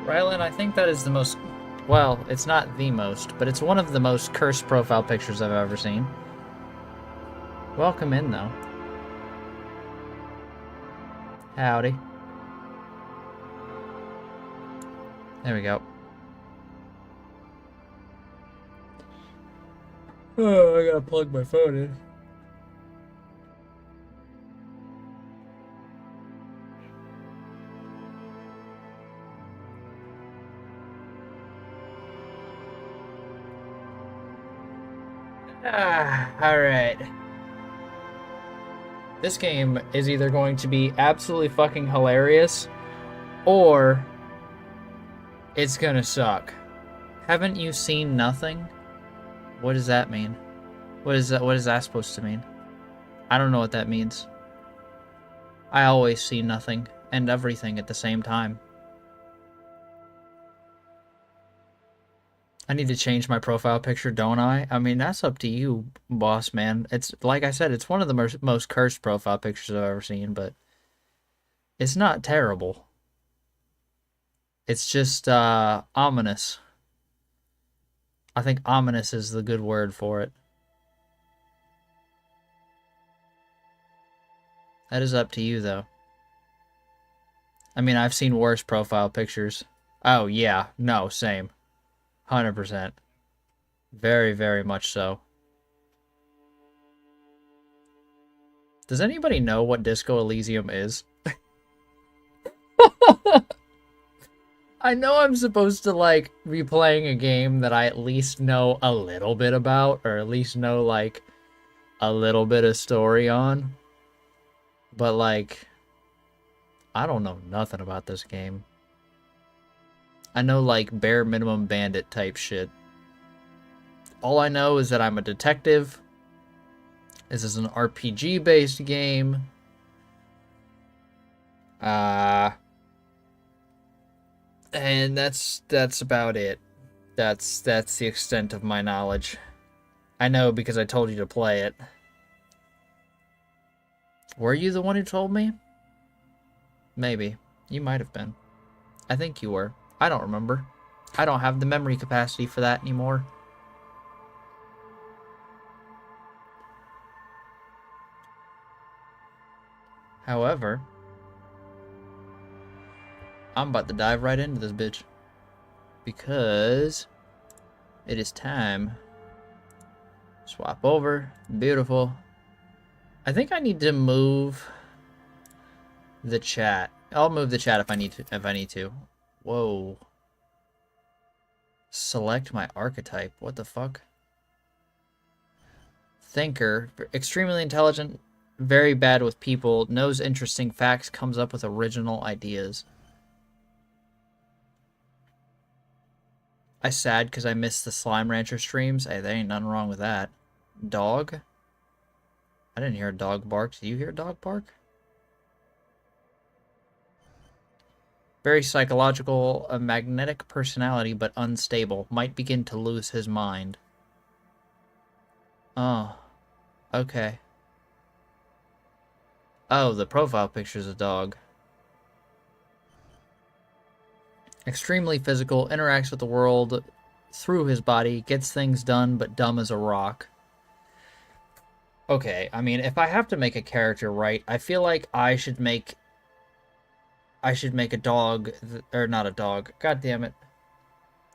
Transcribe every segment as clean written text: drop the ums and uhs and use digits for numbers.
Rylan, I think that is the most... Well, it's not the most, but it's one of the most cursed profile pictures I've ever seen. Welcome in, though. Howdy. There we go. Oh, I gotta plug my phone in. Alright. This game is either going to be absolutely fucking hilarious, or it's gonna suck. Haven't you seen nothing? What does that mean? What is that supposed to mean? I don't know what that means. I always see nothing and everything at the same time. I need to change my profile picture, don't I? I mean, that's up to you, boss man. It's like I said, it's one of the most cursed profile pictures I've ever seen, but it's not terrible. It's just ominous. I think ominous is the good word for it. That is up to you, though. I mean, I've seen worse profile pictures. Oh, yeah. No, same. 100%. Very, very much so. Does anybody know what Disco Elysium is? I know I'm supposed to, like, be playing a game that I at least know a little bit about, or at least know, like, a little bit of story on. But, like, I don't know nothing about this game. I know, like, bare minimum bandit type shit. All I know is that I'm a detective. This is an RPG-based game. And that's about it. That's the extent of my knowledge. I know because I told you to play it. Were you the one who told me? Maybe. You might have been. I think you were. I don't remember. I don't have the memory capacity for that anymore. However, I'm about to dive right into this bitch. Because it is time. Swap over. Beautiful. I think I need to move the chat. I'll move the chat if I need to. Whoa. Select my archetype. What the fuck? Thinker. Extremely intelligent. Very bad with people. Knows interesting facts. Comes up with original ideas. I sad because I missed the Slime Rancher streams. Hey, there ain't nothing wrong with that. Dog? I didn't hear a dog bark. Did you hear a dog bark? Very psychological, a magnetic personality, but unstable. Might begin to lose his mind. Oh. Okay. Oh, the profile picture's a dog. Extremely physical, interacts with the world through his body, gets things done, but dumb as a rock. Okay, I mean, if I have to make a character right, I feel like I should make a dog, or not a dog. God damn it.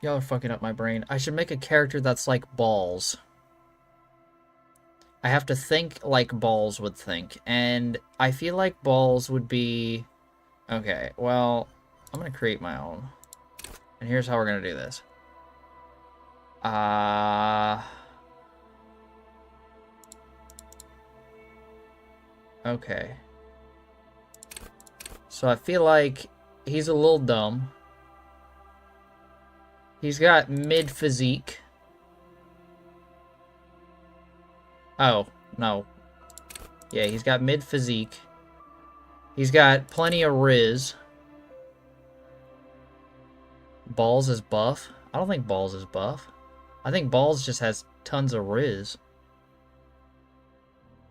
Y'all are fucking up my brain. I should make a character that's like Balls. I have to think like Balls would think, and I feel like Balls would be... Okay, well, I'm gonna create my own. And here's how we're gonna do this. Okay. So I feel like he's a little dumb. He's got mid physique. Oh, no. Yeah, he's got mid physique. He's got plenty of riz. Balls is buff? I don't think Balls is buff. I think Balls just has tons of riz.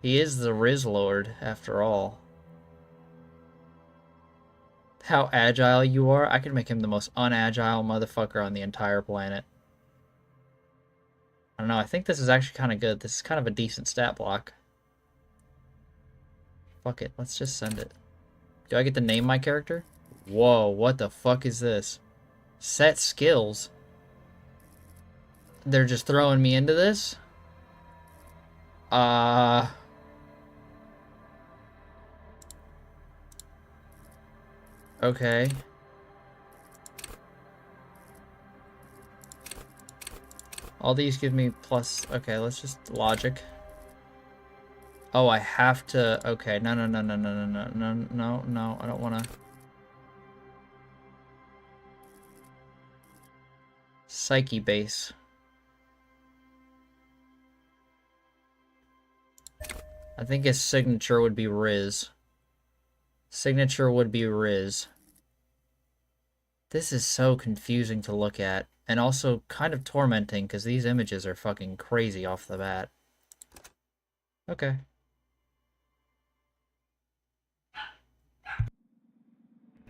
He is the Riz Lord, after all. how agile you are. I could make him the most unagile motherfucker on the entire planet. I don't know, I think this is actually kind of good. This is kind of a decent stat block. Fuck it, let's just send it. Do I get to name my character? Whoa, what the fuck is this? Set skills? They're just throwing me into this? Okay. All these give me plus... Okay, let's just logic. Oh, I have to... Okay, no, no, no, no, no, no, no, no, no, no, I don't want to... Psyche base. I think his signature would be Riz. Signature would be Riz. This is so confusing to look at. And also kind of tormenting, because these images are fucking crazy off the bat. Okay.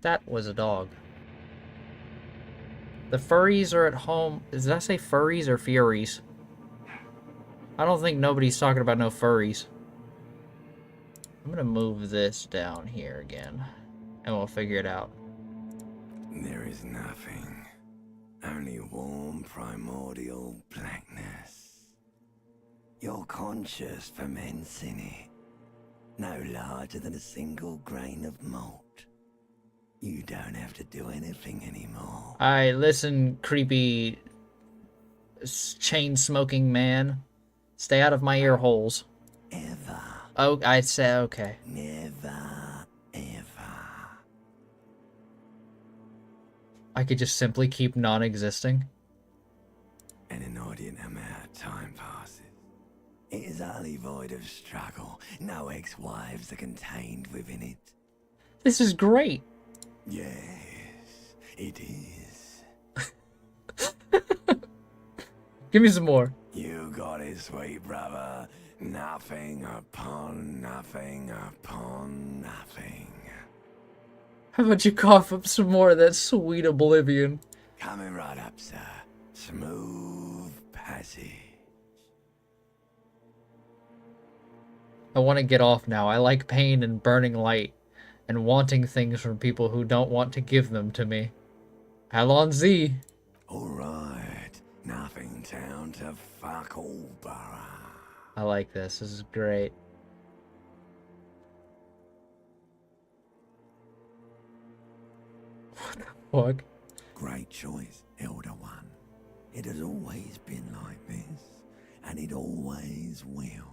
That was a dog. The furries are at home. Did I say furries or furies? I don't think nobody's talking about no furries. I'm gonna move this down here again, and we'll figure it out. There is nothing. Only warm primordial blackness. Your conscious ferments in it. No larger than a single grain of malt. You don't have to do anything anymore. Alright, listen, creepy chain-smoking man. Stay out of my ear holes. Ever. Oh, I said okay. Never, ever. I could just simply keep non-existing. An inordinate amount of time passes. It is utterly void of struggle. No ex-wives are contained within it. This is great. Yes, it is. Give me some more. You got it, sweet brother. Nothing upon nothing upon nothing. How about you cough up some more of that sweet oblivion? Coming right up, sir. Smooth passage. I want to get off now. I like pain and burning light and wanting things from people who don't want to give them to me. Alon Z. Alright, nothing town to fuck all borough. I like this. This is great. What the fuck? Great choice, Elder One. It has always been like this, and it always will.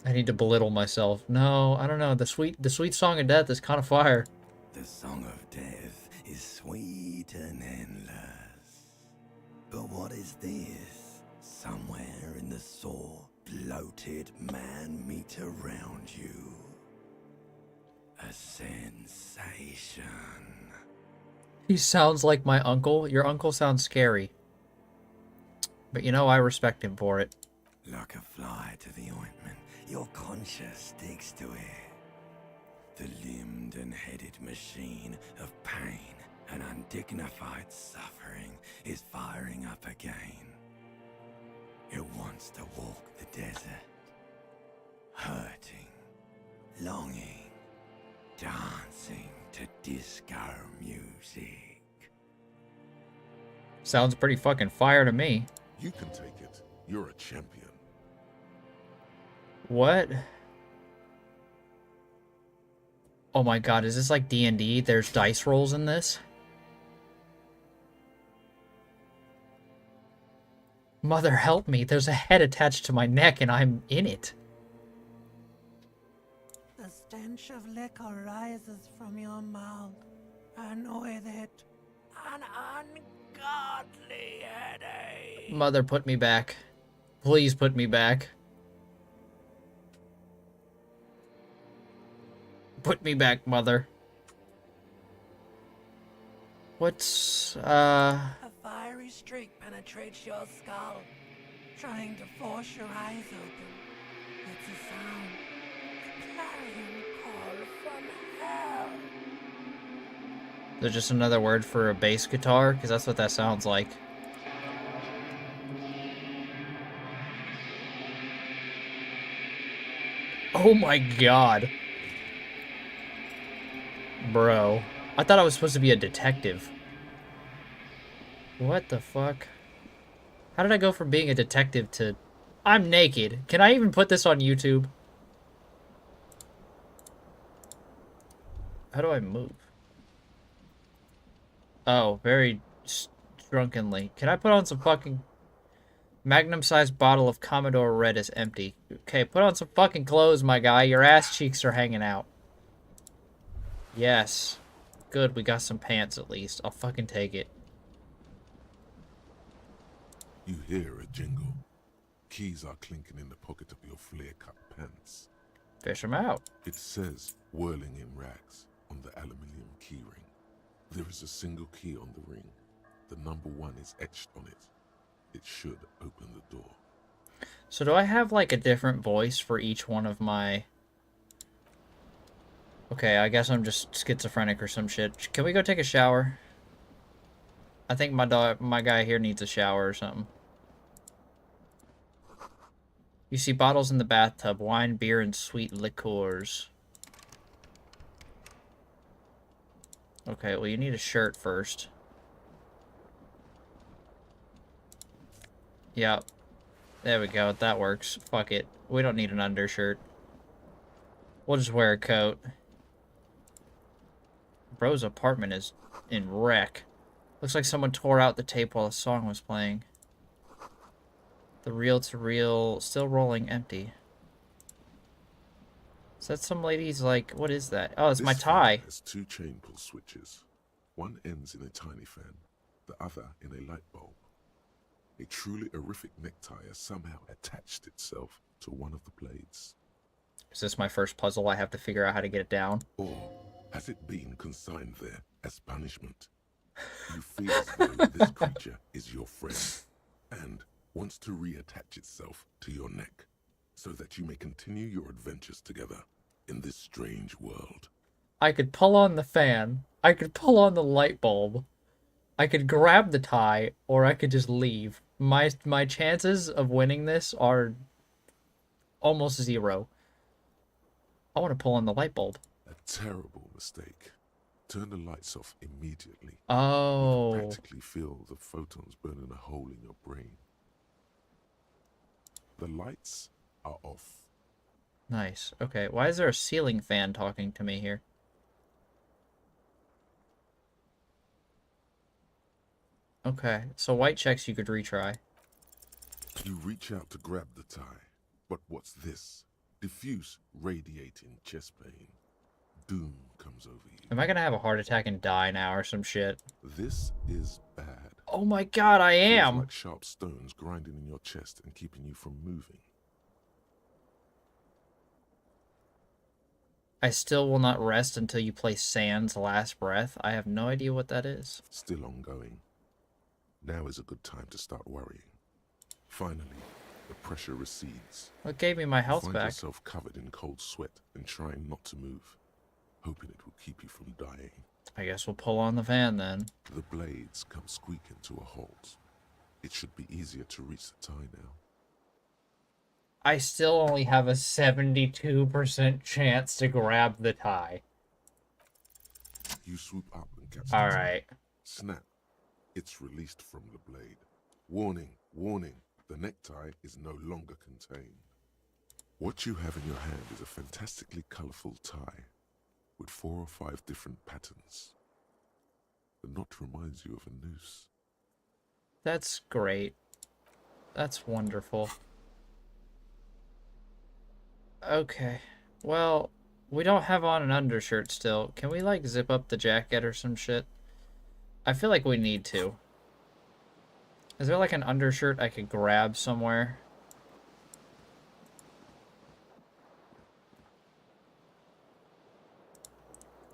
I need to belittle myself. No, I don't know. The sweet song of death is kind of fire. The song of death is sweet and endless. But what is this? Somewhere in the sore, bloated man meet around you. A sensation. He sounds like my uncle. Your uncle sounds scary. But you know, I respect him for it. Like a fly to the ointment, your conscience sticks to it. The limbed and headed machine of pain and undignified suffering is firing up again. It wants to walk the desert, hurting, longing, dancing to disco music. Sounds pretty fucking fire to me. You can take it. You're a champion. What? Oh my god, is this like D&D? There's dice rolls in this? Mother help me, there's a head attached to my neck and I'm in it. The stench of liquor rises from your mouth, and with it, an ungodly headache. Mother, put me back. Please put me back. Put me back, Mother. What's, A fiery streak penetrates your skull, trying to force your eyes open. It's a sound, a clarion call from hell. There's just another word for a bass guitar? Because that's what that sounds like. Oh my god. Bro. I thought I was supposed to be a detective. What the fuck? How did I go from being a detective to... I'm naked. Can I even put this on YouTube? How do I move? Oh, very drunkenly. Can I put on some fucking... Magnum-sized bottle of Commodore Red is empty. Okay, put on some fucking clothes, my guy. Your ass cheeks are hanging out. Yes. Good, we got some pants at least. I'll fucking take it. You hear a jingle. Keys are clinking in the pocket of your flare-cut pants. Fish them out. It says, whirling in rags, on the aluminium keyring. There is a single key on the ring. The number 1 is etched on it. It should open the door. So do I have, like, a different voice for each one of my... Okay, I guess I'm just schizophrenic or some shit. Can we go take a shower? I think my guy here needs a shower or something. You see bottles in the bathtub, wine, beer, and sweet liqueurs. Okay, well, you need a shirt first. Yep. There we go, that works. Fuck it. We don't need an undershirt. We'll just wear a coat. Bro's apartment is in wreck. Looks like someone tore out the tape while a song was playing. The reel-to-reel still rolling empty. Is that some lady's, like, what is that? Oh, it's my tie. This fan has 2 chain pull switches. One ends in a tiny fan, the other in a light bulb. A truly horrific necktie has somehow attached itself to one of the blades. Is this my first puzzle? I have to figure out how to get it down. Or has it been consigned there as punishment? You feel as though this creature is your friend and wants to reattach itself to your neck so that you may continue your adventures together in this strange world. I could pull on the fan. I could pull on the light bulb. I could grab the tie, or I could just leave. My chances of winning this are almost 0. I want to pull on the light bulb. A terrible mistake. Turn the lights off immediately. Oh. You can practically feel the photons burning a hole in your brain. The lights are off. Nice. Okay, why is there a ceiling fan talking to me here? Okay, so white checks you could retry. You reach out to grab the tie. But what's this? Diffuse, radiating chest pain. Doom comes over you. Am I gonna have a heart attack and die now or some shit? This is bad. Oh my god, I Feels am! like sharp stones grinding in your chest and keeping you from moving. I still will not rest until you play Sand's Last Breath. I have no idea what that is. Still ongoing. Now is a good time to start worrying. Finally, the pressure recedes. What gave me my health Find back? yourself covered in cold sweat and trying not to move, hoping it will keep you from dying. I guess we'll pull on the fan then. The blades come squeaking to a halt. It should be easier to reach the tie now. I still only have a 72% chance to grab the tie. You swoop up and catch the tie. Alright. Snap. It's released from the blade. Warning, warning. The necktie is no longer contained. What you have in your hand is a fantastically colorful tie with 4 or 5 different patterns. The knot reminds you of a noose. That's great. That's wonderful. Okay. Well, we don't have on an undershirt still. Can we, like, zip up the jacket or some shit? I feel like we need to. Is there, like, an undershirt I could grab somewhere?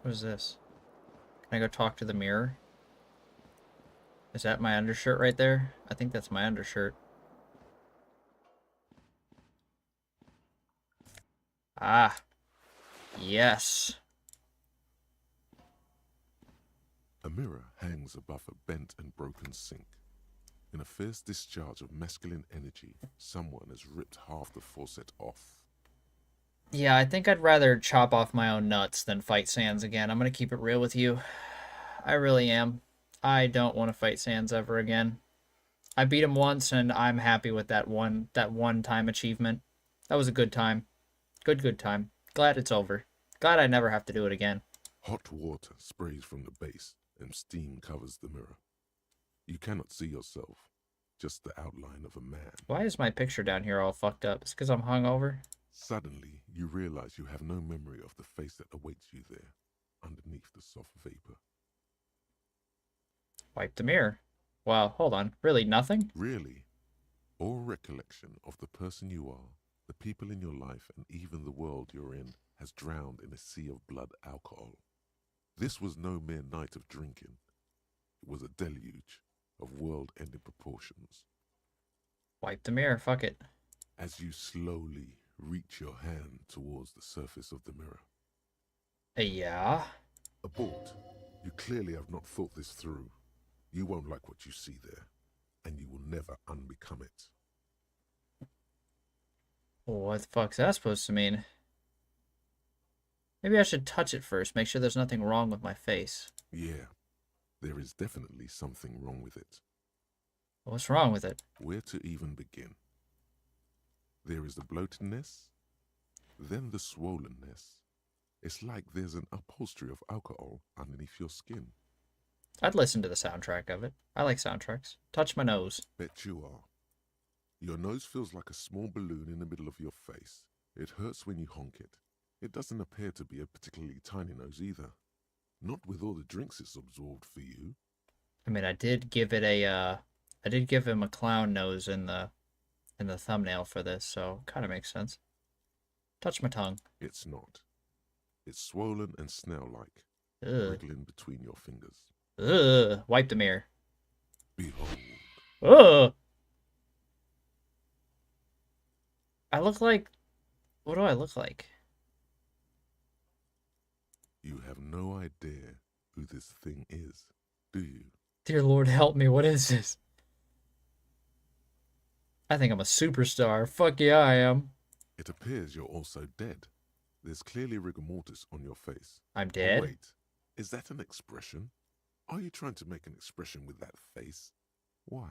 What is this? Can I go talk to the mirror? Is that my undershirt right there? I think that's my undershirt. Ah. Yes. mirror hangs above a bent and broken sink. In a fierce discharge of masculine energy, someone has ripped half the faucet off. Yeah, I think I'd rather chop off my own nuts than fight Sans again. I'm gonna keep it real with you. I really am. I don't want to fight Sans ever again. I beat him once, and I'm happy with that one time achievement. That was a good time. Good time. Glad it's over. Glad I never have to do it again. Hot water sprays from the base, and steam covers the mirror. You cannot see yourself, just the outline of a man. Why is my picture down here all fucked up? It's because I'm hungover? Suddenly, you realize you have no memory of the face that awaits you there, underneath the soft vapor. Wipe the mirror. Wow, hold on. Really, nothing? Really, all recollection of the person you are, the people in your life, and even the world you're in has drowned in a sea of blood alcohol. This was no mere night of drinking. It was a deluge of world-ending proportions. Wipe the mirror, fuck it. As you slowly reach your hand towards the surface of the mirror. Yeah? Abort. You clearly have not thought this through. You won't like what you see there, and you will never unbecome it. What the fuck's that supposed to mean? Maybe I should touch it first, make sure there's nothing wrong with my face. Yeah, there is definitely something wrong with it. What's wrong with it? Where to even begin? There is the bloatedness, then the swollenness. It's like there's an upholstery of alcohol underneath your skin. I'd listen to the soundtrack of it. I like soundtracks. Touch my nose. Bet you are. Your nose feels like a small balloon in the middle of your face. It hurts when you honk it. It doesn't appear to be a particularly tiny nose either. Not with all the drinks it's absorbed for you. I mean, I did give him a clown nose in the thumbnail for this, so kind of makes sense. Touch my tongue. It's not. It's swollen and snail-like, Ugh. wriggling between your fingers. Ugh. Wipe the mirror. Behold. Ugh. I look like... What do I look like? You have no idea who this thing is, do you? Dear Lord, help me. What is this? I think I'm a superstar. Fuck yeah, I am. It appears you're also dead. There's clearly rigor mortis on your face. I'm dead? Oh, wait, is that an expression? Are you trying to make an expression with that face? Why?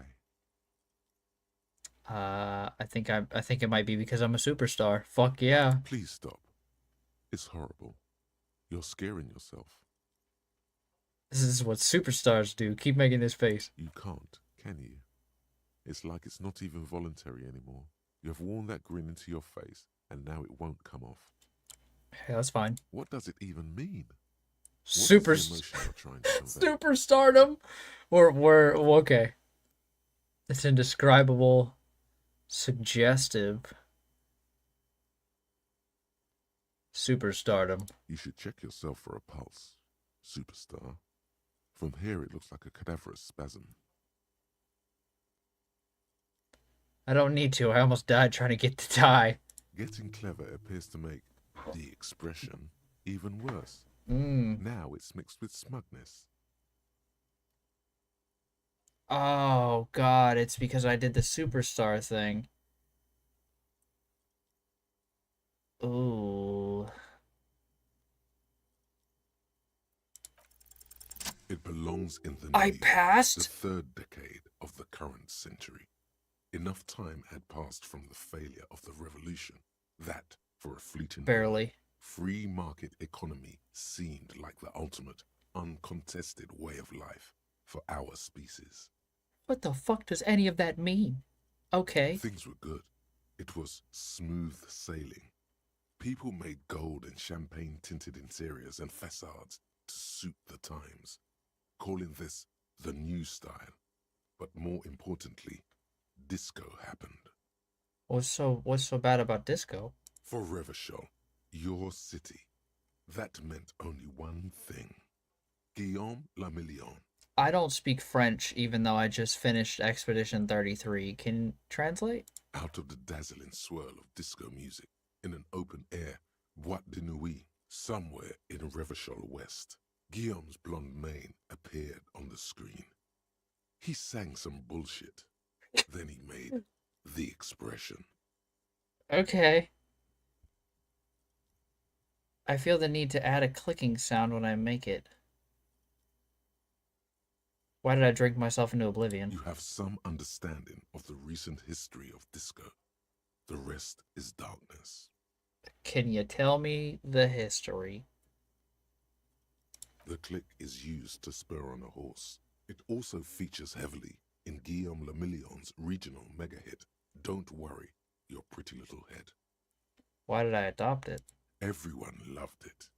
I think it might be because I'm a superstar. Fuck yeah. Please stop. It's horrible. You're scaring yourself. This is what superstars do. Keep making this face. You can't, can you? It's like it's not even voluntary anymore. You have worn that grin into your face, and now it won't come off. Yeah, that's fine. What does it even mean? Super What is the emotion you're trying to convey? superstardom. We're okay. It's indescribable, suggestive. Superstardom. You should check yourself for a pulse, superstar. From here it looks like a cadaverous spasm. I don't need to. I almost died trying to get to die. Getting clever appears to make the expression even worse. Mm. Now it's mixed with smugness. Oh, God. It's because I did the superstar thing. Ooh. It belongs in the I new, passed? the third decade of the current century. Enough time had passed from the failure of the revolution that, for a fleeting Barely. free market economy seemed like the ultimate, uncontested way of life for our species. What the fuck does any of that mean? Okay. Things were good. It was smooth sailing. People made gold and champagne-tinted interiors and facades to suit the times, calling this the new style. But more importantly, disco happened. What's so bad about disco? For Revachol, your city, that meant only one thing. Guillaume le Million. I don't speak French, even though I just finished Expedition 33. Can you translate? Out of the dazzling swirl of disco music, in an open-air boîte de nuit, somewhere in Revachol West, Guillaume's blonde mane appeared the screen. He sang some bullshit. Then he made the expression. Okay. I feel the need to add a clicking sound when I make it. Why did I drink myself into oblivion? You have some understanding of the recent history of disco. The rest is darkness. Can you tell me the history? The click is used to spur on a horse. It also features heavily in Guillaume Lemillion's regional mega hit, Don't Worry, Your Pretty Little Head. Why did I adopt it? Everyone loved it.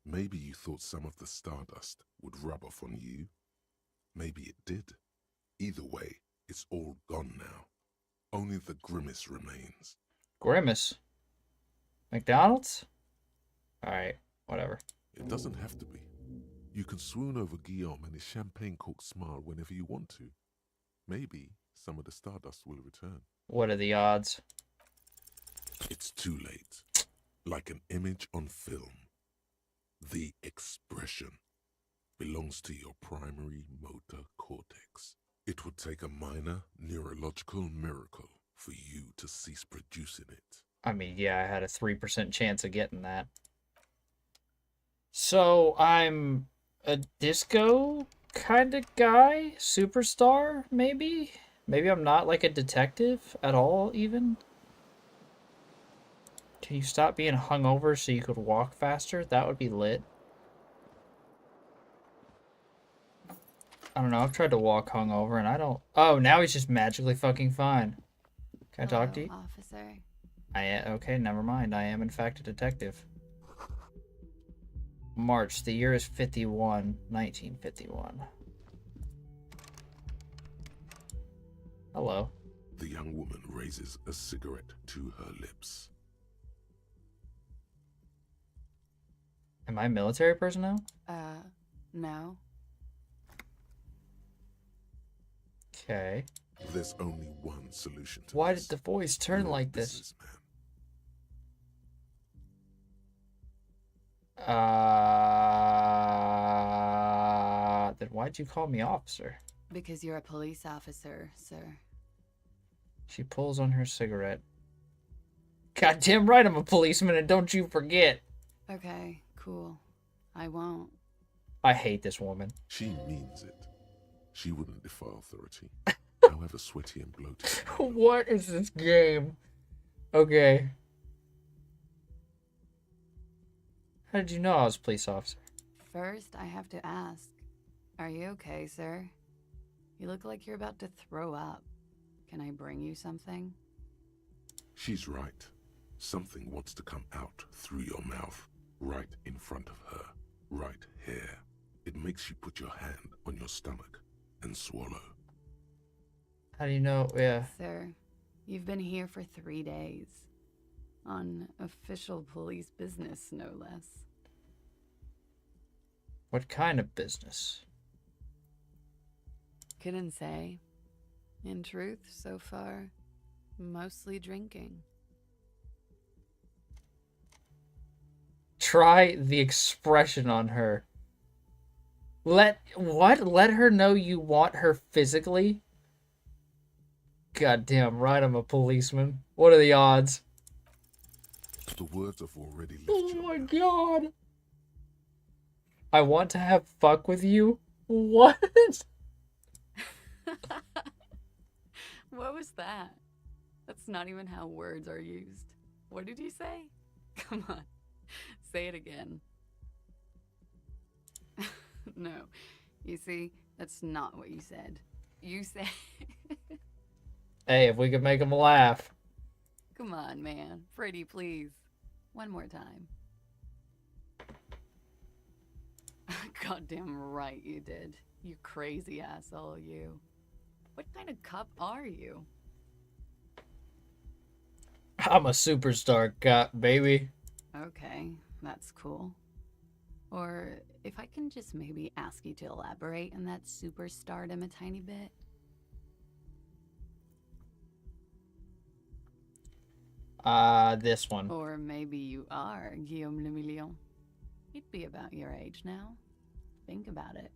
Maybe you thought some of the stardust would rub off on you. Maybe it did. Either way, it's all gone now. Only the grimace remains. Grimace? McDonald's? Alright, whatever. It doesn't have to be. You can swoon over Guillaume and his champagne-corked smile whenever you want to. Maybe some of the stardust will return. What are the odds? It's too late. Like an image on film. The expression belongs to your primary motor cortex. It would take a minor neurological miracle for you to cease producing it. I mean, yeah, I had a 3% chance of getting that. So, I'm a disco kind of guy? Superstar, maybe? Maybe I'm not like a detective at all, even? Can you stop being hungover so you could walk faster? That would be lit. I don't know, I've tried to walk hungover and I don't... Oh, now he's just magically fucking fine. Can I talk to you? Officer. Okay, never mind. I am in fact a detective. March, the year is 1951. Hello. The young woman raises a cigarette to her lips. Am I military personnel? No. Okay. There's only one solution to Why this. did the voice turn You're a like this? businessman. Then why'd you call me officer? Because you're a police officer, sir. She pulls on her cigarette. Goddamn right I'm a policeman, and don't you forget. Okay, cool. I won't. I hate this woman. She means it. She wouldn't defy authority, however sweaty and bloated. What is this game? Okay. How did you know I was a police officer? First, I have to ask. Are you okay, sir? You look like you're about to throw up. Can I bring you something? She's right. Something wants to come out through your mouth, right in front of her, right here. It makes you put your hand on your stomach and swallow. How do you know? Yeah. Sir, you've been here for 3 days. On official police business, no less. What kind of business? Couldn't say. In truth, so far, mostly drinking. Try the expression on her. Let her know you want her physically? Goddamn right I'm a policeman. What are the odds? The words have already left Oh your my mouth. god. I want to have fuck with you? What? What was that? That's not even how words are used. What did you say? Come on, say it again. No, you see, that's not what you said. You said... Hey, if we could make him laugh. Come on, man. Pretty, please. One more time. Goddamn right you did. You crazy asshole, you. What kind of cop are you? I'm a superstar cop, baby. Okay, that's cool. Or if I can just maybe ask you to elaborate on that superstardom a tiny bit. This one. Or maybe you are Guillaume le Million. He'd be about your age now. Think about it.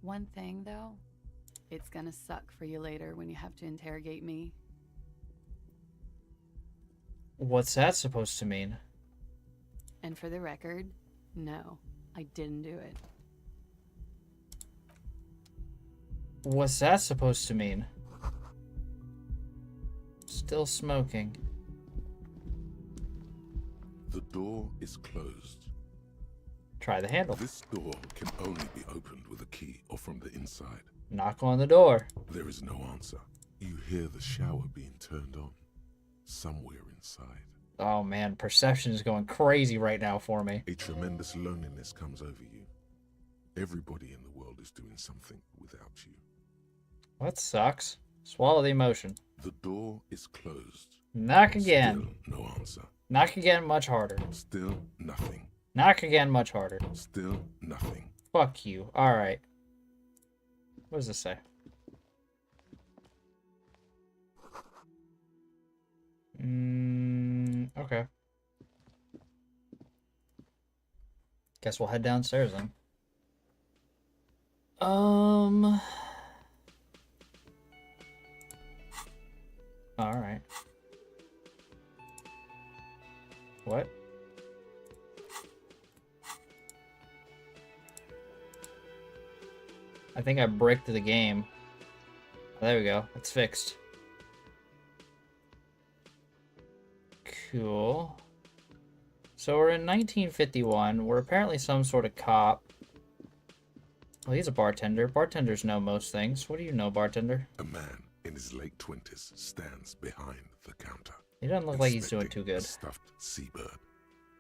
One thing, though, it's gonna suck for you later when you have to interrogate me. What's that supposed to mean? And for the record, no, I didn't do it. What's that supposed to mean? Still smoking. The door is closed. Try the handle. This door can only be opened with a key or from the inside. Knock on the door. There is no answer. You hear the shower being turned on somewhere inside. Oh man, perception is going crazy right now for me. A tremendous loneliness comes over you. Everybody in the world is doing something without you. That sucks. Swallow the emotion. The door is closed. Knock again. Still no answer. Knock again much harder. Still nothing. Knock again much harder. Still nothing. Fuck you. Alright. What does this say? Okay. Guess we'll head downstairs then. Alright. What? I think I bricked the game. Oh, there we go. It's fixed. Cool. So we're in 1951. We're apparently some sort of cop. Well, he's a bartender. Bartenders know most things. What do you know, bartender? A man in his late 20s stands behind the counter. He doesn't look like he's doing too inspecting a good. stuffed seabird.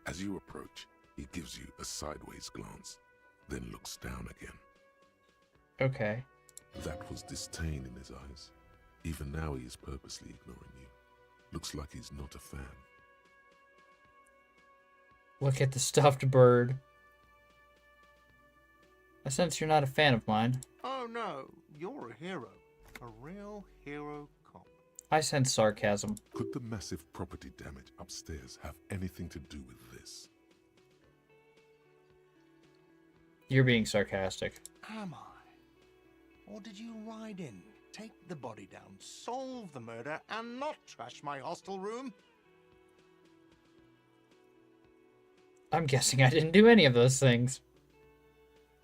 As you approach, he gives you a sideways glance, then looks down again. Okay. That was disdain in his eyes. Even now he is purposely ignoring you. Looks like he's not a fan. Look at the stuffed bird. I sense you're not a fan of mine. Oh no, you're a hero. A real hero cop. I sense sarcasm. Could the massive property damage upstairs have anything to do with this? You're being sarcastic. Am I? Or did you ride in, take the body down, solve the murder, and not trash my hostel room? I'm guessing I didn't do any of those things.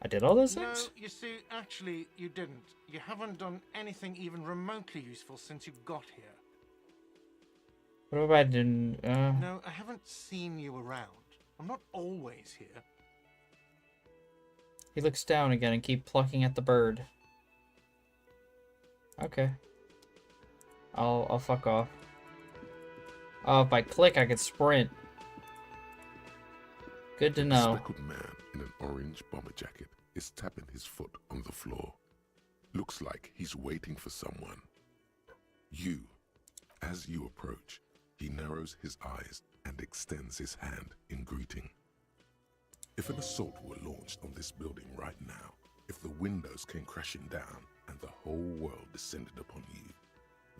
I did all those No, things? you see, actually, you didn't. You haven't done anything even remotely useful since you got here. What if I didn't, No, I haven't seen you around. I'm not always here. He looks down again and keep plucking at the bird. Okay. I'll fuck off. Oh, if I click, I could sprint. Good to A know. speckled man in an orange bomber jacket is tapping his foot on the floor. Looks like he's waiting for someone. You. As you approach, he narrows his eyes and extends his hand in greeting. If an assault were launched on this building right now, if the windows came crashing down and the whole world descended upon you,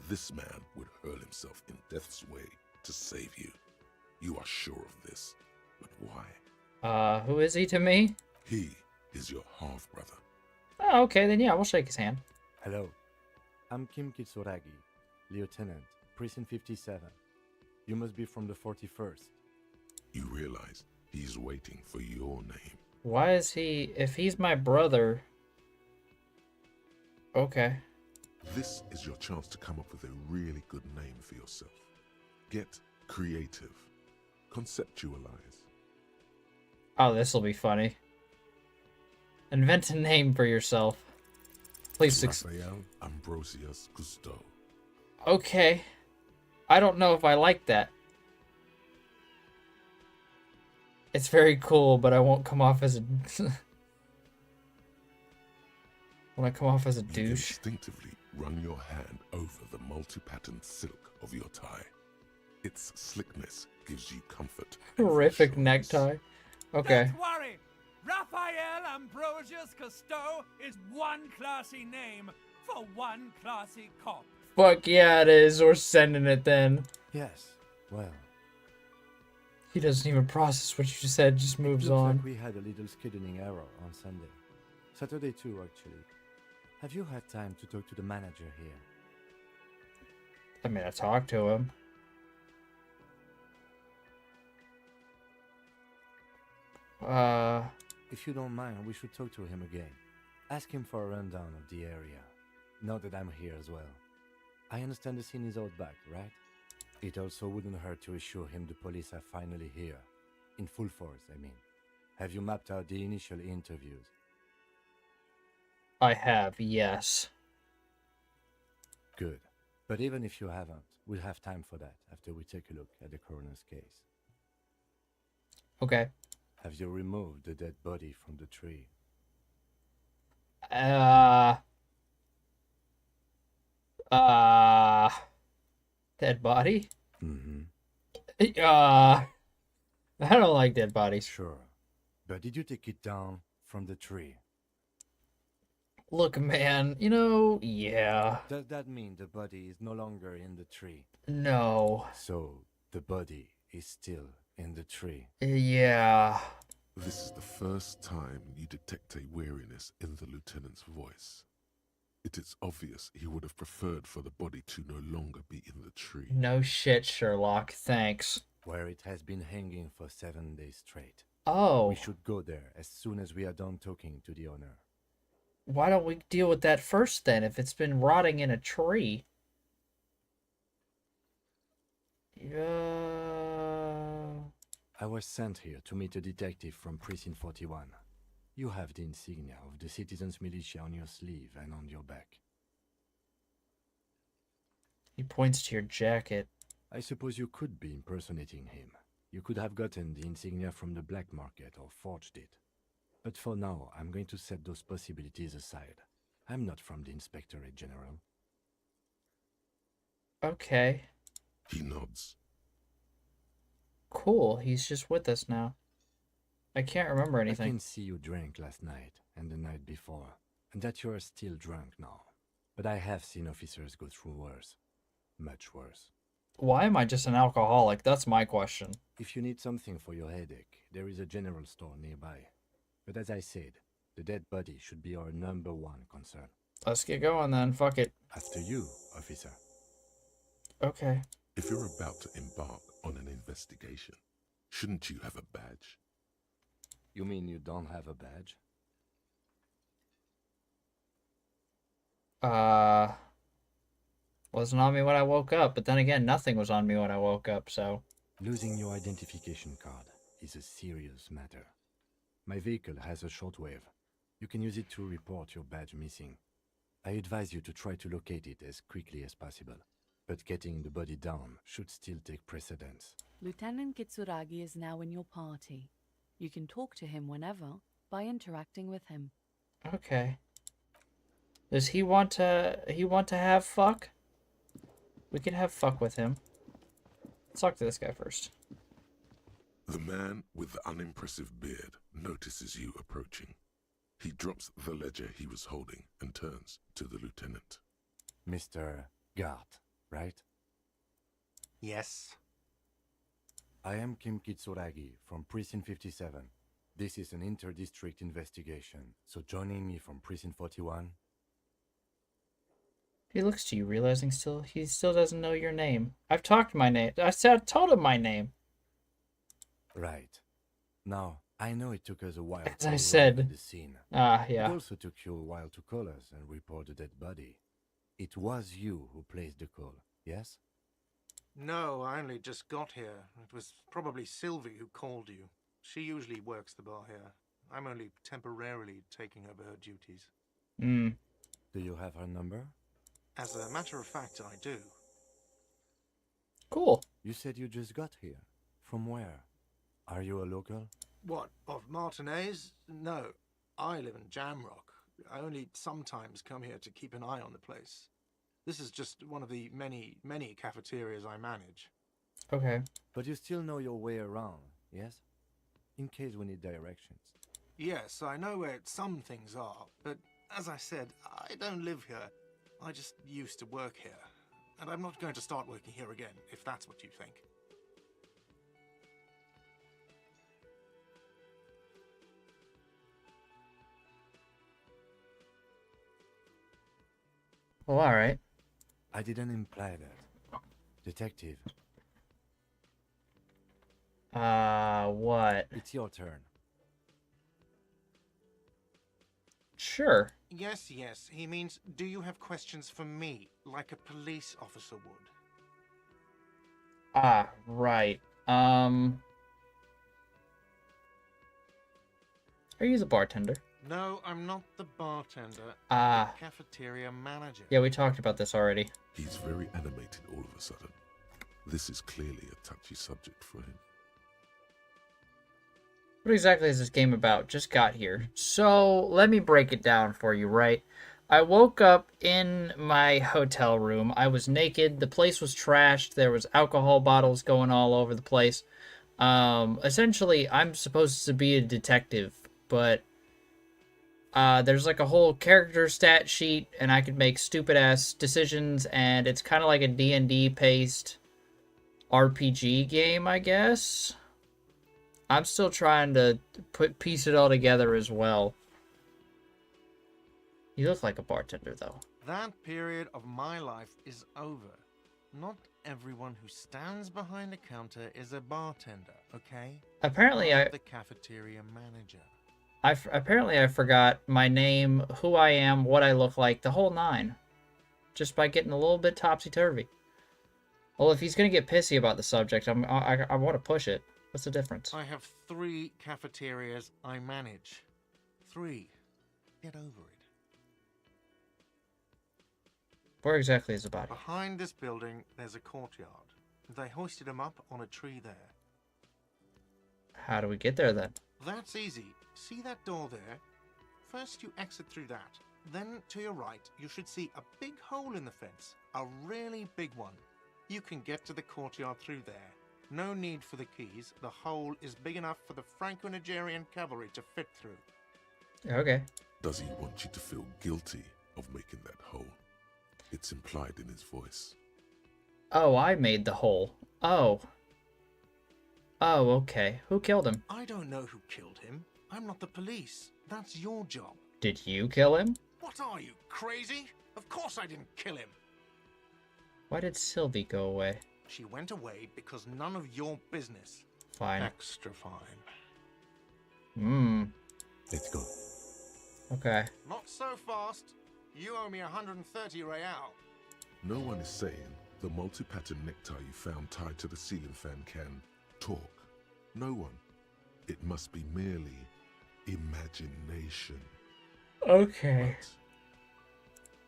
this man would hurl himself in death's way to save you. You are sure of this, but why? Who is he to me? He is your half-brother. Oh, okay, then yeah, we'll shake his hand. Hello, I'm Kim Kitsuragi, Lieutenant, Prison 57. You must be from the 41st. You realize he's waiting for your name. Why is he... If he's my brother... Okay. This is your chance to come up with a really good name for yourself. Get creative. Conceptualize. Oh, this'll be funny. Invent a name for yourself. Please Raphael Ambrosius Cousteau. Okay. I don't know if I like that. It's very cool, but I won't come off as a... When I come off as a You douche. instinctively run your hand over the multi-patterned silk of your tie. Its slickness gives you comfort. and Horrific reassurance. necktie. Okay. Don't worry. Raphael Ambrosius Cousteau is one classy name for one classy cop. Fuck yeah, it is. We're sending it then. Yes, well, He doesn't even process what you just said, just moves looks on. like we had a little scheduling error on Sunday. Saturday too, actually. Have you had time to talk to the manager here? I mean, I talked to him. If you don't mind, we should talk to him again. Ask him for a rundown of the area. Now that I'm here as well. I understand the scene is out back, right? It also wouldn't hurt to assure him the police are finally here. In full force, I mean. Have you mapped out the initial interviews? I have, yes. Good. But even if you haven't, we'll have time for that after we take a look at the coroner's case. Okay. Have you removed the dead body from the tree? Dead body? Mm-hmm. I don't like dead bodies. Sure. But did you take it down from the tree? Look, man, yeah. Does that mean the body is no longer in the tree? No. So, the body is still in the tree? Yeah. This is the first time you detect a weariness in the lieutenant's voice. It is obvious he would have preferred for the body to no longer be in the tree. No shit, Sherlock. Thanks. Where it has been hanging for 7 days straight. Oh. We should go there as soon as we are done talking to the owner. Why don't we deal with that first then, if it's been rotting in a tree? I was sent here to meet a detective from Precinct 41. You have the insignia of the Citizens Militia on your sleeve and on your back. He points to your jacket. I suppose you could be impersonating him. You could have gotten the insignia from the black market or forged it. But for now, I'm going to set those possibilities aside. I'm not from the Inspectorate General. Okay. He nods. Cool, he's just with us now. I can't remember anything. I can see you drank last night and the night before, and that you are still drunk now. But I have seen officers go through worse. Much worse. Why am I just an alcoholic? That's my question. If you need something for your headache, there is a general store nearby. But as I said, the dead body should be our #1 concern. Let's get going then. Fuck it. After you, officer. Okay. If you're about to embark on an investigation, shouldn't you have a badge? You mean you don't have a badge? Wasn't on me when I woke up, but then again, nothing was on me when I woke up, so... Losing your identification card is a serious matter. My vehicle has a shortwave. You can use it to report your badge missing. I advise you to try to locate it as quickly as possible, but getting the body down should still take precedence. Lieutenant Kitsuragi is now in your party. You can talk to him whenever by interacting with him. Okay. Does he want to have fuck? We can have fuck with him. Let's talk to this guy first. The man with the unimpressive beard notices you approaching. He drops the ledger he was holding and turns to the lieutenant. Mr. Gart, right? Yes. I am Kim Kitsuragi from Precinct 57. This is an inter-district investigation, so joining me from Precinct 41... He looks to you, realizing he still doesn't know your name. I've told him my name. Right. Now, I know it took us a while As to I arrive said. at the scene. Yeah. It also took you a while to call us and report the dead body. It was you who placed the call, yes? No, I only just got here. It was probably Sylvie who called you. She usually works the bar here. I'm only temporarily taking over her duties. Hmm. Do you have her number? As a matter of fact, I do. Cool. You said you just got here. From where? Are you a local? What, of Martinez? No, I live in Jamrock. I only sometimes come here to keep an eye on the place. This is just one of the many, many cafeterias I manage. Okay. But you still know your way around, yes? In case we need directions. Yes, I know where some things are, but as I said, I don't live here. I just used to work here. And I'm not going to start working here again, if that's what you think. Oh, all right. I didn't imply that. Detective, What? it's your turn. Sure. Yes, yes. He means, do you have questions for me, like a police officer would? Ah, right. Are you the bartender? No, I'm not the bartender. I'm Ah, the cafeteria manager. yeah, we talked about this already. He's very animated all of a sudden. This is clearly a touchy subject for him. What exactly is this game about? Just got here. So, let me break it down for you, right? I woke up in my hotel room. I was naked. The place was trashed. There was alcohol bottles going all over the place. Essentially, I'm supposed to be a detective, but there's like a whole character stat sheet, and I could make stupid ass decisions, and it's kind of like a D&D paced RPG game, I guess. I'm still trying to piece it all together as well. You look like a bartender, though. That period of my life is over. Not everyone who stands behind a counter is a bartender, okay? Apparently, I'm the cafeteria manager. I forgot my name, who I am, what I look like, the whole nine, just by getting a little bit topsy turvy. Well, if he's gonna get pissy about the subject, I want to push it. What's the difference? I have 3 cafeterias I manage. 3. Get over it. Where exactly is the body? Behind this building, there's a courtyard. They hoisted him up on a tree there. How do we get there then? That's easy. See that door there? First you exit through that. Then to your right, you should see a big hole in the fence. A really big one. You can get to the courtyard through there. No need for the keys. The hole is big enough for the Franco-Nigerian cavalry to fit through. Okay. Does he want you to feel guilty of making that hole? It's implied in his voice. Oh, I made the hole. Oh. Oh, okay. Who killed him? I don't know who killed him. I'm not the police. That's your job. Did you kill him? What are you, crazy? Of course I didn't kill him. Why did Sylvie go away? She went away because none of your business. Fine. Extra fine. Let's go. Okay. Not so fast. You owe me 130 real. No one is saying the multi-pattern necktie you found tied to the ceiling fan can talk. No one. It must be merely imagination. Okay.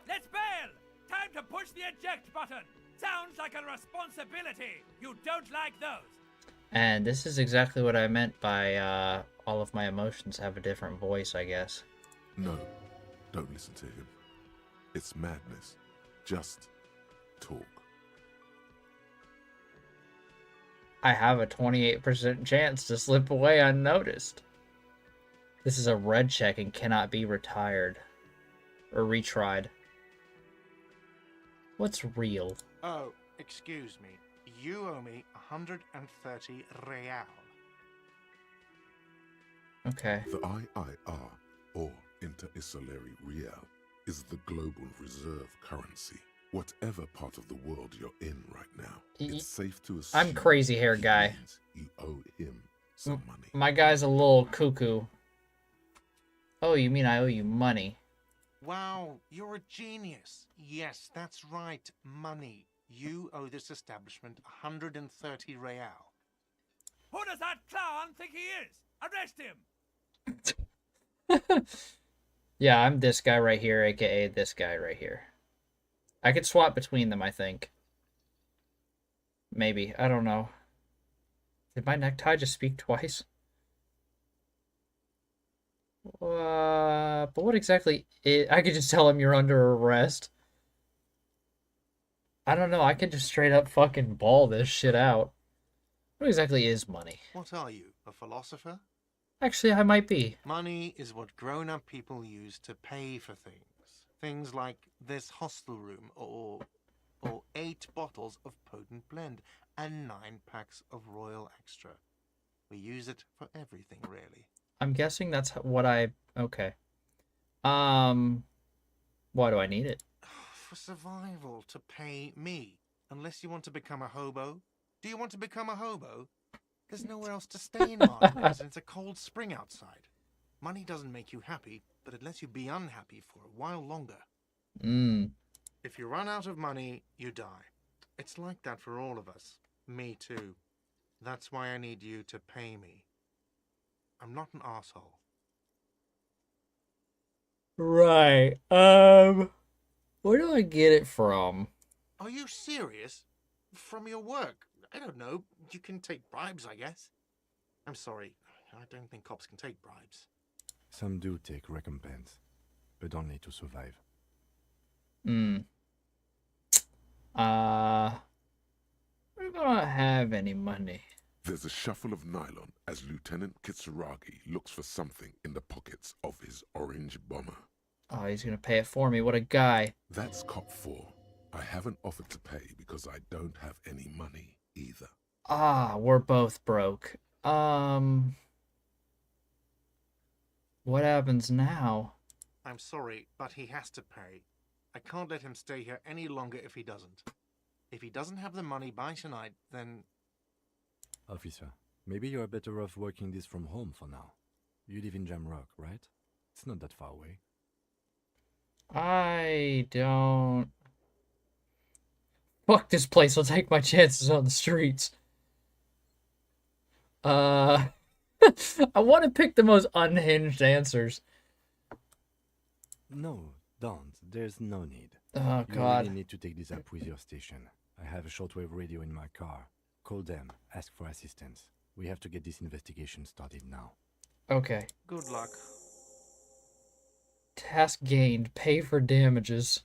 Let's bail! Time to push the eject button! Sounds like a responsibility! You don't like those! And this is exactly what I meant by all of my emotions have a different voice, I guess. No, don't listen to him. It's madness. Just talk. I have a 28% chance to slip away unnoticed. This is a red check and cannot be retired. Or retried. What's real? Oh, excuse me. You owe me 130 real. Okay. The IIR, or Inter-Isolary Real, is the global reserve currency. Whatever part of the world you're in right now, it's safe to assume I'm crazy hair he guy. means you owe him some money. My guy's a little cuckoo. Oh, you mean I owe you money? Wow, you're a genius. Yes, that's right. Money. You owe this establishment 130 real. Who does that clown think he is? Arrest him! Yeah, I'm this guy right here, aka this guy right here. I could swap between them, I think. Maybe. I don't know. Did my necktie just speak twice? But what exactly I could just tell him you're under arrest. I don't know. I could just straight up fucking ball this shit out. What exactly is money? What are you, a philosopher? Actually, I might be. Money is what grown-up people use to pay for things. Things like this hostel room, or 8 bottles of potent blend, and 9 packs of Royal Extra. We use it for everything, really. I'm guessing that's what I... Okay. Why do I need it? for survival to pay me. Unless you want to become a hobo. Do you want to become a hobo? There's nowhere else to stay in Martinez, and it's a cold spring outside. Money doesn't make you happy, but it lets you be unhappy for a while longer. If you run out of money, you die. It's like that for all of us. Me too. That's why I need you to pay me. I'm not an asshole. Right. Where do I get it from? Are you serious? From your work? I don't know. You can take bribes, I guess. I'm sorry. I don't think cops can take bribes. Some do take recompense, but only to survive. We don't have any money. There's a shuffle of nylon as Lieutenant Kitsuragi looks for something in the pockets of his orange bomber. Oh, he's gonna pay it for me. What a guy. That's cop 4. I haven't offered to pay because I don't have any money either. Ah, we're both broke. What happens now? I'm sorry, but he has to pay. I can't let him stay here any longer if he doesn't. If he doesn't have the money by tonight, then... Officer, maybe you are better off working this from home for now. You live in Jamrock, right? It's not that far away. I don't... Fuck this place, I'll take my chances on the streets. I want to pick the most unhinged answers. No, don't. There's no need. Oh, You God. really need to take this up with your station. I have a shortwave radio in my car. Call them. Ask for assistance. We have to get this investigation started now. Okay. Good luck. Task gained. Pay for damages.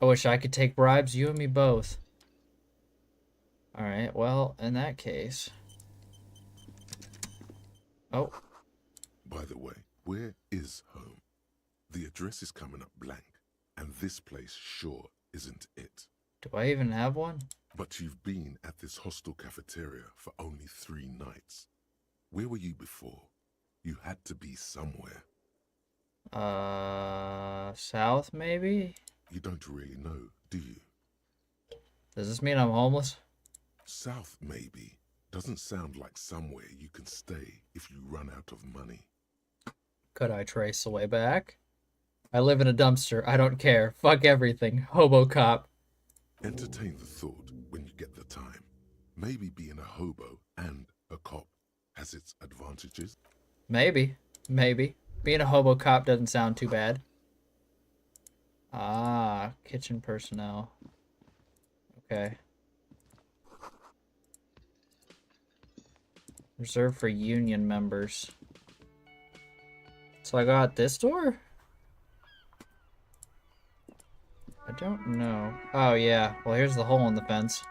I wish I could take bribes, you and me both. Alright, well, in that case... Oh. By the way, where is home? The address is coming up blank, and this place sure isn't it. Do I even have one? But you've been at this hostel cafeteria for only 3 nights. Where were you before? You had to be somewhere. South, maybe? You don't really know, do you? Does this mean I'm homeless? South, maybe, doesn't sound like somewhere you can stay if you run out of money. Could I trace the way back? I live in a dumpster. I don't care. Fuck everything. Hobo cop. Entertain the thought when you get the time. Maybe being a hobo and a cop has its advantages. Maybe. Maybe. Being a hobo cop doesn't sound too bad. Ah, kitchen personnel. Okay. Reserved for union members. So I got this door? I don't know. Oh, yeah. Well, here's the hole in the fence.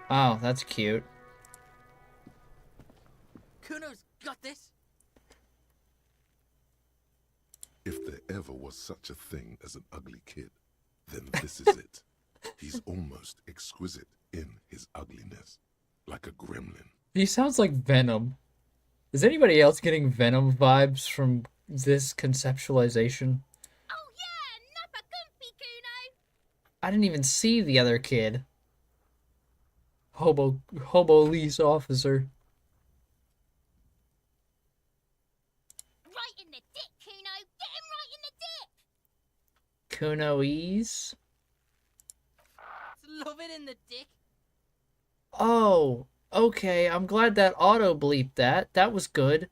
Oh, that's cute. Kuno's got this. If there ever was such a thing as an ugly kid, then this is it. He's almost exquisite in his ugliness, like a gremlin. He sounds like Venom. Is anybody else getting Venom vibes from this conceptualization? Oh yeah, Nappa Gumpy, Kuno! I didn't even see the other kid. Hobo lease officer. Right in the dick, Kuno! Get him right in the dick! Kunoese? Love it in the dick. Oh, okay. I'm glad that auto bleeped that. That was good.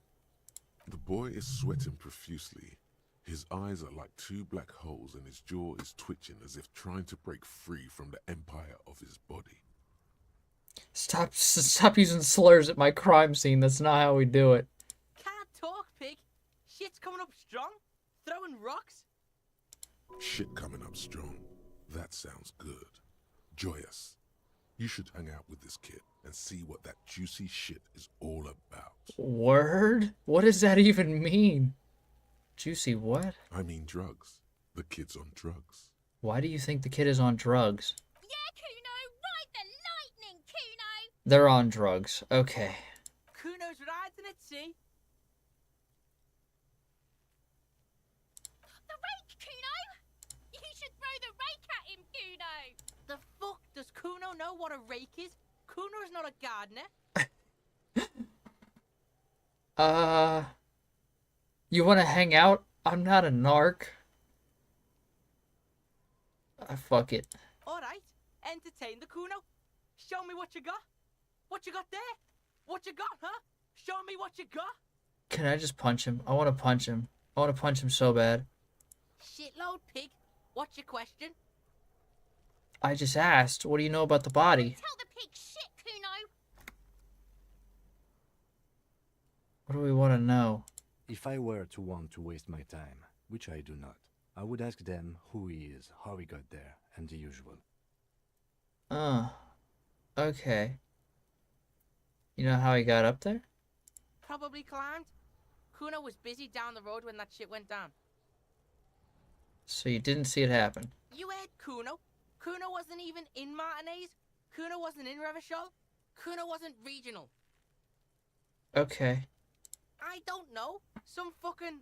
The boy is sweating profusely. His eyes are like 2 black holes and his jaw is twitching as if trying to break free from the empire of his body. Stop using slurs at my crime scene. That's not how we do it. Can't talk, pig. Shit's coming up strong. Throwing rocks. Shit coming up strong. That sounds good. Joyous. You should hang out with this kid and see what that juicy shit is all about. Word? What does that even mean? Juicy what? I mean drugs. The kid's on drugs. Why do you think the kid is on drugs? Yeah, Kuno! Ride the lightning, Kuno! They're on drugs. Okay. Kuno's riding at sea. should throw the rake at him, Kuno. The fuck? Does Kuno know what a rake is? Kuno is not a gardener. You want to hang out? I'm not a narc. Fuck it. Alright, entertain the Kuno. Show me what you got. What you got there? What you got, huh? Show me what you got. Can I just punch him? I want to punch him. I want to punch him so bad. Shitload pig. What's your question? I just asked, what do you know about the body? Tell the pig shit, Kuno. What do we want to know? If I were to want to waste my time, which I do not, I would ask them who he is, how he got there, and the usual. Okay. You know how he got up there? Probably climbed. Kuno was busy down the road when that shit went down. So you didn't see it happen? You heard Kuno. Kuno wasn't even in Martinez. Kuno wasn't in Revachol. Kuno wasn't regional. Okay. I don't know. Some fucking...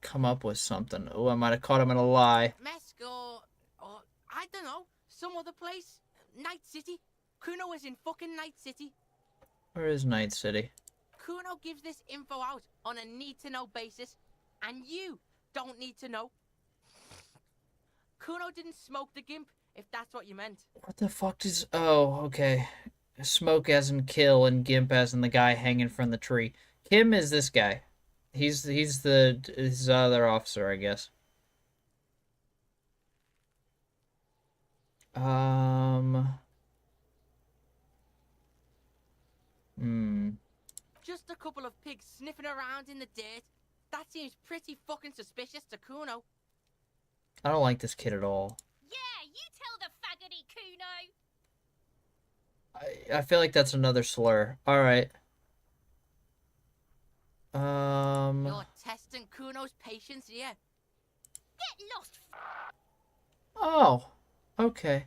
Come up with something. Oh, I might have caught him in a lie. Mesco, or I don't know, some other place. Night City. Kuno was in fucking Night City. Where is Night City? Kuno gives this info out on a need-to-know basis, and you don't need to know. Kuno didn't smoke the gimp, if that's what you meant. What the fuck does... Oh, okay. Smoke as in kill and Gimp as in the guy hanging from the tree. Kim is this guy. He's his other officer, I guess. Just a couple of pigs sniffing around in the dirt. That seems pretty fucking suspicious to Kuno. I don't like this kid at all. Yeah, you tell the faggoty, Kuno. I feel like that's another slur. Alright. You're testing Kuno's patience here. Get lost. Oh. Okay.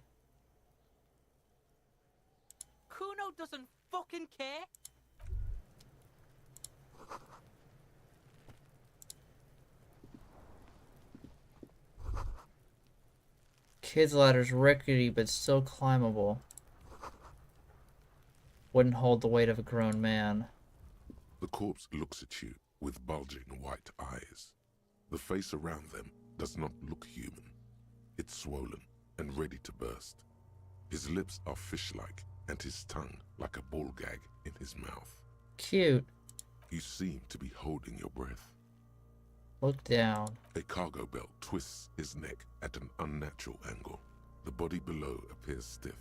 Kuno doesn't fucking care. Kid's ladder's rickety but still climbable. Wouldn't hold the weight of a grown man. The corpse looks at you with bulging white eyes. The face around them does not look human. It's swollen and ready to burst. His lips are fish-like and his tongue like a ball gag in his mouth. Cute. You seem to be holding your breath. Look down. A cargo belt twists his neck at an unnatural angle. The body below appears stiff.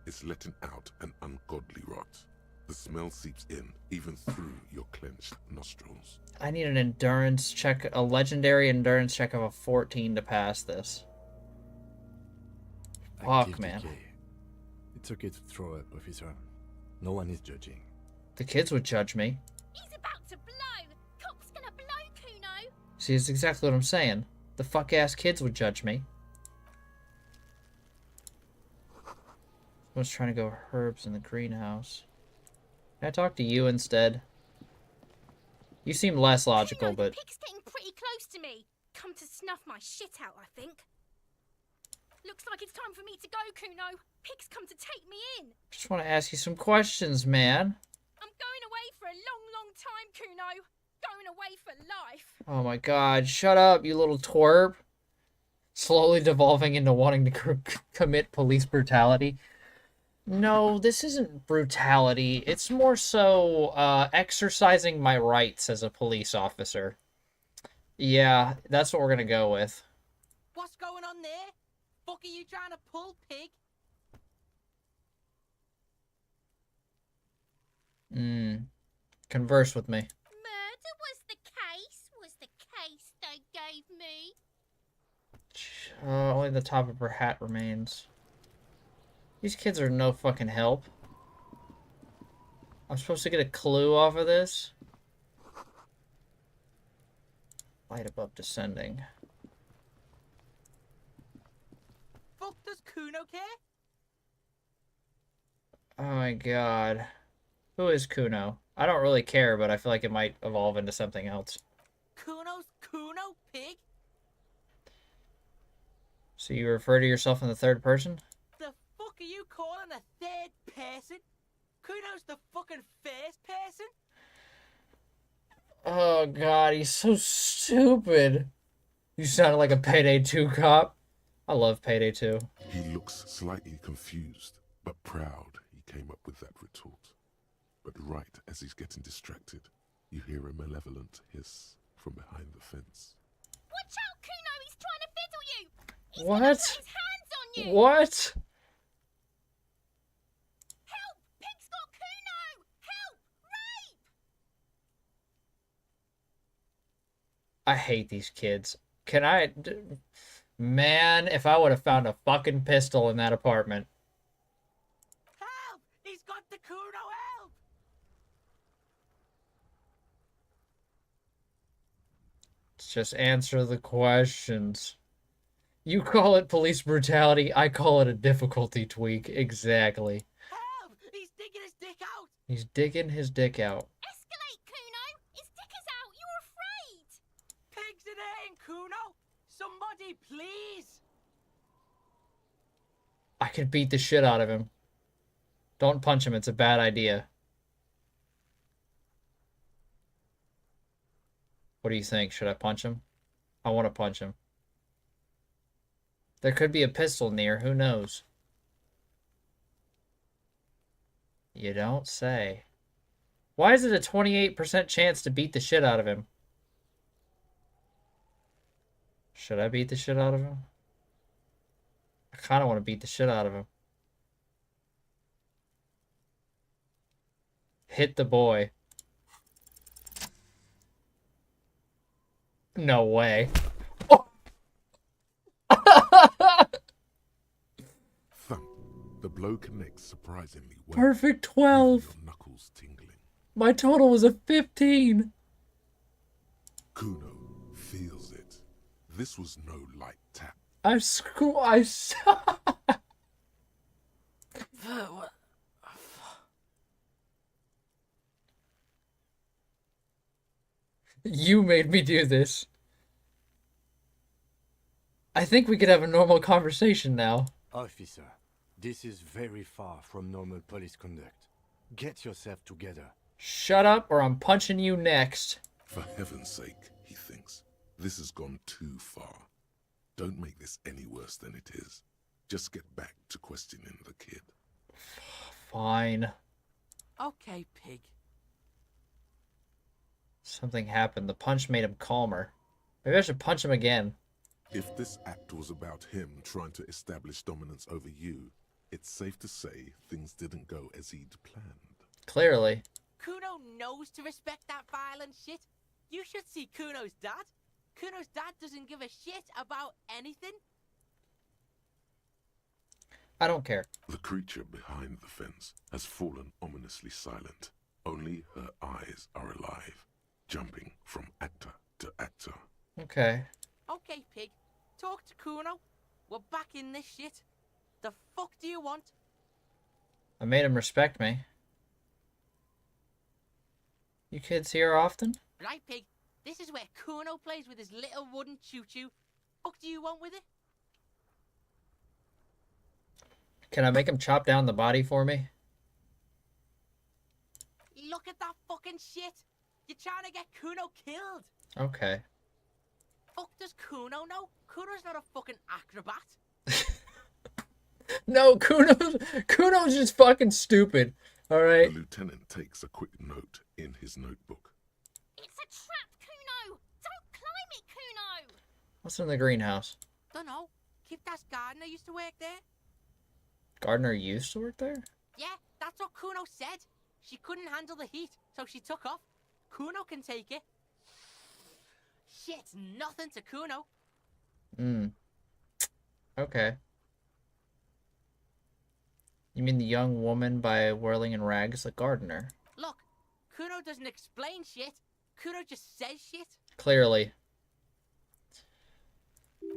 It's letting out an ungodly rot. The smell seeps in, even through your clenched nostrils. I need an endurance check, a legendary endurance check of a 14 to pass this. Fuck, man. It's okay to throw up, officer. No one is judging. The kids would judge me. He's about to blow. Cock's gonna blow, Kuno. See, it's exactly what I'm saying. The fuck-ass kids would judge me. I was trying to go herbs in the greenhouse. Can I talk to you instead? You seem less logical, Kuno, but... the pig's getting pretty close to me. Come to snuff my shit out, I think. Looks like it's time for me to go, Kuno. Pig's come to take me in. Just want to ask you some questions, man. I'm going away for a long, long time, Kuno. Going away for life. Oh my god, shut up, you little twerp. Slowly devolving into wanting to commit police brutality. No, this isn't brutality. It's more so exercising my rights as a police officer. Yeah, that's what we're gonna go with. What's going on there? Fuck are you trying to pull, pig? Converse with me. Murder was the case they gave me. Only the top of her hat remains. These kids are no fucking help. I'm supposed to get a clue off of this? Light above descending. Fuck does Kuno care? Oh my god. Who is Kuno? I don't really care, but I feel like it might evolve into something else. Kuno's Kuno, pig? So you refer to yourself in the third person? The fuck are you calling a third person? Kuno's the fucking first person? Oh god, he's so stupid. You sounded like a Payday 2 cop. I love Payday 2. He looks slightly confused, but proud he came up with that retort. But right as he's getting distracted, you hear a malevolent hiss from behind the fence. Watch out, Kuno! He's trying to fiddle you! He's What? gonna put his hands on you! What? Help! Pig's got Kuno! Help! Rape! I hate these kids. Can I... Man, if I would have found a fucking pistol in that apartment. Help! He's got the Kuno, help! Let's just answer the questions. You call it police brutality, I call it a difficulty tweak. Exactly. Help! He's digging his dick out! He's digging his dick out. Escalate, Kuno! His dick is out! You're afraid! Pigs in here, Kuno! Somebody, please! I could beat the shit out of him. Don't punch him, it's a bad idea. What do you think? Should I punch him? I want to punch him. There could be a pistol near, who knows? You don't say. Why is it a 28% chance to beat the shit out of him? Should I beat the shit out of him? I kind of want to beat the shit out of him. Hit the boy. No way. Oh. Thump. The blow connects surprisingly well. Perfect 12. Your knuckles tingling. My total was a 15. Kuno feels it. This was no light tap. You made me do this. I think we could have a normal conversation now. Officer, this is very far from normal police conduct. Get yourself together. Shut up or I'm punching you next. For heaven's sake, he thinks. This has gone too far. Don't make this any worse than it is. Just get back to questioning the kid. Fine. Okay, pig. Something happened. The punch made him calmer. Maybe I should punch him again. If this act was about him trying to establish dominance over you, it's safe to say things didn't go as he'd planned. Clearly. Kuno knows to respect that violent shit. You should see Kuno's dad. Kuno's dad doesn't give a shit about anything. I don't care. The creature behind the fence has fallen ominously silent. Only her eyes are alive, jumping from actor to actor. Okay. Okay, pig. Talk to Kuno. We're back in this shit. The fuck do you want? I made him respect me. You kids here often? Right, pig. This is where Kuno plays with his little wooden choo-choo. Fuck do you want with it? Can I make him chop down the body for me? Look at that fucking shit. You're trying to get Kuno killed. Okay. Fuck does Kuno know? Kuno's not a fucking acrobat. No, Kuno's just fucking stupid. Alright. The lieutenant takes a quick note in his notebook. It's a trap, Kuno! Don't climb it, Kuno! What's in the greenhouse? Dunno. Kipta's gardener used to work there. Gardner used to work there? Yeah, that's what Kuno said. She couldn't handle the heat, so she took off. Kuno can take it. Shit's nothing to Kuno. Okay. You mean the young woman by Whirling in Rags, the gardener? Look, Kuno doesn't explain shit. Kuno just says shit. Clearly.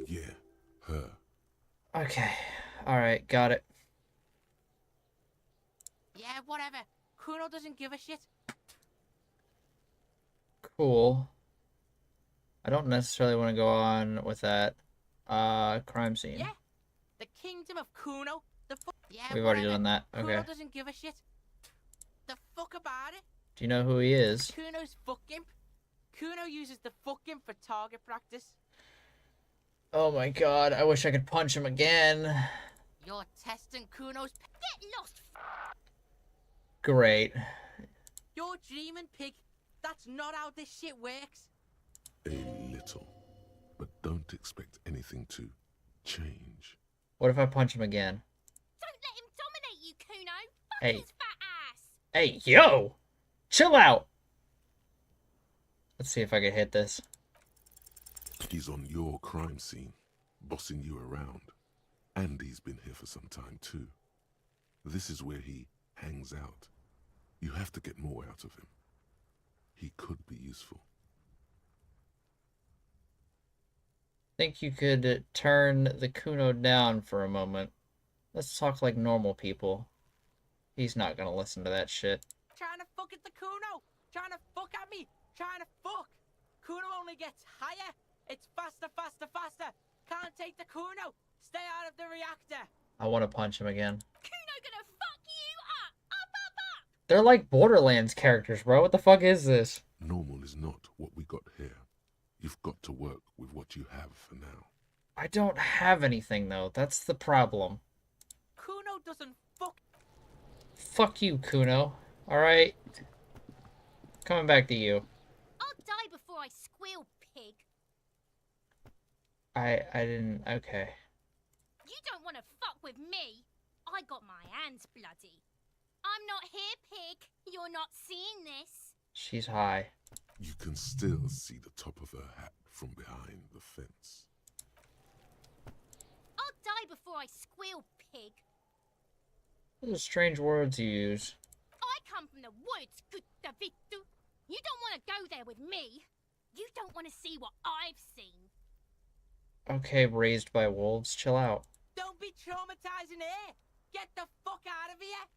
Yeah, her. Okay. Alright, got it. Yeah, whatever. Kuno doesn't give a shit. Cool. I don't necessarily want to go on with that. Crime scene. Yeah, The kingdom of Kuno. The fuck. Yeah, We've already whatever. done that. Okay. Kuno doesn't give a shit. The fuck about it? Do you know who he is? Kuno's fuck imp. Kuno uses the fuck imp for target practice. Oh my god, I wish I could punch him again. You're testing Kuno's. Get lost. Great. You're dreaming, pig. That's not how this shit works. A little. But don't expect anything to change. What if I punch him again? Don't let him dominate you, Kuno. Fuck Hey. his fat ass. Hey, yo! Chill out! Let's see if I can hit this. He's on your crime scene, bossing you around. And he's been here for some time too. This is where he hangs out. You have to get more out of him. He could be useful. Think you could turn the Kuno down for a moment. Let's talk like normal people. He's not gonna listen to that shit. Trying to fuck at the Kuno. Trying to fuck at me. Trying to fuck. Kuno only gets higher. It's faster, faster, faster. Can't take the Kuno. Stay out of the reactor. I want to punch him again. Kuno gonna fuck you up. Up. They're like Borderlands characters, bro. What the fuck is this? Normal is not what we got here. You've got to work with what you have for now. I don't have anything, though. That's the problem. Kuno doesn't fuck. Fuck you, Kuno. Alright? Coming back to you. I'll die before I squeal, pig. I didn't... Okay. You don't want to fuck with me. I got my hands bloody. I'm not here, pig. You're not seeing this. She's high. You can still see the top of her hat from behind the fence. I'll die before I squeal, pig. Those are strange words you use. I come from the woods, good Davidu. You don't want to go there with me. You don't want to see what I've seen. Okay, raised by wolves. Chill out. Don't be traumatizing her. Get the fuck out of here.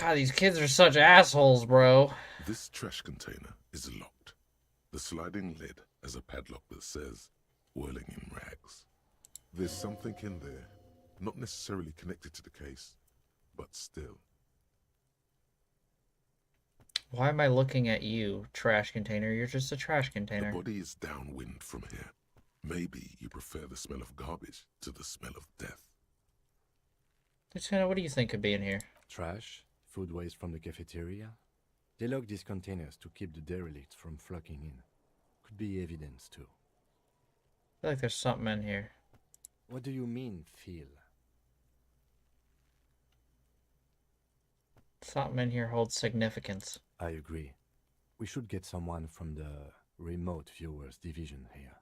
God, these kids are such assholes, bro. This trash container is locked. The sliding lid has a padlock that says, whirling in rags. There's something in there, not necessarily connected to the case, but still. Why am I looking at you, trash container? You're just a trash container. The body is downwind from here. Maybe you prefer the smell of garbage to the smell of death. Lieutenant, what do you think could be in here? Trash, food waste from the cafeteria. They lock these containers to keep the derelicts from flocking in. Could be evidence too. I feel like there's something in here. What do you mean, feel? Something in here holds significance. I agree. We should get someone from the remote viewers division here.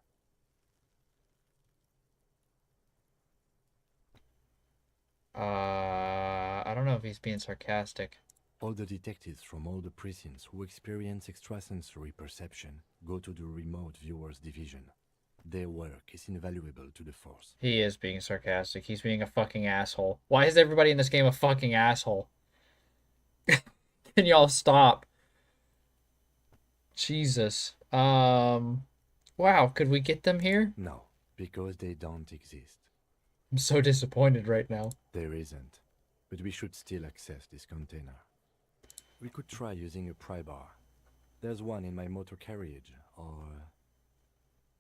I don't know if he's being sarcastic. All the detectives from all the precincts who experience extrasensory perception go to the remote viewers division. Their work is invaluable to the force. He is being sarcastic. He's being a fucking asshole. Why is everybody in this game a fucking asshole? Can y'all stop? Jesus. Wow, could we get them here? No, because they don't exist. I'm so disappointed right now. There isn't, but we should still access this container. We could try using a pry bar. There's one in my motor carriage,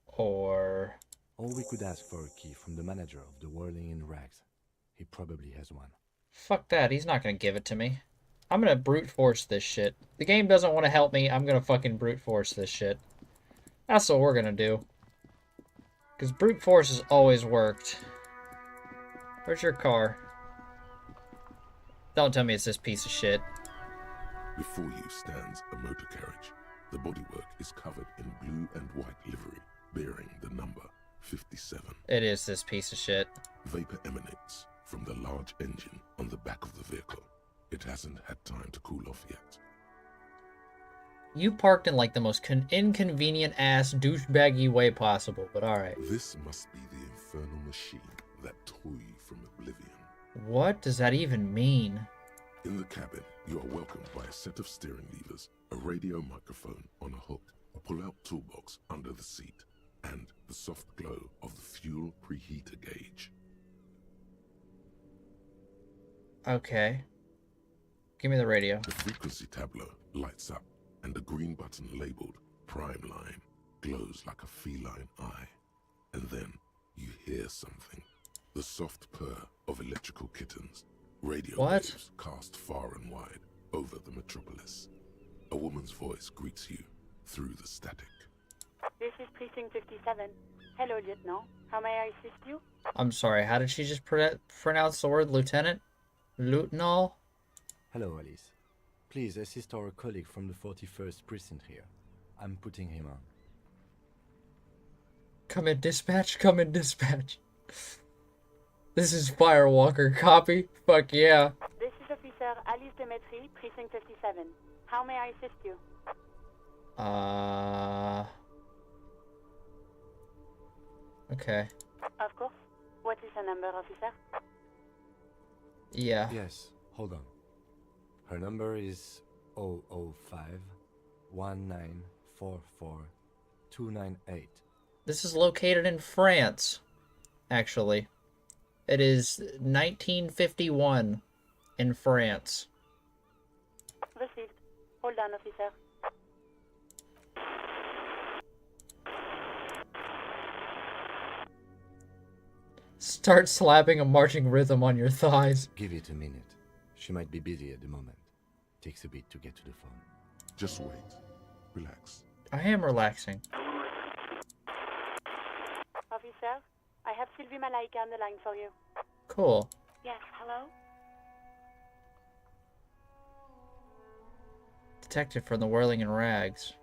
Or we could ask for a key from the manager of the Whirling in Rags. He probably has one. fuck that, he's not gonna give it to me. I'm gonna brute force this shit. The game doesn't want to help me, I'm gonna fucking brute force this shit. That's what we're gonna do. Because brute force has always worked. Where's your car? Don't tell me it's this piece of shit. Before you stands a motor carriage. The bodywork is covered in blue and white livery, bearing the number 57. It is this piece of shit. Vapor emanates from the large engine on the back of the vehicle. It hasn't had time to cool off yet. You parked in like the most inconvenient ass douchebaggy way possible, but alright. This must be the infernal machine that tore you from oblivion. What does that even mean? In the cabin, you are welcomed by a set of steering levers, a radio microphone on a hook, a pull-out toolbox under the seat, and the soft glow of the fuel preheater gauge. Okay. Give me the radio. The frequency tableau lights up, and the green button labeled Prime Line glows like a feline eye. And then you hear something. The soft purr of electrical kittens. Radio waves cast far and wide over the metropolis. A woman's voice greets you through the static. This is Precinct 57. Hello, Lieutenant. How may I assist you? I'm sorry, how did she just pronounce the word lieutenant? Lieutenant? Hello, Alice. Please assist our colleague from the 41st precinct here. I'm putting him on. Come in, dispatch. Come in, dispatch. This is Firewalker. Copy? Fuck yeah. This is Officer Alice Demetri, Precinct 57. How may I assist you? Okay. Of course. What is the number, Officer? Yeah. Yes, hold on. Her number is 005 1944 298. This is located in France, actually. It is 1951 in France. Received. Hold on, Officer. Start slapping a marching rhythm on your thighs. Give it a minute. She might be busy at the moment. Takes a bit to get to the phone. Just wait. Relax. I am relaxing. Officer, I have Sylvie Malaika on the line for you. Cool. Yes, hello? Detective from the Whirling in Rags.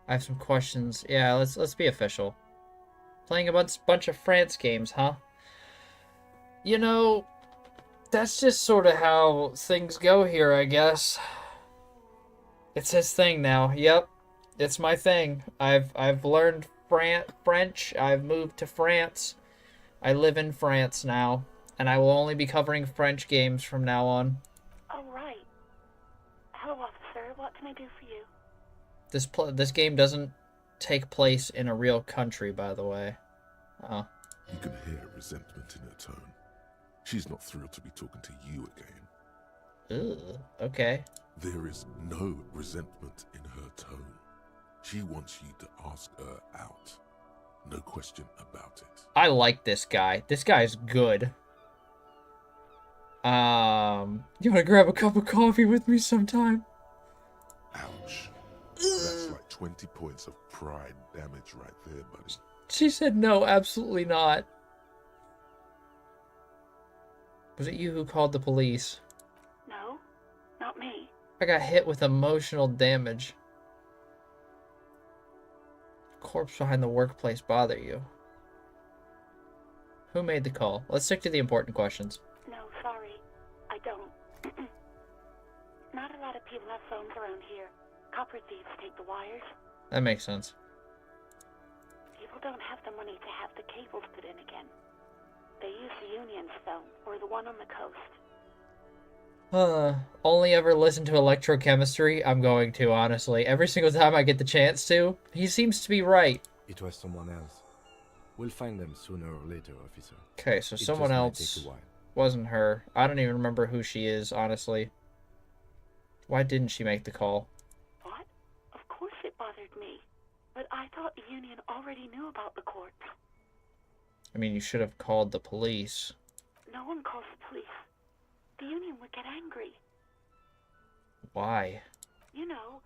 I have some questions. Yeah, let's be official. Playing a bunch of France games, huh? You know, that's just sort of how things go here, I guess. It's his thing now. Yep, it's my thing. I've learned French. I've moved to France. I live in France now, and I will only be covering French games from now on. Oh, right. Hello, officer. What can I do for you? This game doesn't take place in a real country, by the way. Oh. You can hear resentment in her tone. She's not thrilled to be talking to you again. Ugh, okay. There is no resentment in her tone. She wants you to ask her out. No question about it. I like this guy. This guy's good. You want to grab a cup of coffee with me sometime? Ouch. That's like 20 points of pride damage right there, buddy. She said no, absolutely not. Was it you who called the police? No, not me. I got hit with emotional damage. Corpse behind the workplace bother you? Who made the call? Let's stick to the important questions. No, sorry. I don't. Not a lot of people have phones around here. Copper thieves take the wires. That makes sense. People don't have the money to have the cables put in again. They use the Union's phone, or the one on the coast. Only ever listen to electrochemistry? I'm going to, honestly. Every single time I get the chance to. He seems to be right. It was someone else. We'll find them sooner or later, officer. Okay, so someone else wasn't her. I don't even remember who she is, honestly. Why didn't she make the call? What? Of course it bothered me. But I thought the Union already knew about the corpse. I mean, you should have called the police. No one calls the police. The Union would get angry. Why? You know,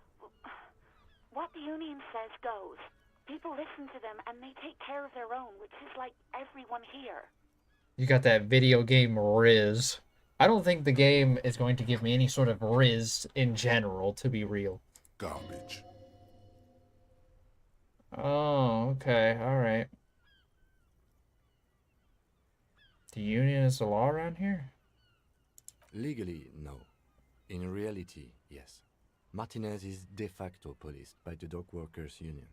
what the Union says goes. People listen to them and they take care of their own, which is like everyone here. You got that video game Riz. I don't think the game is going to give me any sort of Riz in general, to be real. Garbage. Oh, okay, alright. The Union is the law around here? Legally, no. In reality, yes. Martinez is de facto policed by the Dock Workers Union.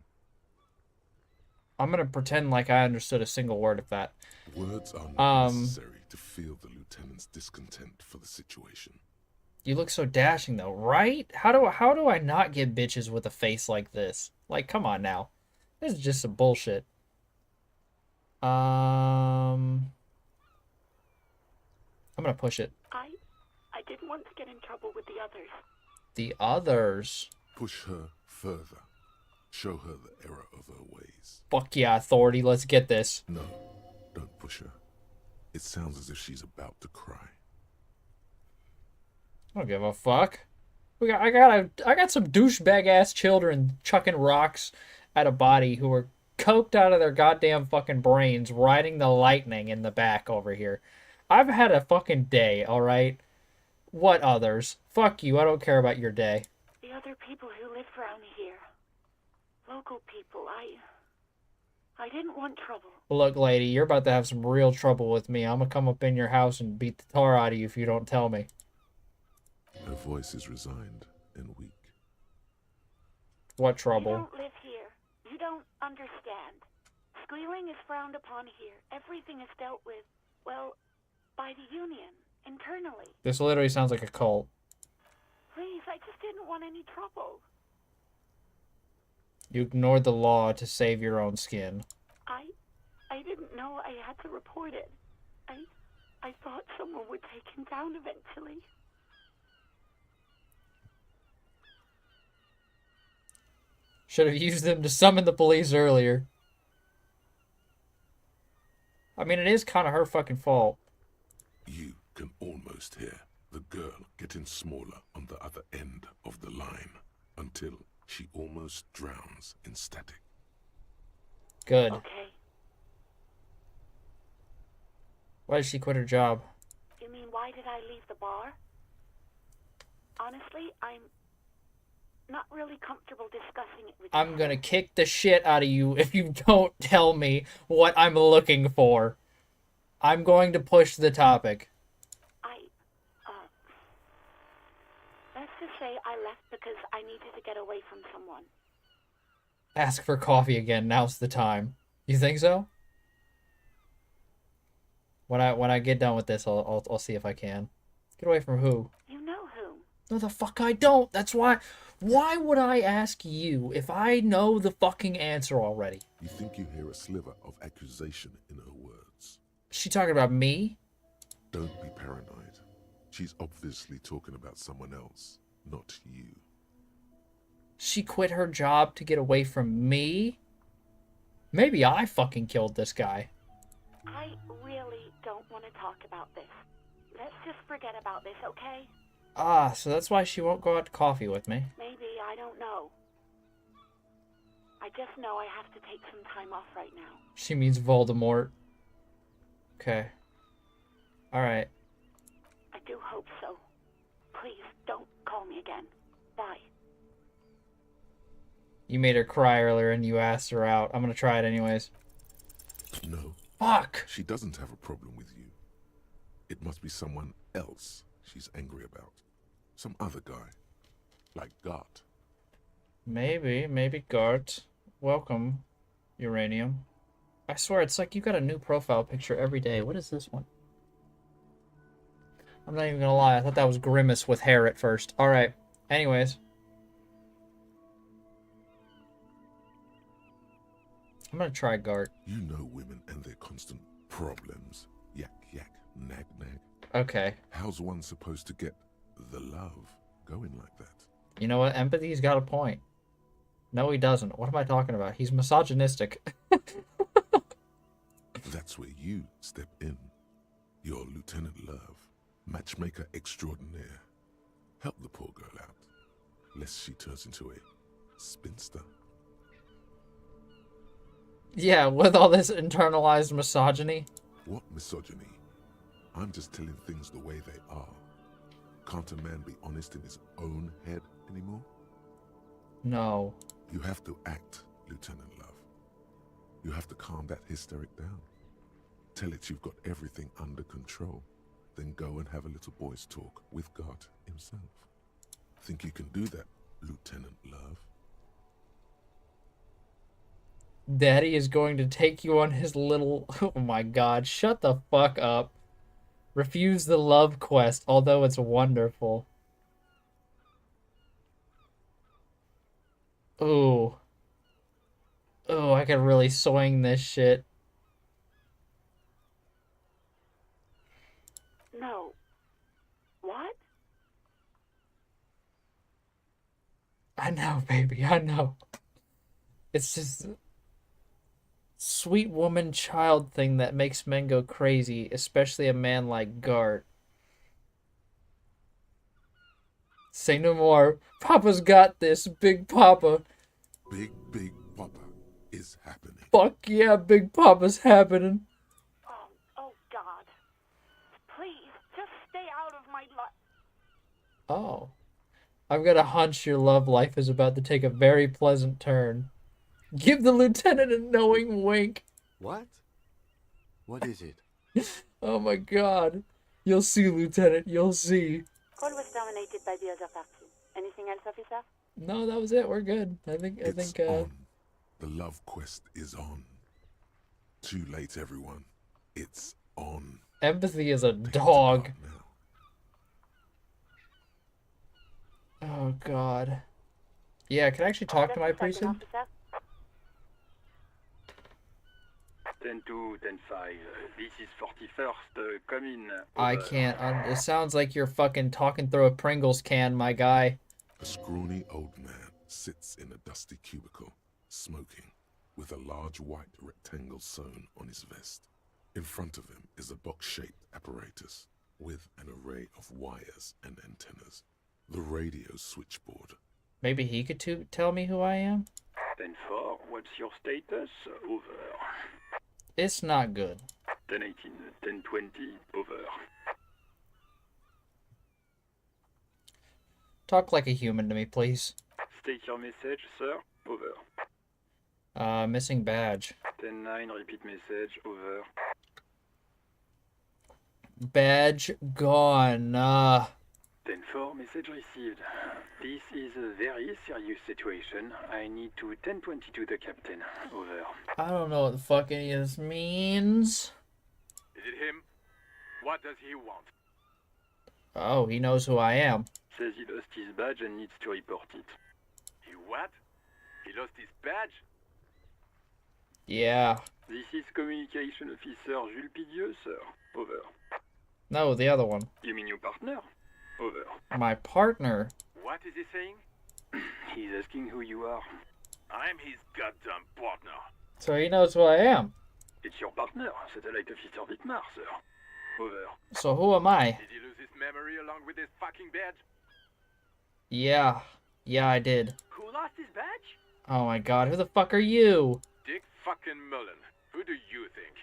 I'm gonna pretend like I understood a single word of that. Words are not necessary to feel the lieutenant's discontent for the situation. You look so dashing, though, right? How do I not get bitches with a face like this? Like, come on now. This is just some bullshit. I'm gonna push it. I didn't want to get in trouble with the others. The others. Push her further. Show her the error of her ways. Fuck yeah, authority. Let's get this. No, don't push her. It sounds as if she's about to cry. I don't give a fuck. I got some douchebag ass children chucking rocks at a body who are coked out of their goddamn fucking brains, riding the lightning in the back over here. I've had a fucking day, all right? What others? Fuck you. I don't care about your day. The other people who live around here. Local people. I didn't want trouble. Look, lady, you're about to have some real trouble with me. I'm gonna come up in your house and beat the tar out of you if you don't tell me. Her voice is resigned and weak. What trouble? You don't live here. You don't understand. Squealing is frowned upon here. Everything is dealt with, well, by the Union, internally. This literally sounds like a cult. Please, I just didn't want any trouble. You ignored the law to save your own skin. I didn't know I had to report it. I thought someone would take him down eventually. Should have used them to summon the police earlier. I mean, it is kind of her fucking fault. You can almost hear the girl getting smaller on the other end of the line until she almost drowns in static. Good. Okay. Why did she quit her job? You mean, why did I leave the bar? Honestly, I'm not really comfortable discussing it with you. I'm gonna kick the shit out of you if you don't tell me what I'm looking for. I'm going to push the topic. Let's just say I left because I needed to get away from someone. Ask for coffee again. Now's the time. You think so? When I get done with this, I'll see if I can. Get away from who? You know whom? No, the fuck I don't. That's why. Why would I ask you if I know the fucking answer already? You think you hear a sliver of accusation in her words. She talking about me? Don't be paranoid. She's obviously talking about someone else, not you. She quit her job to get away from me? Maybe I fucking killed this guy. I really don't want to talk about this. Let's just forget about this, okay? Ah, so that's why she won't go out to coffee with me. Maybe, I don't know. I just know I have to take some time off right now. She means Voldemort. Okay. Alright. I do hope so. Please, don't call me again. Bye. You made her cry earlier and you asked her out. I'm gonna try it anyways. No. Fuck! She doesn't have a problem with you. It must be someone else she's angry about. Some other guy. Like Gart. Maybe Gart. Welcome, Uranium. I swear, it's like you got a new profile picture every day. What is this one? I'm not even gonna lie, I thought that was Grimace with hair at first. Alright, anyways. I'm gonna try Gart. You know women and their constant problems. Yak, yak, nag, nag. Okay. How's one supposed to get the love going like that? You know what? Empathy's got a point. No, he doesn't. What am I talking about? He's misogynistic. That's where you step in. You're Lieutenant Love, matchmaker extraordinaire. Help the poor girl out, lest she turns into a spinster. Yeah, with all this internalized misogyny. What misogyny? I'm just telling things the way they are. Can't a man be honest in his own head anymore? No. You have to act, Lieutenant Love. You have to calm that hysteric down. Tell it you've got everything under control. Then go and have a little boy's talk with God himself. Think you can do that, Lieutenant Love? Daddy is going to take you on his little... Oh my god, shut the fuck up. Refuse the love quest, although it's wonderful. Ooh. Oh, I could really swing this shit. No. What? I know, baby, I know. It's just sweet woman child thing that makes men go crazy, especially a man like Gart. Say no more. Papa's got this, Big Papa. Big Papa is happening. Fuck yeah, Big Papa's happening. Oh God. Please, just stay out of my life. Oh. I've got a hunch your love life is about to take a very pleasant turn. Give the lieutenant a knowing wink. What? What is it? Oh my god. You'll see, Lieutenant, you'll see. Call was terminated by the other party. Anything else, officer? No, that was it. We're good. I think On. The love quest is on. Too late, everyone. It's on. Empathy is a dog. Oh god. Yeah, can I actually talk to my precinct? 10-2, 10-5. This is 41st. Come in. I can't. It sounds like you're fucking talking through a Pringles can, my guy. A scrawny old man sits in a dusty cubicle, smoking, with a large white rectangle sewn on his vest. In front of him is a box-shaped apparatus with an array of wires and antennas. The radio switchboard. Maybe he could tell me who I am? 10-4, what's your status? Over. It's not good. 10-18, 10-20, over. Talk like a human to me, please. State your message, sir. Over. Missing badge. 10-9, repeat message. Over. Badge gone. 10-4, message received. This is a very serious situation. I need to 10-22 the captain. Over. I don't know what the fuck any of this means. Is it him? What does he want? Oh, he knows who I am. Says he lost his badge and needs to report it. He what? He lost his badge? Yeah. This is Communication Officer Jules Pidieux, sir. Over. No, the other one. You mean your partner? Over. My partner? What is he saying? He's asking who you are. I'm his goddamn partner. So he knows who I am. It's your partner, Satellite Officer Dietmar, sir. Over. So who am I? Did he lose his memory along with his fucking badge? Yeah. Yeah, I did. Who lost his badge? Oh my god, who the fuck are you? Dick fucking Mullen. Who do you think?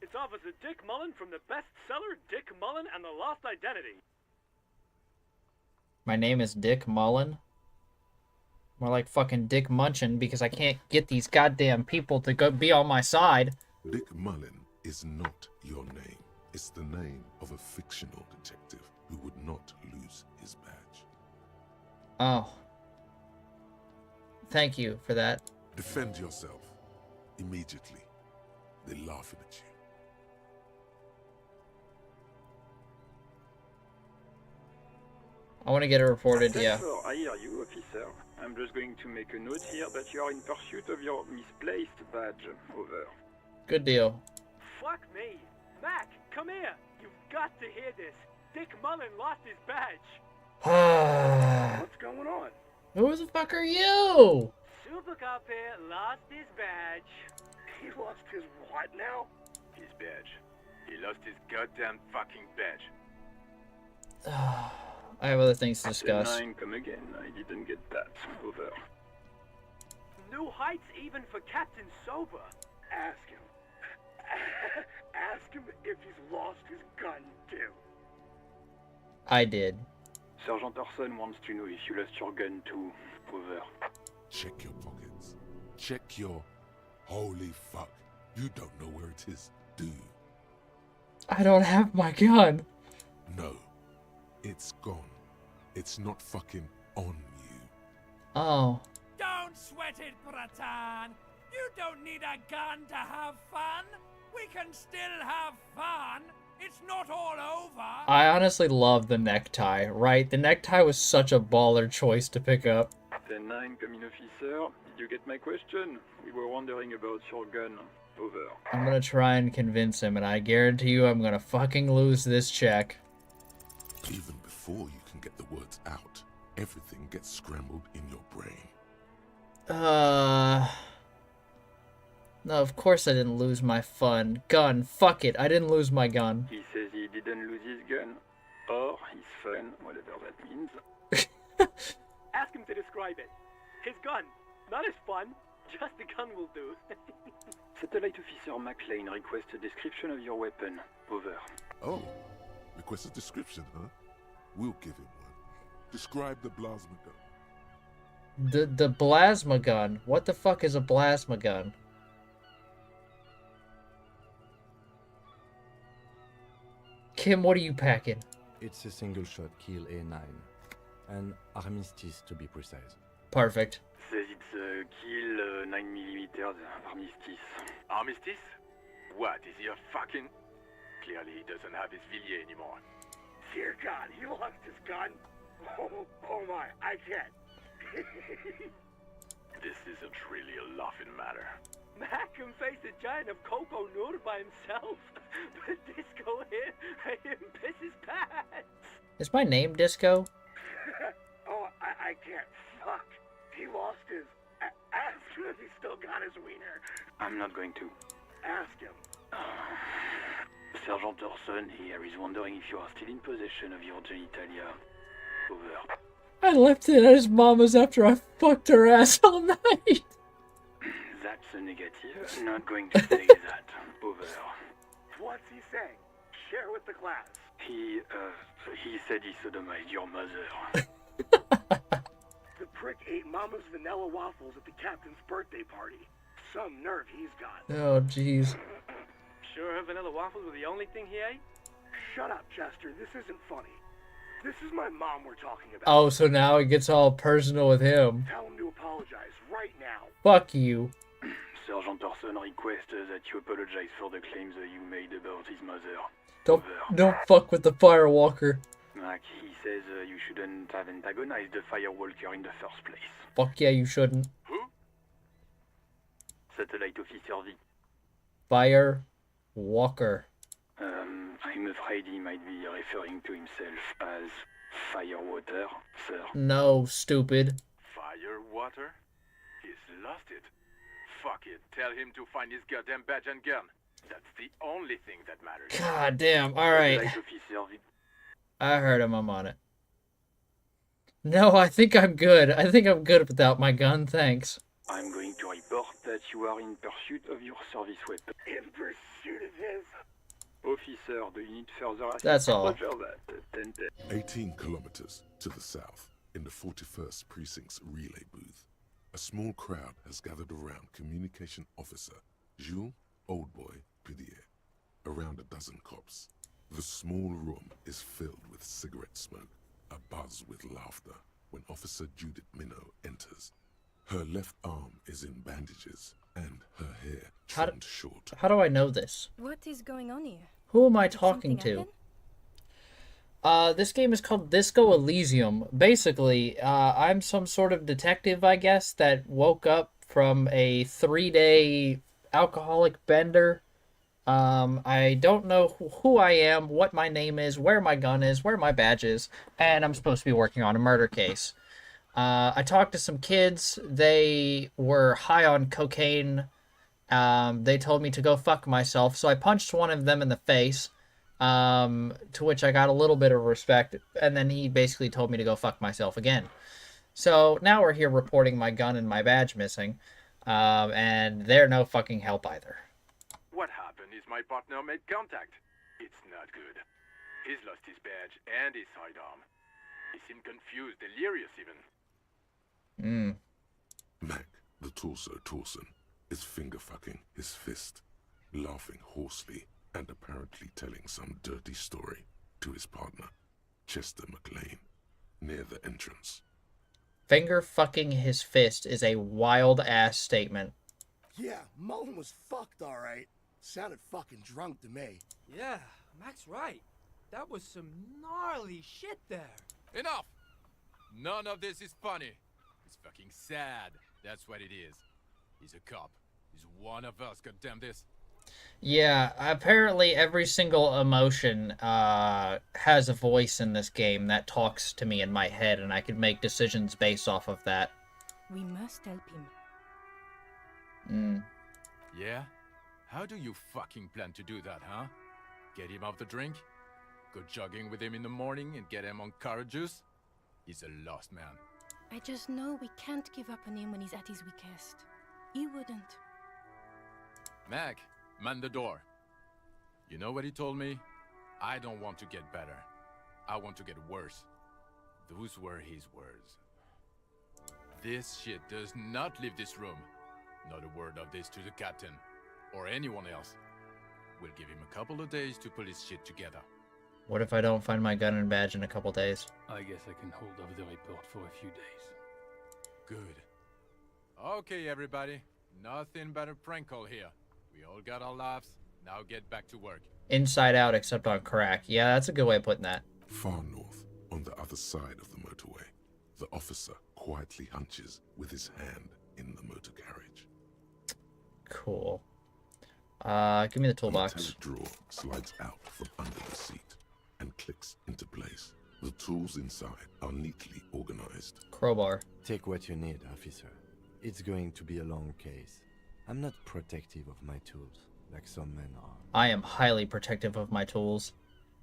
It's Officer Dick Mullen from the bestseller Dick Mullen and the Lost Identity. My name is Dick Mullen. More like fucking Dick Munchin because I can't get these goddamn people to go be on my side. Dick Mullen is not your name. It's the name of a fictional detective who would not lose his badge. Oh. Thank you for that. Defend yourself. Immediately. They're laughing at you. I want to get it reported, yeah. Sure, I hear you, officer. I'm just going to make a note here that you are in pursuit of your misplaced badge. Over. Good deal. Fuck me. Mac, come here. You've got to hear this. Dick Mullen lost his badge. What's going on? Who the fuck are you? Super Cop here lost his badge. He lost his what now? His badge. He lost his goddamn fucking badge. I have other things to discuss. 10-9, come again. I didn't get that. Over. New heights even for Captain Sober. Ask him. Ask him if he's lost his gun, too. I did. Sergeant Orson wants to know if you lost your gun too. Over. Check your pockets. Check your... Holy fuck. You don't know where it is, do you? I don't have my gun. No. It's gone. It's not fucking on you. Oh. Don't sweat it, Bratan. You don't need a gun to have fun. We can still have fun. It's not all over. I honestly love the necktie, right? The necktie was such a baller choice to pick up. 10-9, come in, officer. Did you get my question? We were wondering about your gun. Over. I'm gonna try and convince him, and I guarantee you I'm gonna fucking lose this check. Even before you can get the words out, everything gets scrambled in your brain. No, of course I didn't lose my gun. Fuck it, I didn't lose my gun. He says he didn't lose his gun. Or his fun, whatever that means. Ask him to describe it. His gun. Not his fun. Just the gun will do. Satellite Officer McLean requests a description of your weapon. Over. Oh, request a description, huh? We'll give him one. Describe the plasma gun. The plasma gun? What the fuck is a plasma gun? Kim, what are you packing? It's a single-shot kill A9. An armistice, to be precise. Perfect. Says it's a kill 9mm armistice. Armistice? What, is he a fucking... Clearly he doesn't have his Villiers anymore. Dear God, he lost his gun? Oh my, I can't. This isn't really a laughing matter. Mac can face a giant of Coco Nur by himself, but Disco here made him piss his pants. Is my name Disco? Oh, I can't. Fuck. He lost his... Ask him if he's still got his wiener. I'm not going to. Ask him. Sergeant Orson here is wondering if you are still in possession of your genitalia. Over. I left it at his mama's after I fucked her ass all night. That's a negative. Not going to say that. Over. What's he saying? Share with the class. He said he sodomized your mother. The prick ate Mama's vanilla waffles at the captain's birthday party. Some nerve he's got. Oh, jeez. Sure her vanilla waffles were the only thing he ate? Shut up, Chester. This isn't funny. This is my mom we're talking about. Oh, so now it gets all personal with him. Tell him to apologize right now. Fuck you. Sergeant Orson requests that you apologize for the claims that you made about his mother. Don't fuck with the Firewalker. Mac, he says you shouldn't have antagonized the Firewalker in the first place. Fuck yeah, you shouldn't. Who? Satellite Officer V. Firewalker. I'm afraid he might be referring to himself as Firewater, sir. No, stupid. Firewater? He's lost it. Fuck it. Tell him to find his goddamn badge and gun. That's the only thing that matters. God damn, alright. Satellite Officer V. I heard him, I'm on it. No, I think I'm good. I think I'm good without my gun, thanks. I'm going to report that you are in pursuit of your service weapon. In pursuit of his... Officer, do you need further assistance? That's all. Roger that. 18 kilometers to the south, in the 41st Precinct's relay booth, a small crowd has gathered around Communication Officer Jules Oldboy Pidier, around a dozen cops. The small room is filled with cigarette smoke, abuzz with laughter, when Officer Judith Minot enters. Her left arm is in bandages, and her hair trimmed short. How do I know this? What is going on here? Who am I talking to? This game is called Disco Elysium. Basically, I'm some sort of detective, I guess, that woke up from a 3-day alcoholic bender. I don't know who I am, what my name is, where my gun is, where my badge is, and I'm supposed to be working on a murder case. I talked to some kids. They were high on cocaine. They told me to go fuck myself, so I punched one of them in the face, to which I got a little bit of respect, and then he basically told me to go fuck myself again. So now we're here reporting my gun and my badge missing, and they're no fucking help either. What happened is my partner made contact. It's not good. He's lost his badge and his sidearm. He seemed confused, delirious even. Mac, the torso Torson, is finger-fucking his fist, laughing hoarsely and apparently telling some dirty story to his partner, Chester McLean, near the entrance. Finger fucking his fist is a wild-ass statement. Yeah, Mullen was fucked, alright. Sounded fucking drunk to me. Yeah, Mac's right. That was some gnarly shit there. Enough! None of this is funny. He's fucking sad. That's what it is. He's a cop. He's one of us, goddamn this. Yeah, apparently every single emotion has a voice in this game that talks to me in my head, and I can make decisions based off of that. We must help him. Yeah? How do you fucking plan to do that, huh? Get him off the drink? Go jogging with him in the morning and get him on carrot juice? He's a lost man. I just know we can't give up on him when he's at his weakest. He wouldn't. Mac, man the door. You know what he told me? I don't want to get better. I want to get worse. Those were his words. This shit does not leave this room. Not a word of this to the captain, or anyone else. We'll give him a couple of days to put his shit together. What if I don't find my gun and badge in a couple days? I guess I can hold off the report for a few days. Good. Okay, everybody. Nothing but a prank call here. We all got our laughs. Now get back to work. Inside out, except on crack. Yeah, that's a good way of putting that. Far north, on the other side of the motorway, the officer quietly hunches with his hand in the motor carriage. Cool. Give me the toolbox. A metallic drawer slides out from under the seat and clicks into place. The tools inside are neatly organized. Crowbar. Take what you need, officer. It's going to be a long case. I'm not protective of my tools, like some men are. I am highly protective of my tools.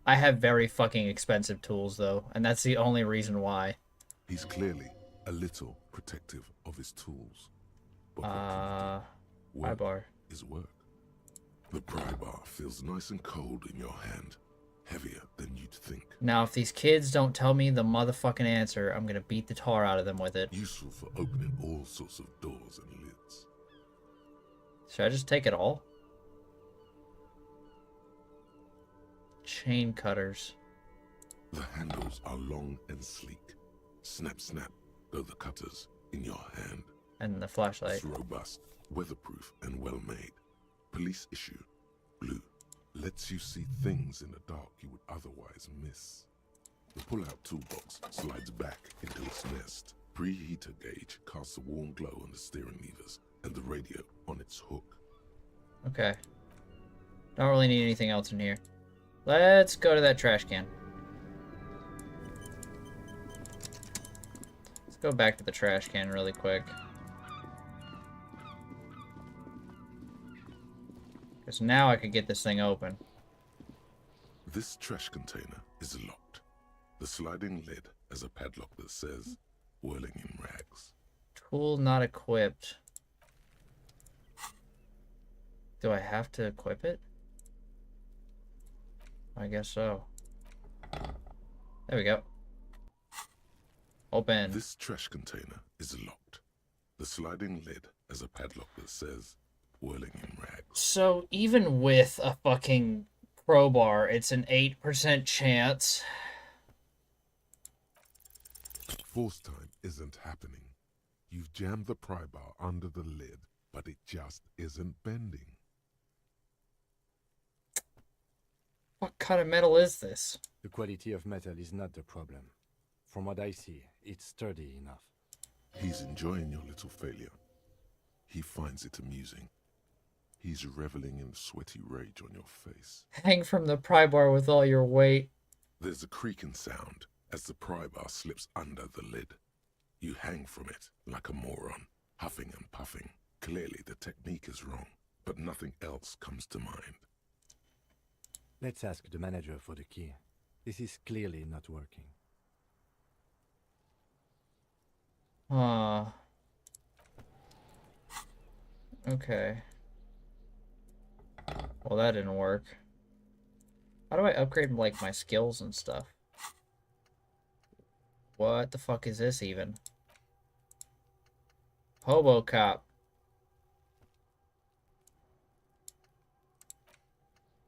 I have very fucking expensive tools, though, and that's the only reason why. He's clearly a little protective of his tools. Pry bar. Is work. The pry bar feels nice and cold in your hand, heavier than you'd think. Now, if these kids don't tell me the motherfucking answer, I'm gonna beat the tar out of them with it. Useful for opening all sorts of doors and lids. Should I just take it all? Chain cutters. The handles are long and sleek. Snap, snap, go the cutters in your hand. And the flashlight. It's robust, weatherproof, and well made. Police issue. Blue. Lets you see things in the dark you would otherwise miss. The pull-out toolbox slides back into its nest. Preheater gauge casts a warm glow on the steering levers and the radio on its hook. Okay. Don't really need anything else in here. Let's go to that trash can. Let's go back to the trash can really quick. Because now I could get this thing open. This trash container is locked. The sliding lid has a padlock that says, whirling in rags. Tool not equipped. Do I have to equip it? I guess so. There we go. Open. This trash container is locked. The sliding lid has a padlock that says, whirling in rags. So even with a fucking crowbar, it's an 8% chance. Force time isn't happening. You've jammed the pry bar under the lid, but it just isn't bending. What kind of metal is this? The quality of metal is not the problem. From what I see, it's sturdy enough. He's enjoying your little failure. He finds it amusing. He's reveling in sweaty rage on your face. Hang from the pry bar with all your weight. There's a creaking sound as the pry bar slips under the lid. You hang from it like a moron, huffing and puffing. Clearly the technique is wrong, but nothing else comes to mind. Let's ask the manager for the key. This is clearly not working. Okay. Well, that didn't work. How do I upgrade, like, my skills and stuff? What the fuck is this even? Hobo Cop.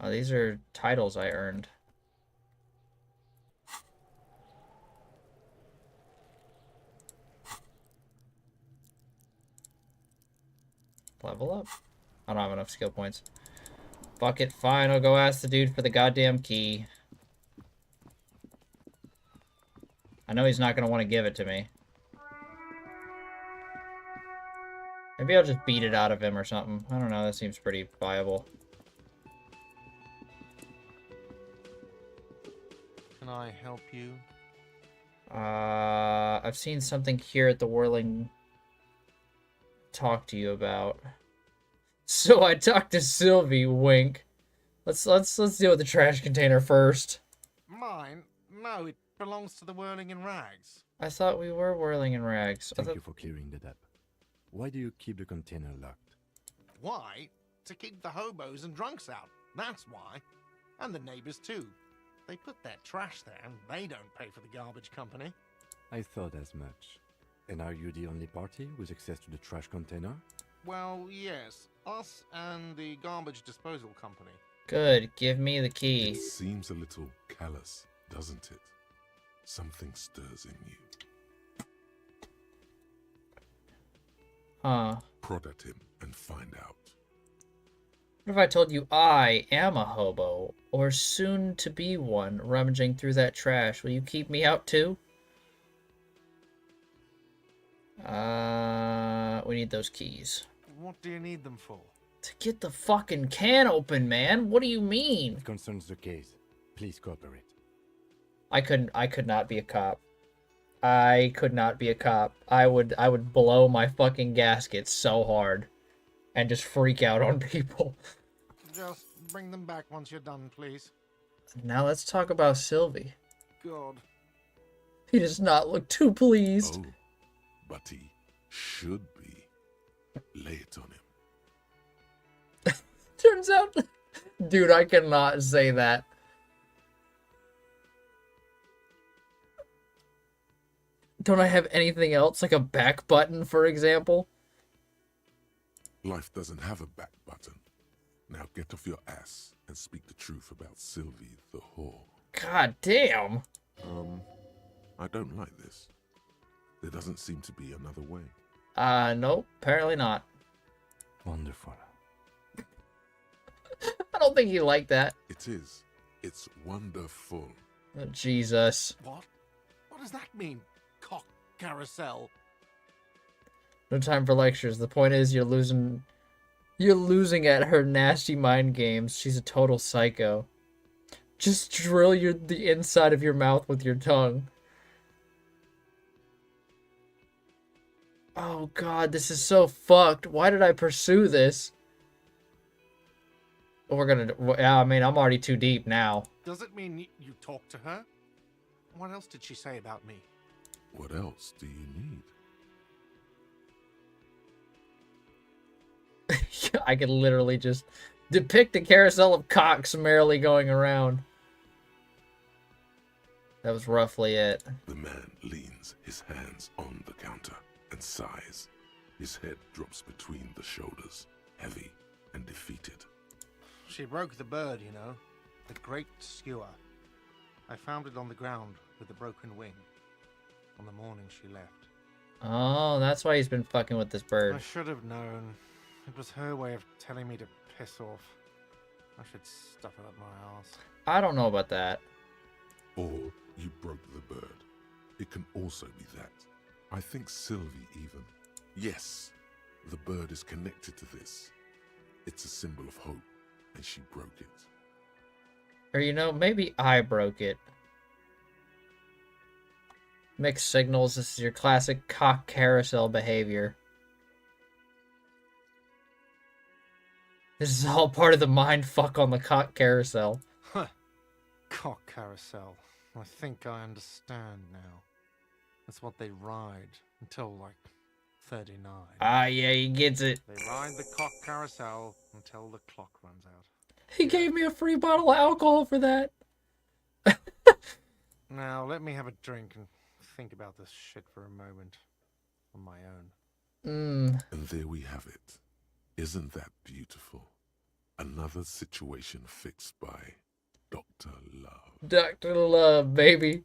Oh, these are titles I earned. Level up. I don't have enough skill points. Fuck it, fine, I'll go ask the dude for the goddamn key. I know he's not gonna want to give it to me. Maybe I'll just beat it out of him or something. I don't know, that seems pretty viable. Can I help you? I've seen something here at the Whirling talk to you about. So I talked to Sylvie, wink. Let's deal with the trash container first. Mine? No, it belongs to the Whirling in Rags. I thought we were Whirling in Rags. Thank you for clearing that up. Why do you keep the container locked? Why? To keep the hobos and drunks out. That's why. And the neighbors too. They put their trash there and they don't pay for the garbage company. I thought as much. And are you the only party with access to the trash container? Well, yes. Us and the garbage disposal company. Good, give me the key. It seems a little callous, doesn't it? Something stirs in you. Huh. Prod at him and find out. What if I told you I am a hobo, or soon to be one, rummaging through that trash? Will you keep me out too? We need those keys. What do you need them for? To get the fucking can open, man. What do you mean? It concerns the case. Please cooperate. I could not be a cop. I could not be a cop. I would blow my fucking gasket so hard and just freak out on people. Just bring them back once you're done, please. Now let's talk about Sylvie. God. He does not look too pleased. Oh, but he should be. Lay it on him. Turns out, dude, I cannot say that. Don't I have anything else, like a back button, for example? Life doesn't have a back button. Now get off your ass and speak the truth about Sylvie the whore. God damn. I don't like this. There doesn't seem to be another way. Nope, apparently not. Wonderful. I don't think he liked that. It is. It's wonderful. Oh, Jesus. What? What does that mean? Cock carousel. No time for lectures. The point is you're losing at her nasty mind games. She's a total psycho. Just drill the inside of your mouth with your tongue. Oh god, this is so fucked. Why did I pursue this? Yeah, I mean, I'm already too deep now. Does it mean you talked to her? What else did she say about me? What else do you need? I could literally just depict a carousel of cocks merrily going around. That was roughly it. The man leans his hands on the counter and sighs. His head drops between the shoulders, heavy and defeated. She broke the bird, you know. The great skewer. I found it on the ground with a broken wing. On the morning she left. Oh, that's why he's been fucking with this bird. I should have known. It was her way of telling me to piss off. I should stuff it up my ass. I don't know about that. Or you broke the bird. It can also be that. I think Sylvie even. Yes, the bird is connected to this. It's a symbol of hope, and she broke it. Or, you know, maybe I broke it. Mixed signals, this is your classic cock carousel behavior. This is all part of the mind fuck on the cock carousel. Huh. Cock carousel. I think I understand now. That's what they ride until like 39. Ah, yeah, he gets it. They ride the cock carousel until the clock runs out. He gave me a free bottle of alcohol for that. Now, let me have a drink and think about this shit for a moment. On my own. And there we have it. Isn't that beautiful? Another situation fixed by Dr. Love. Dr. Love, baby.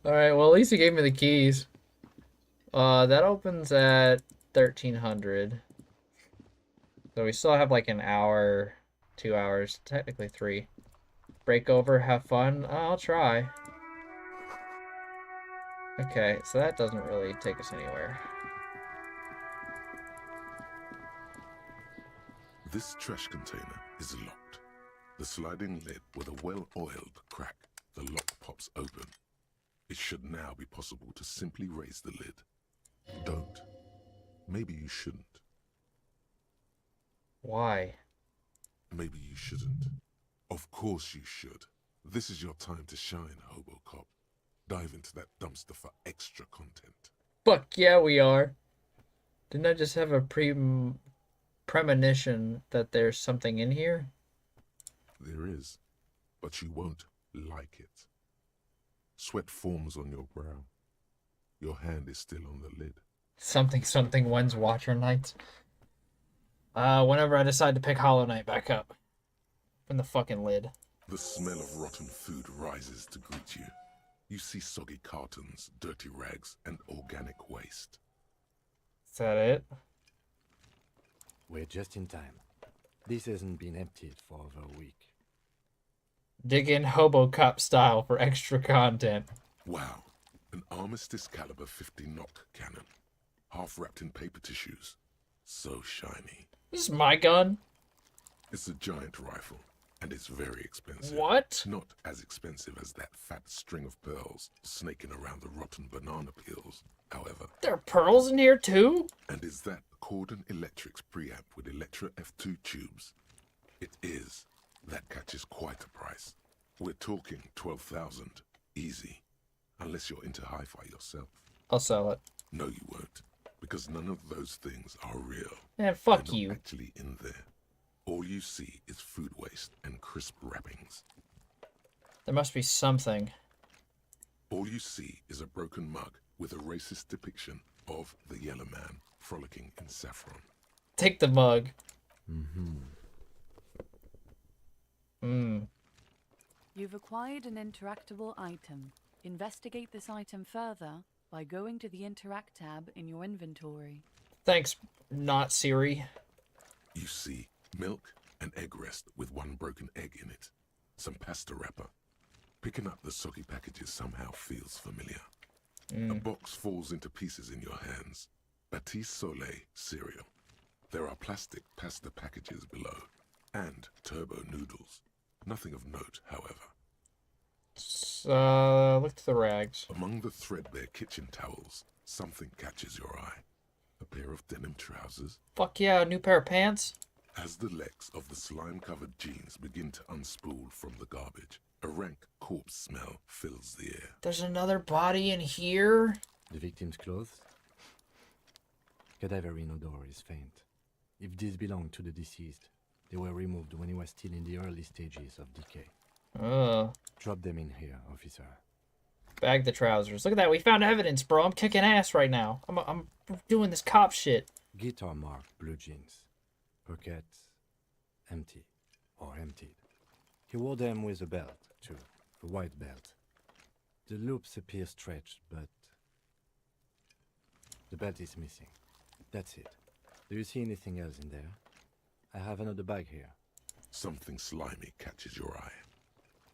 Alright, well, at least he gave me the keys. That opens at 1300. So we still have like an hour, 2 hours, technically 3. Break over, have fun. I'll try. Okay, so that doesn't really take us anywhere. This trash container is locked. The sliding lid with a well-oiled crack, the lock pops open. It should now be possible to simply raise the lid. Don't. Maybe you shouldn't. Why? Maybe you shouldn't. Of course you should. This is your time to shine, Hobocop. Dive into that dumpster for extra content. Fuck yeah, we are. Didn't I just have a premonition that there's something in here? There is, but you won't like it. Sweat forms on your brow. Your hand is still on the lid. Something when's Watcher Nights? Whenever I decide to pick Hollow Knight back up. From the fucking lid. The smell of rotten food rises to greet you. You see soggy cartons, dirty rags, and organic waste. Is that it? We're just in time. This hasn't been emptied for over a week. Dig in Hobocop style for extra content. Wow, an Armistice caliber 50 knock cannon. Half wrapped in paper tissues. So shiny. This is my gun? It's a giant rifle, and it's very expensive. What? Not as expensive as that fat string of pearls snaking around the rotten banana peels, however. There are pearls in here too? And is that Cordon Electric's preamp with Electra F2 tubes? It is. That catches quite a price. We're talking 12,000. Easy. Unless you're into hi-fi yourself. I'll sell it. No, you won't. Because none of those things are real. Man, fuck They're you. not actually in there. All you see is food waste and crisp wrappings. There must be something. All you see is a broken mug with a racist depiction of the Yellow Man frolicking in saffron. Take the mug. You've acquired an interactable item. Investigate this item further by going to the Interact tab in your inventory. Thanks, not Siri. You see milk and egg rest with one broken egg in it. Some pasta wrapper. Picking up the soggy packages somehow feels familiar. A box falls into pieces in your hands. Batiste Soleil cereal. There are plastic pasta packages below. And turbo noodles. Nothing of note, however. Look to the rags. Among the threadbare kitchen towels, something catches your eye. A pair of denim trousers. Fuck yeah, a new pair of pants. As the legs of the slime-covered jeans begin to unspool from the garbage, a rank corpse smell fills the air. There's another body in here? The victim's clothes? Cadaverine odor is faint. If these belong to the deceased, they were removed when he was still in the early stages of decay. Drop them in here, officer. Bag the trousers. Look at that, we found evidence, bro. I'm kicking ass right now. I'm doing this cop shit. Guitar marked blue jeans. Pockets empty or emptied. He wore them with a belt, too. A white belt. The loops appear stretched, but the belt is missing. That's it. Do you see anything else in there? I have another bag here. Something slimy catches your eye.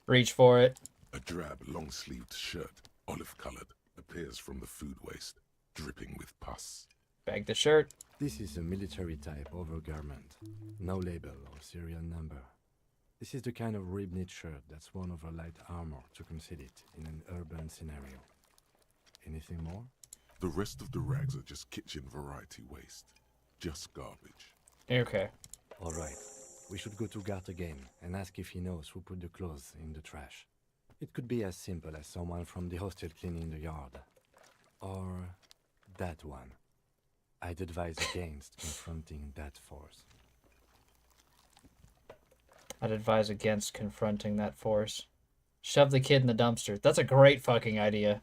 Reach for it. A drab, long-sleeved shirt, olive-colored, appears from the food waste, dripping with pus. Bag the shirt. This is a military-type overgarment. No label or serial number. This is the kind of rib-knit shirt that's worn over light armor to conceal it in an urban scenario. Anything more? The rest of the rags are just kitchen variety waste. Just garbage. Okay. All right. We should go to Gart again and ask if he knows who put the clothes in the trash. It could be as simple as someone from the hostel cleaning the yard. Or that one. I'd advise against confronting that force. I'd advise against confronting that force. Shove the kid in the dumpster. That's a great fucking idea.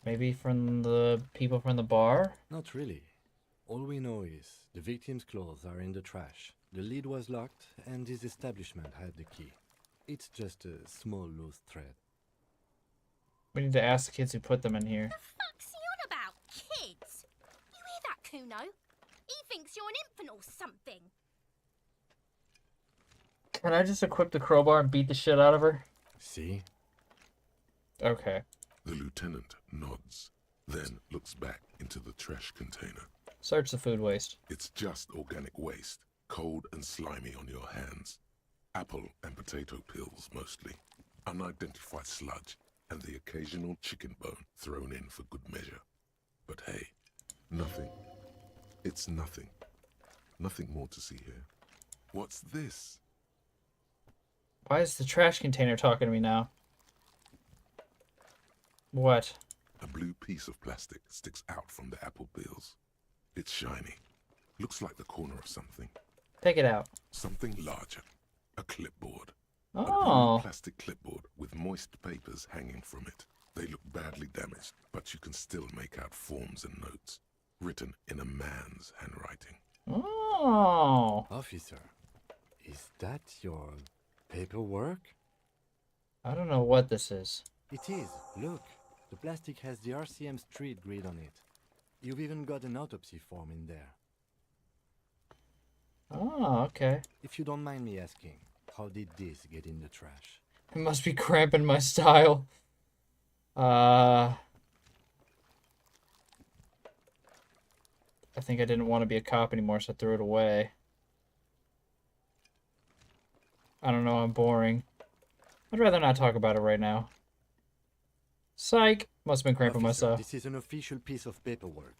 Maybe from the people from the bar? Not really. All we know is the victim's clothes are in the trash. The lid was locked, and his establishment had the key. It's just a small loose thread. We need to ask the kids who put them in here. The fuck's he on about? Kids? You hear that, Kuno? He thinks you're an infant or something. Can I just equip the crowbar and beat the shit out of her? See? Okay. The lieutenant nods, then looks back into the trash container. Search the food waste. It's just organic waste. cold and slimy on your hands. Apple and potato peels, mostly. Unidentified sludge, and the occasional chicken bone thrown in for good measure. But hey, nothing. It's nothing. Nothing more to see here. What's this? Why is the trash container talking to me now? What? A blue piece of plastic sticks out from the apple peels. It's shiny. Looks like the corner of something. Take it out. Something larger. A clipboard. Oh. A blue plastic clipboard with moist papers hanging from it. They look badly damaged, but you can still make out forms and notes, written in a man's handwriting. Oh. Officer, is that your paperwork? I don't know what this is. It is. Look, the plastic has the RCM street grid on it. You've even got an autopsy form in there. Oh, okay. If you don't mind me asking, how did this get in the trash? It must be cramping my style. I think I didn't want to be a cop anymore, so I threw it away. I don't know, I'm boring. I'd rather not talk about it right now. Psych! Must have been cramping my Officer, style. this is an official piece of paperwork.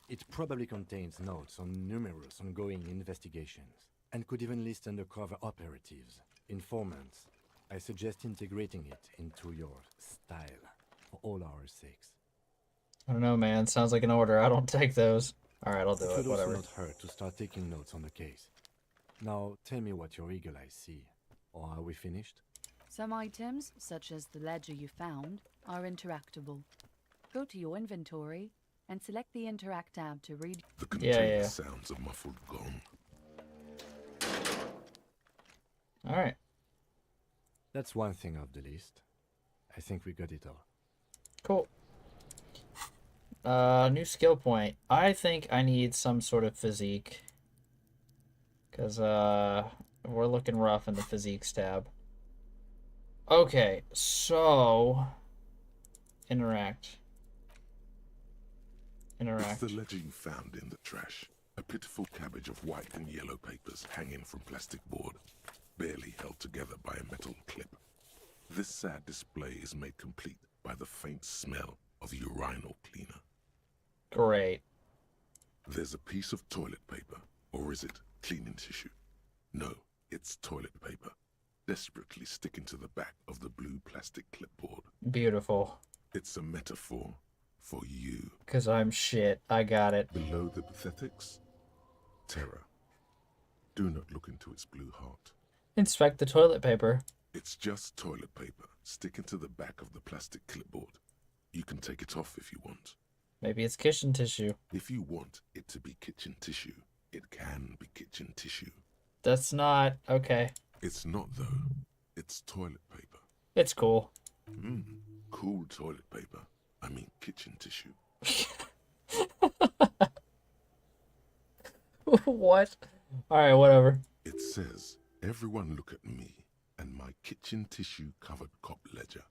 It probably contains notes on numerous ongoing investigations, and could even list undercover operatives, informants. I suggest integrating it into your style, for all our sakes. I don't know, man. Sounds like an order. I don't take those. Alright, I'll do It it. would Whatever. also not hurt to start taking notes on the case. Now, tell me what your eagle eyes see. Or are we finished? Some items, such as the ledger you found, are interactable. Go to your inventory and select the Interact tab to read. The container sounds a muffled gong. Alright. That's one thing off the list. I think we got it all. Cool. New skill point. I think I need some sort of physique. Because, we're looking rough in the physiques tab. Okay, so... Interact. It's the ledger you found in the trash. A pitiful cabbage of white and yellow papers hanging from plastic board, barely held together by a metal clip. This sad display is made complete by the faint smell of urinal cleaner. Great. There's a piece of toilet paper, or is it cleaning tissue? No, it's toilet paper, desperately sticking to the back of the blue plastic clipboard. Beautiful. It's a metaphor for you. Because I'm shit. I got it. Below the pathetics, terror. Do not look into its blue heart. Inspect the toilet paper. It's just toilet paper sticking to the back of the plastic clipboard. You can take it off if you want. Maybe it's kitchen tissue. If you want it to be kitchen tissue, it can be kitchen tissue. That's not... okay. It's not, though. It's toilet paper. It's cool. Cool toilet paper. I mean kitchen tissue. What? Alright, whatever. It says, everyone look at me and my kitchen tissue covered cop ledger.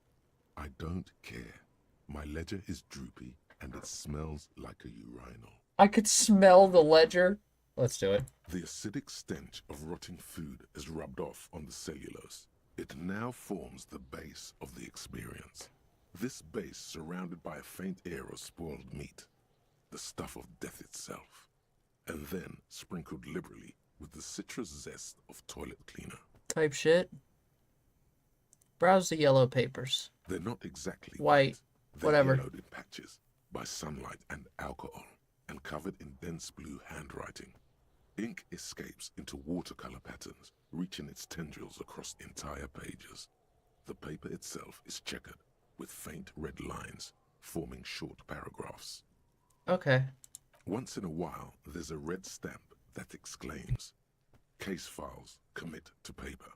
I don't care. My ledger is droopy and it smells like a urinal. I could smell the ledger. Let's do it. The acidic stench of rotting food is rubbed off on the cellulose. It now forms the base of the experience. This base surrounded by a faint air of spoiled meat, the stuff of death itself, and then sprinkled liberally with the citrus zest of toilet cleaner. Type shit. Browse the yellow papers. They're not exactly white. They're Whatever. yellowed in patches by sunlight and alcohol, and covered in dense blue handwriting. Ink escapes into watercolor patterns, reaching its tendrils across entire pages. The paper itself is checkered, with faint red lines, forming short paragraphs. Okay. Once in a while, there's a red stamp that exclaims, "Case files commit to paper."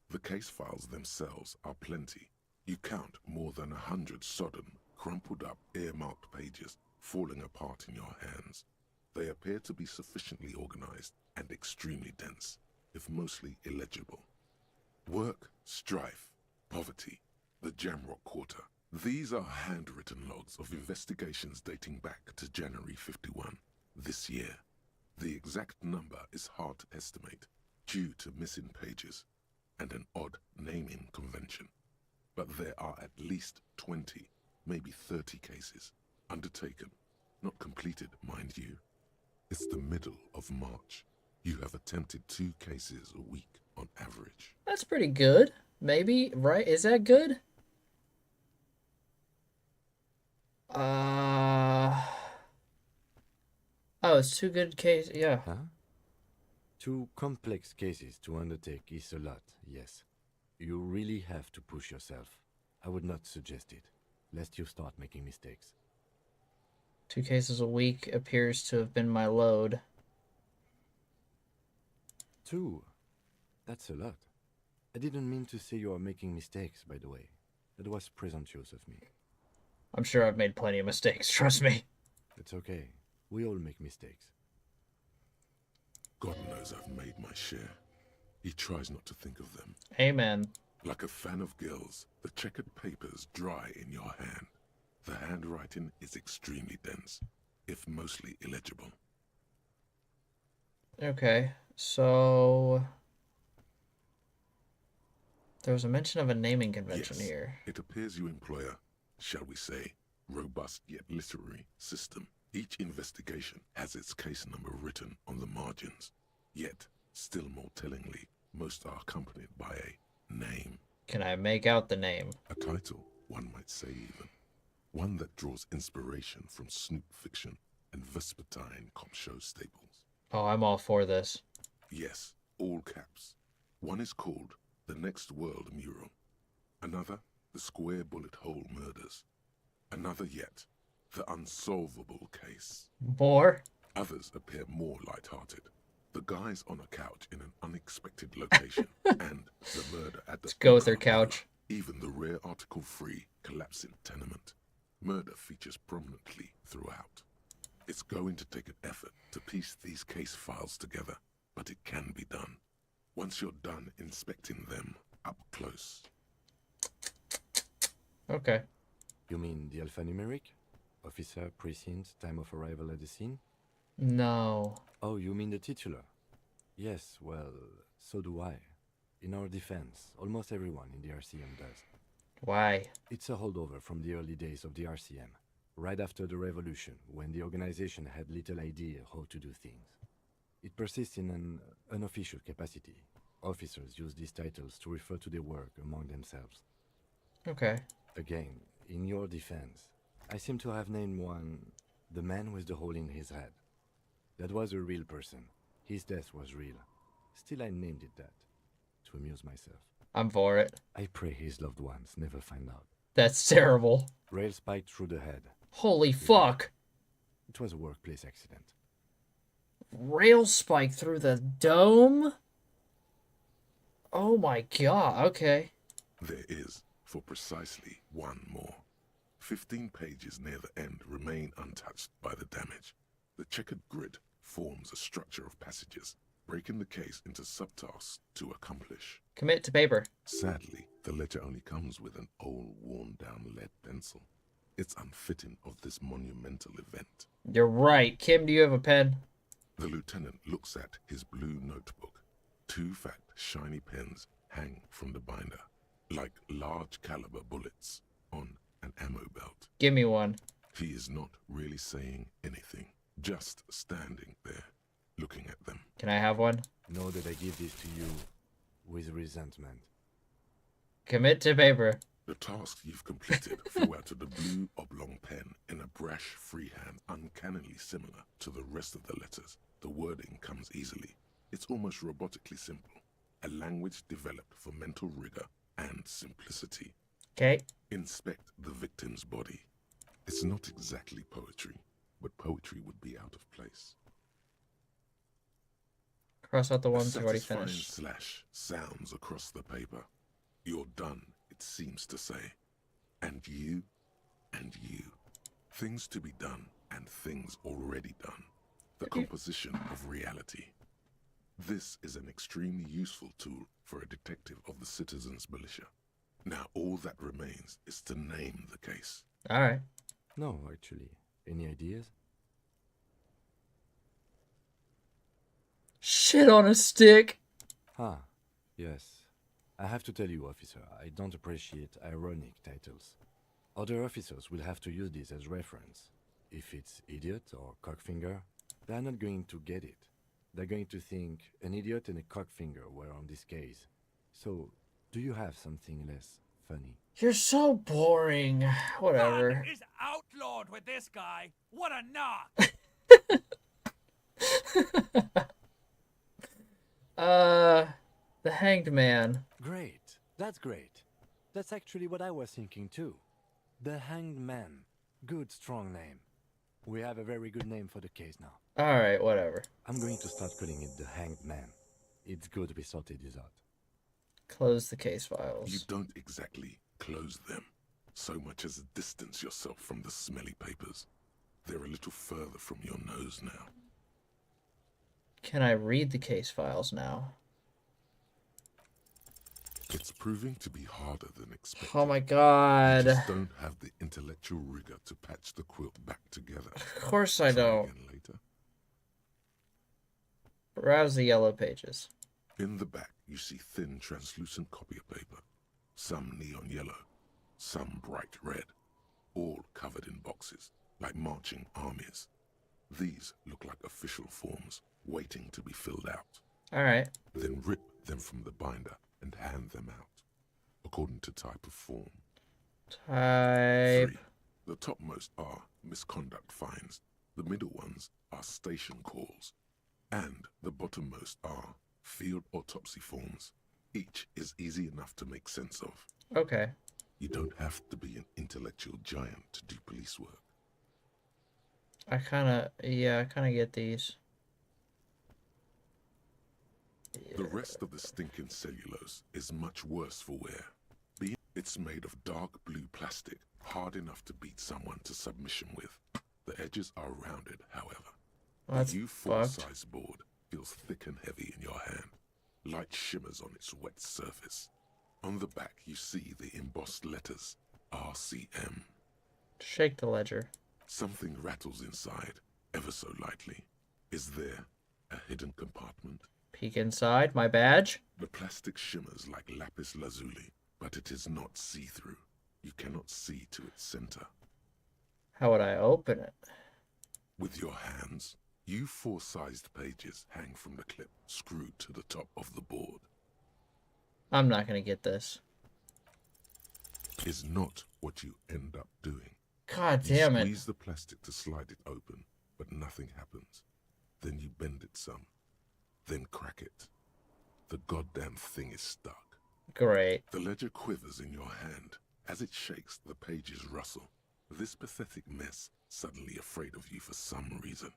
The case files themselves are plenty. You count more than 100 sodden, crumpled up, earmarked pages falling apart in your hands. They appear to be sufficiently organized and extremely dense, if mostly illegible. Work, strife, poverty, the Jamrock Quarter. These are handwritten logs of investigations dating back to January 51, this year. The exact number is hard to estimate due to missing pages and an odd naming convention. But there are at least 20, maybe 30 cases undertaken, not completed, mind you. It's the middle of March. You have attempted 2 cases a week on average. That's pretty good. Maybe, right? Is that good? Oh, it's 2 good cases. Yeah. Huh? 2 complex cases to undertake is a lot, yes. You really have to push yourself. I would not suggest it, lest you start making mistakes. 2 cases a week appears to have been my load. 2? That's a lot. I didn't mean to say you are making mistakes, by the way. That was presumptuous of me. I'm sure I've made plenty of mistakes, trust me. It's okay. We all make mistakes. God knows I've made my share. He tries not to think of them. Amen. Like a fan of girls, the checkered papers dry in your hand. The handwriting is extremely dense, if mostly illegible. Okay, so... there was a mention of a naming convention Yes, here. it appears you employ a, shall we say, robust yet literary system. Each investigation has its case number written on the margins. Yet, still more tellingly, most are accompanied by a name. Can I make out the name? A title, one might say even. One that draws inspiration from Snoop fiction and Vespertine cop show staples. Oh, I'm all for this. Yes, all caps. One is called The Next World Mural. Another, The Square Bullet Hole Murders. Another yet, The Unsolvable Case. More? Others appear more light-hearted. The guys on a couch in an unexpected location, and the murder at the... Let's go with their couch. Even the rare article-free collapsing tenement. Murder features prominently throughout. It's going to take an effort to piece these case files together, but it can be done. Once you're done inspecting them up close. Okay. You mean the alphanumeric? Officer, precinct, time of arrival at the scene? No. Oh, you mean the titular? Yes, well, so do I. In our defense, almost everyone in the RCM does. Why? It's a holdover from the early days of the RCM, right after the revolution, when the organization had little idea how to do things. It persists in an unofficial capacity. Officers use these titles to refer to their work among themselves. Okay. Again, in your defense, I seem to have named one the man with the hole in his head. That was a real person. His death was real. Still, I named it that, to amuse myself. I'm for it. I pray his loved ones never find out. That's terrible. Rail spiked through the head. Holy fuck. It was a workplace accident. Rail spike through the dome? Oh my god, okay. There is, for precisely one more. 15 pages near the end remain untouched by the damage. The checkered grid forms a structure of passages, breaking the case into subtasks to accomplish. Commit to paper. Sadly, the ledger only comes with an old, worn-down lead pencil. It's unfitting of this monumental event. You're right. Kim, do you have a pen? The lieutenant looks at his blue notebook. 2 fat, shiny pens hang from the binder, like large-caliber bullets on an ammo belt. Give me one. He is not really saying anything, just standing there, looking at them. Can I have one? Know that I give this to you with resentment. Commit to paper. The task you've completed flew out to the blue oblong pen in a brash freehand uncannily similar to the rest of the letters. The wording comes easily. It's almost robotically simple. A language developed for mental rigor and simplicity. Okay. Inspect the victim's body. It's not exactly poetry, but poetry would be out of place. Cross out the A ones you've already satisfying finished. slash sounds across the paper. You're done, it seems to say. And you, and you. Things to be done, and things already done. The composition of reality. This is an extremely useful tool for a detective of the citizens' militia. Now all that remains is to name the case. Shit on a stick. Ah, yes. I have to tell you, officer, I don't appreciate ironic titles. Other officers will have to use this as reference. If it's idiot or cockfinger, they're not going to get it. They're going to think an idiot and a cockfinger were on this case. So, do you have something less funny? You're so boring. Whatever. Fun is outlawed with this guy. What a knock! The Hanged Man. Great. That's great. That's actually what I was thinking too. The Hanged Man. Good, strong name. We have a very good name for the case now. Alright, whatever. I'm going to start calling it the Hanged Man. It's good we sorted this out. Close the case files. You don't exactly close them, so much as distance yourself from the smelly papers. They're a little further from your nose now. Can I read the case files now? It's proving to be harder than expected. Oh my god. You just don't have the intellectual rigor to patch the quilt back together. Of course I don't. Again later. Browse the yellow pages. In the back, you see thin, translucent copy paper. Some neon yellow, some bright red, all covered in boxes, like marching armies. These look like official forms, waiting to be filled out. Alright. Then rip them from the binder and hand them out, according to type of form. Type. 3. The topmost are misconduct fines. The middle ones are station calls. And the bottommost are field autopsy forms. Each is easy enough to make sense of. Okay. You don't have to be an intellectual giant to do police work. I kinda get these. The rest of the stinking cellulose is much worse for wear. It's made of dark blue plastic, hard enough to beat someone to submission with. The edges are rounded, however. That's the U4 fucked. size board feels thick and heavy in your hand. Light shimmers on its wet surface. On the back, you see the embossed letters, RCM. Shake the ledger. Something rattles inside, ever so lightly. Is there a hidden compartment? Peek inside. My badge. The plastic shimmers like lapis lazuli, but it is not see-through. You cannot see to its center. How would I open it? With your hands, U4 sized pages hang from the clip screwed to the top of the board. I'm not gonna get this. Is not what you end up doing. God damn it. You squeeze the plastic to slide it open, but nothing happens. Then you bend it some. Then crack it. The goddamn thing is stuck. Great. The ledger quivers in your hand. As it shakes, the pages rustle. This pathetic mess suddenly afraid of you for some reason.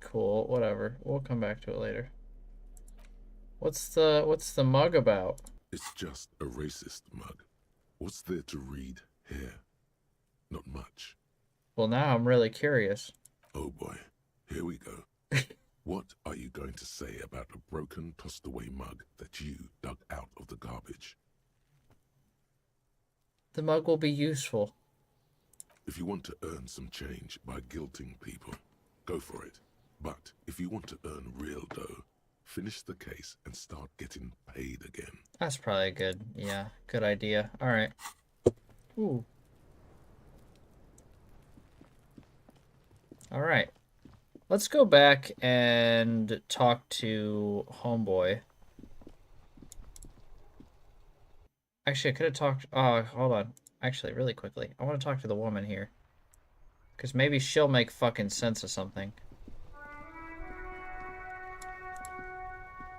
Cool, whatever. We'll come back to it later. What's the mug about? It's just a racist mug. What's there to read here? Not much. Well, now I'm really curious. Oh boy, here we go. What are you going to say about a broken, tossed-away mug that you dug out of the garbage? The mug will be useful. If you want to earn some change by guilting people, go for it. But if you want to earn real dough, finish the case and start getting paid again. That's probably a good idea. Alright. Ooh. Alright. Let's go back and talk to Homeboy. Actually, I could have talked... Oh, hold on. Actually, really quickly. I want to talk to the woman here. Because maybe she'll make fucking sense of something.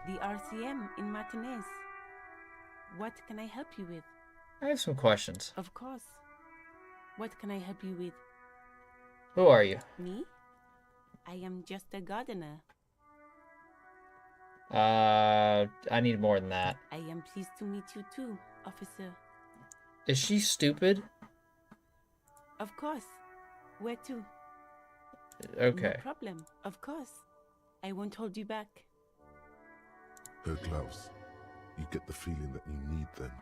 The RCM in Martinez. What can I help you with? I have some questions. Of course. What can I help you with? Who are you? Me? I am just a gardener. I need more than that. I am pleased to meet you too, officer. Is she stupid? Of course. Where to? Okay. No problem. Of course. I won't hold you back. Her gloves. You get the feeling that you need them.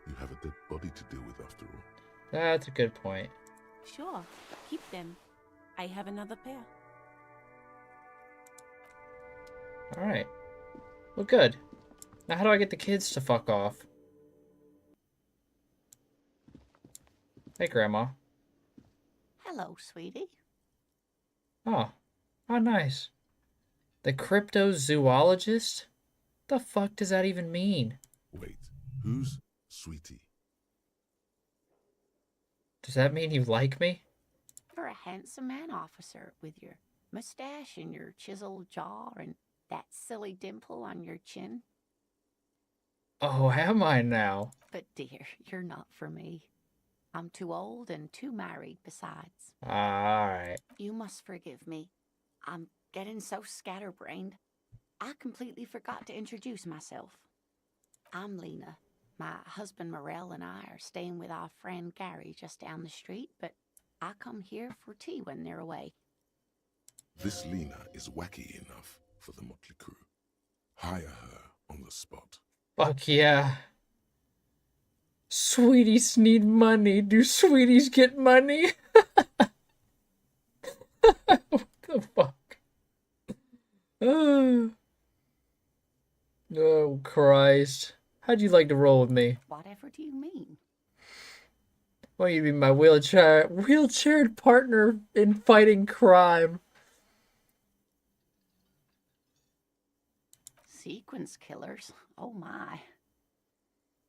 You have a dead body to deal with after all. That's a good point. Sure. Keep them. I have another pair. Alright. Well, good. Now how do I get the kids to fuck off? Hey, Grandma. Hello, sweetie. Oh. Oh, nice. The cryptozoologist? The fuck does that even mean? Wait, who's Sweetie? Does that mean you like me? You're a handsome man, officer, with your mustache and your chiseled jaw and that silly dimple on your chin. Oh, am I now? But dear, you're not for me. I'm too old and too married besides. Alright. You must forgive me. I'm getting so scatterbrained. I completely forgot to introduce myself. I'm Lena. My husband Morel and I are staying with our friend Gary just down the street, but I come here for tea when they're away. This Lena is wacky enough for the motley crew. Hire her on the spot. Fuck yeah. Sweeties need money. Do sweeties get money? What the fuck? Oh, Christ. How'd you like to roll with me? Whatever do you mean? Well, you'd be my wheelchaired partner in fighting crime. Sequence killers? Oh my.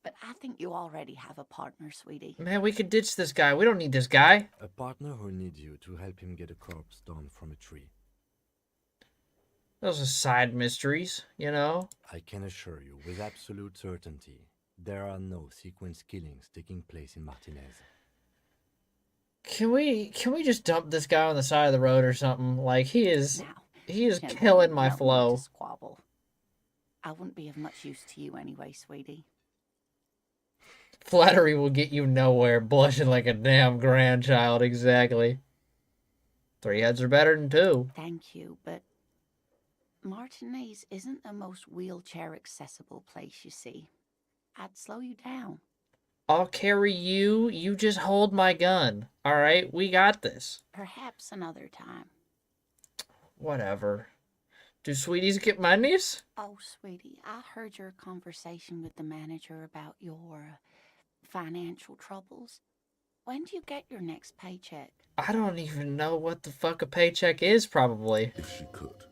But I think you already have a partner, sweetie. Man, we could ditch this guy. We don't need this guy. A partner who needs you to help him get a corpse down from a tree. Those are side mysteries, you know? I can assure you with absolute certainty, there are no sequence killings taking place in Martinez. Can we just dump this guy on the side of the road or something? Like, he is Gentlemen, killing my no need flow. to squabble. I wouldn't be of much use to you anyway, sweetie. Flattery will get you nowhere, blushing like a damn grandchild, exactly. 3 heads are better than 2. Thank you, but Martinez isn't the most wheelchair-accessible place, you see. I'd slow you down. I'll carry you. You just hold my gun. Alright, we got this. Perhaps another time. Whatever. Do sweeties get monies? Oh, sweetie, I heard your conversation with the manager about your financial troubles. When do you get your next paycheck? I don't even know what the fuck a paycheck is, probably. If she could,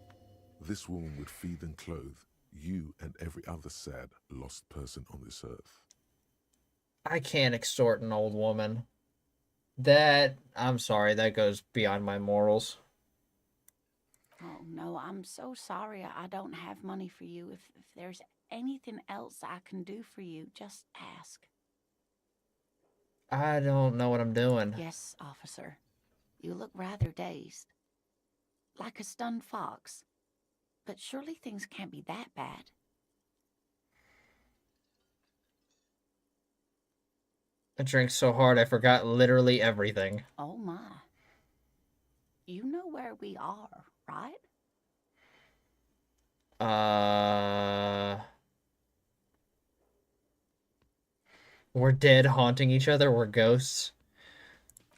this woman would feed and clothe you and every other sad, lost person on this earth. I can't extort an old woman. I'm sorry, that goes beyond my morals. Oh, no, I'm so sorry I don't have money for you. If there's anything else I can do for you, just ask. I don't know what I'm doing. Yes, officer. You look rather dazed. Like a stunned fox. But surely things can't be that bad. I drank so hard I forgot literally everything. Oh my. You know where we are, right? We're dead haunting each other. We're ghosts.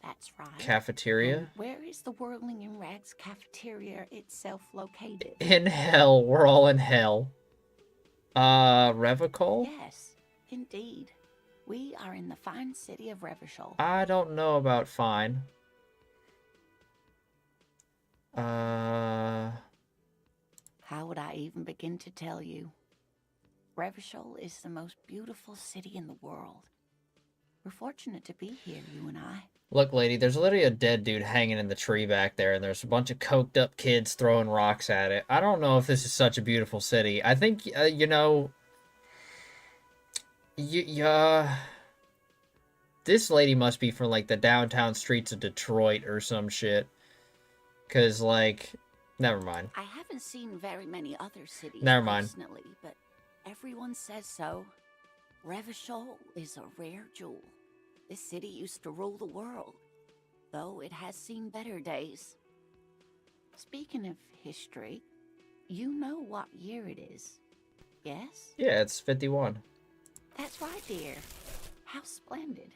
That's right. Cafeteria? And where is the Whirling in Rags cafeteria itself located? In hell. We're all in hell. Revocol? Yes, indeed. We are in the fine city of Revachol. I don't know about fine. How would I even begin to tell you? Revachol is the most beautiful city in the world. We're fortunate to be here, you and I. Look, lady, there's literally a dead dude hanging in the tree back there, and there's a bunch of coked up kids throwing rocks at it. I don't know if this is such a beautiful city. I think, you know... This lady must be from, like, the downtown streets of Detroit or some shit. Because, like... Never mind. I haven't seen very many other cities Never mind. personally, but everyone says so. Revachol is a rare jewel. This city used to rule the world, though it has seen better days. Speaking of history, you know what year it is, yes? Yeah, it's 51. That's right, dear. How splendid.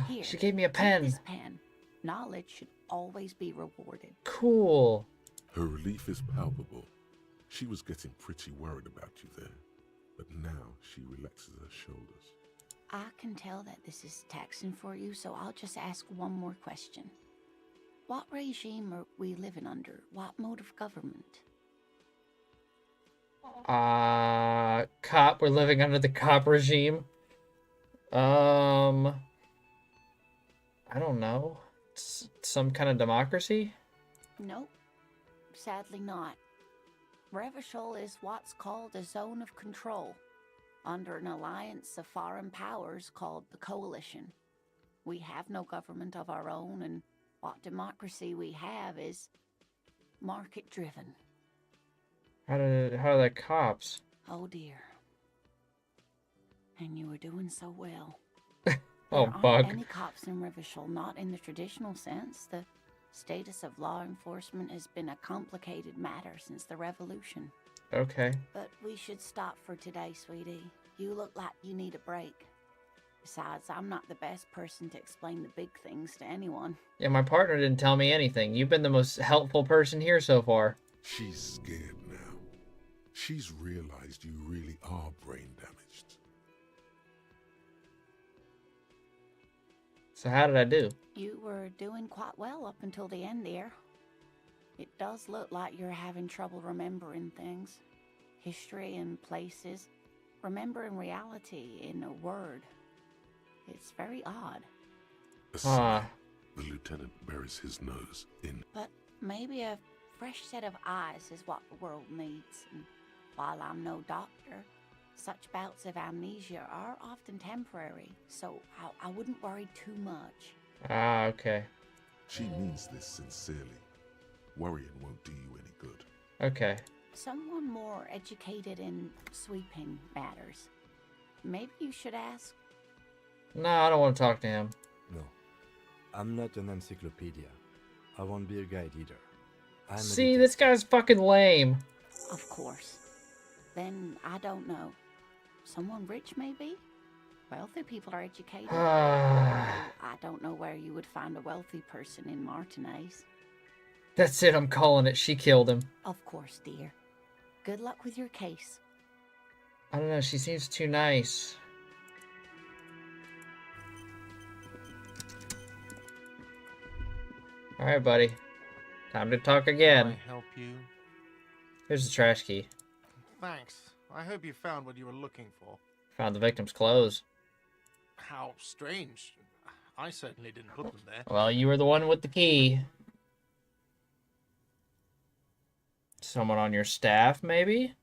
Here, She gave me a take pen. this pen. Knowledge should always be rewarded. Cool. Her relief is palpable. She was getting pretty worried about you there. but now she relaxes her shoulders. I can tell that this is taxing for you, so I'll just ask one more question. What regime are we living under? What mode of government? Cop. We're living under the cop regime. I don't know. Some kind of democracy? Nope. Sadly not. Revachol is what's called a zone of control, under an alliance of foreign powers called the Coalition. We have no government of our own, and what democracy we have is market-driven. How are the cops? Oh dear. And you were doing so well. Oh, There bug. aren't any cops in Revachol, not in the traditional sense. The status of law enforcement has been a complicated matter since the revolution. Okay. But we should stop for today, sweetie. You look like you need a break. Besides, I'm not the best person to explain the big things to anyone. Yeah, my partner didn't tell me anything. You've been the most helpful person here so far. She's scared now. She's realized you really are brain damaged. So how did I do? You were doing quite well up until the end there. It does look like you're having trouble remembering things. History and places. Remembering reality in a word. It's very odd. The lieutenant buries his nose in. But maybe a fresh set of eyes is what the world needs. And while I'm no doctor, such bouts of amnesia are often temporary, so I wouldn't worry too much. Okay. She means this sincerely. Worrying won't do you any good. Okay. Someone more educated in sweeping matters. Maybe you should ask. No, I don't want to talk to him. No. I'm not an encyclopedia. I won't be a guide either. See, this guy's fucking lame. Of course. Then I don't know. Someone rich, maybe? Wealthy people are educated. I don't know where you would find a wealthy person in Martinez. That's it, I'm calling it. She killed him. Of course, dear. Good luck with your case. I don't know, she seems too nice. Alright, buddy. Time to talk again. Can I help you? Here's the trash key. Thanks. I hope you found what you were looking for. Found the victim's clothes. How strange. I certainly didn't put them there. Well, you were the one with the key. Someone on your staff, maybe?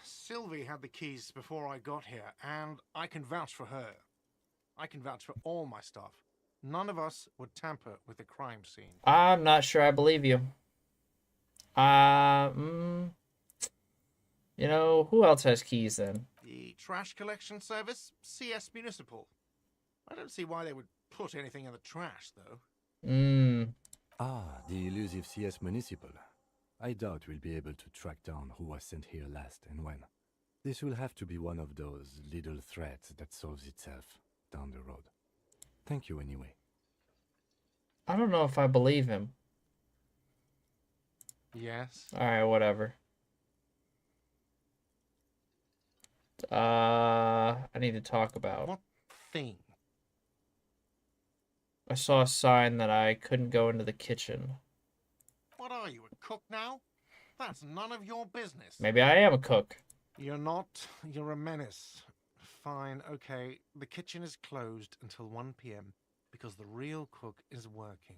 Sylvie had the keys before I got here, and I can vouch for her. I can vouch for all my staff. None of us would tamper with the crime scene. I'm not sure I believe you. You know, who else has keys then? The trash collection service? CS Municipal. I don't see why they would put anything in the trash, though. Ah, the elusive CS Municipal. I doubt we'll be able to track down who was sent here last and when. This will have to be one of those little threats that solves itself down the road. Thank you anyway. I don't know if I believe him. Yes. Alright, whatever. I need to talk about. What thing? I saw a sign that I couldn't go into the kitchen. What are you, a cook now? That's none of your business. Maybe I am a cook. You're not. You're a menace. Fine, okay. The kitchen is closed until 1 p.m. because the real cook is working.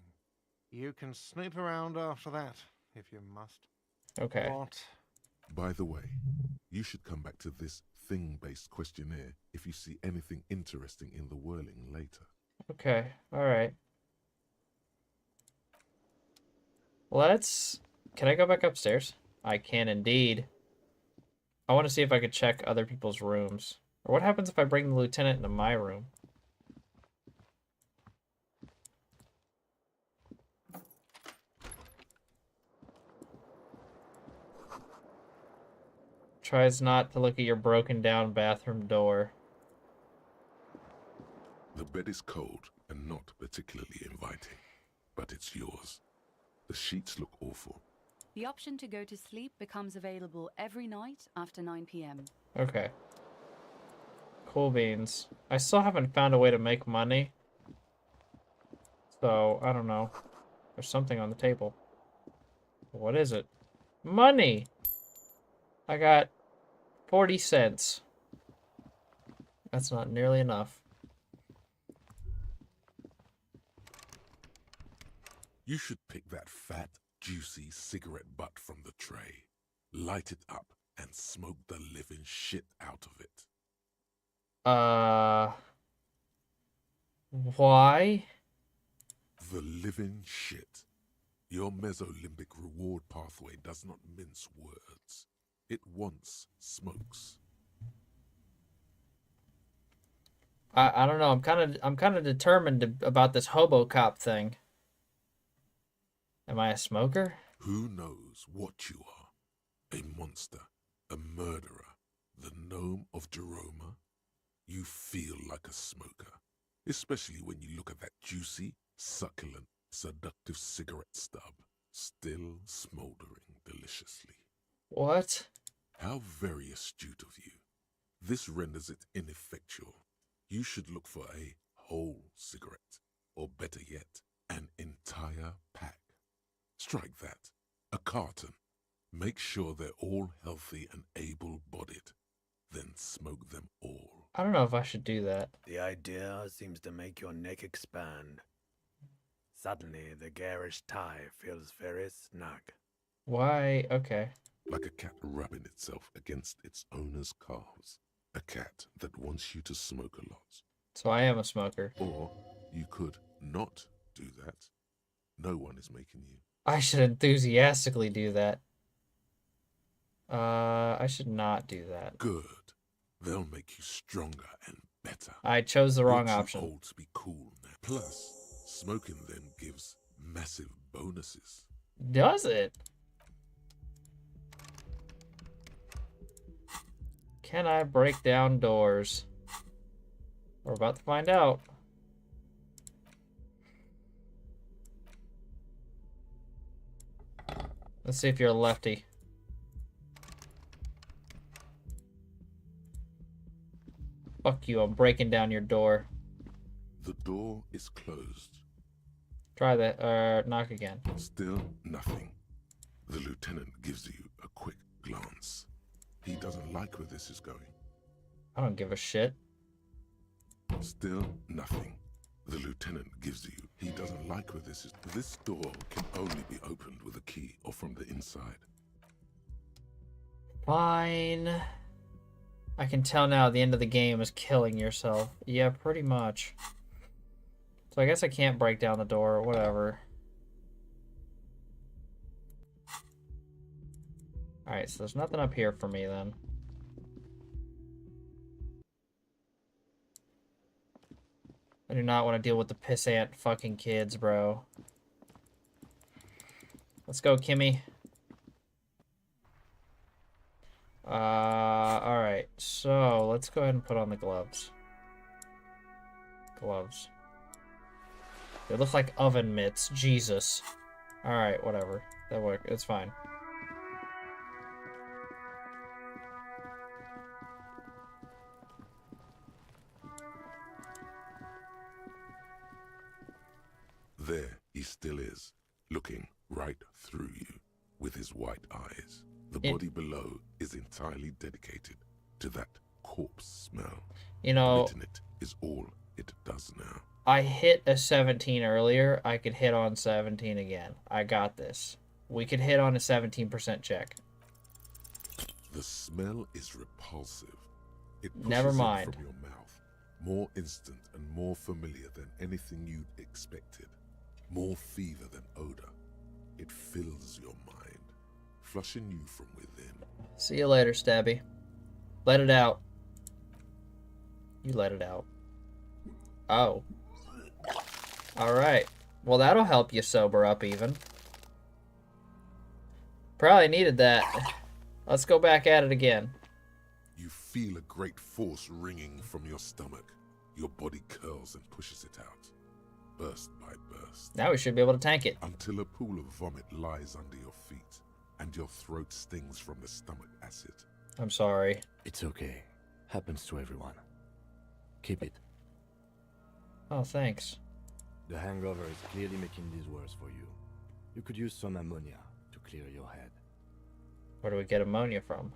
You can snoop around after that, if you must. Okay. What? By the way, you should come back to this thing-based questionnaire if you see anything interesting in the whirling later. Okay, alright. Can I go back upstairs? I can indeed. I want to see if I could check other people's rooms. Or what happens if I bring the lieutenant into my room? Tries not to look at your broken down bathroom door. The bed is cold and not particularly inviting, but it's yours. The sheets look awful. The option to go to sleep becomes available every night after 9 p.m. Okay. Cool beans. I still haven't found a way to make money. So, I don't know. There's something on the table. What is it? Money! I got 40 cents. That's not nearly enough. You should pick that fat, juicy cigarette butt from the tray, light it up, and smoke the living shit out of it. Why? The living shit. Your mesolimbic reward pathway does not mince words. It wants smokes. I don't know. I'm kind of determined about this hobo cop thing. Am I a smoker? Who knows what you are? A monster, a murderer, the gnome of Jeroma? You feel like a smoker, especially when you look at that juicy, succulent, seductive cigarette stub, still smoldering deliciously. What? How very astute of you. This renders it ineffectual. You should look for a whole cigarette, or better yet, an entire pack. Strike that. A carton. Make sure they're all healthy and able-bodied. Then smoke them all. I don't know if I should do that. The idea seems to make your neck expand. Suddenly, the garish tie feels very snug. Why? Okay. Like a cat rubbing itself against its owner's calves. A cat that wants you to smoke a lot. So I am a smoker. Or you could not do that. No one is making you. I should enthusiastically do that. I should not do that. Good. They'll make you stronger and better. I chose the wrong You're too option. old to be cool now. Plus, smoking them gives massive bonuses. Does it? Can I break down doors? We're about to find out. Let's see if you're a lefty. Fuck you, I'm breaking down your door. The door is closed. Try that, knock again. Still nothing. The lieutenant gives you a quick glance. He doesn't like where this is going. I don't give a shit. Still nothing. The lieutenant gives you. He doesn't like where this is. This door can only be opened with a key or from the inside. Fine. I can tell now the end of the game is killing yourself. Yeah, pretty much. So I guess I can't break down the door or whatever. Alright, so there's nothing up here for me then. I do not want to deal with the pissant fucking kids, bro. Let's go, Kimmy. Alright, so let's go ahead and put on the gloves. Gloves. They look like oven mitts, Jesus. Alright, whatever. That works, it's fine. There he still is, looking right through you with his white eyes. The body below is entirely dedicated to that corpse smell. You know, Emitting it is all it does now. I hit a 17 earlier. I could hit on 17 again. I got this. We could hit on a 17% check. The smell is repulsive. It pushes Never in mind. from your mouth, more instant and more familiar than anything you'd expected. More fever than odor. It fills your mind, flushing you from within. See you later, Stabby. Let it out. You let it out. Oh. Alright. Well, that'll help you sober up even. Probably needed that. Let's go back at it again. You feel a great force ringing from your stomach. Your body curls and pushes it out, burst by burst. Now we should be able to tank it. Until a pool of vomit lies under your feet, and your throat stings from the stomach acid. I'm sorry. It's okay. Happens to everyone. Keep it. Oh, thanks. The hangover is clearly making this worse for you. You could use some ammonia to clear your head. Where do we get ammonia from?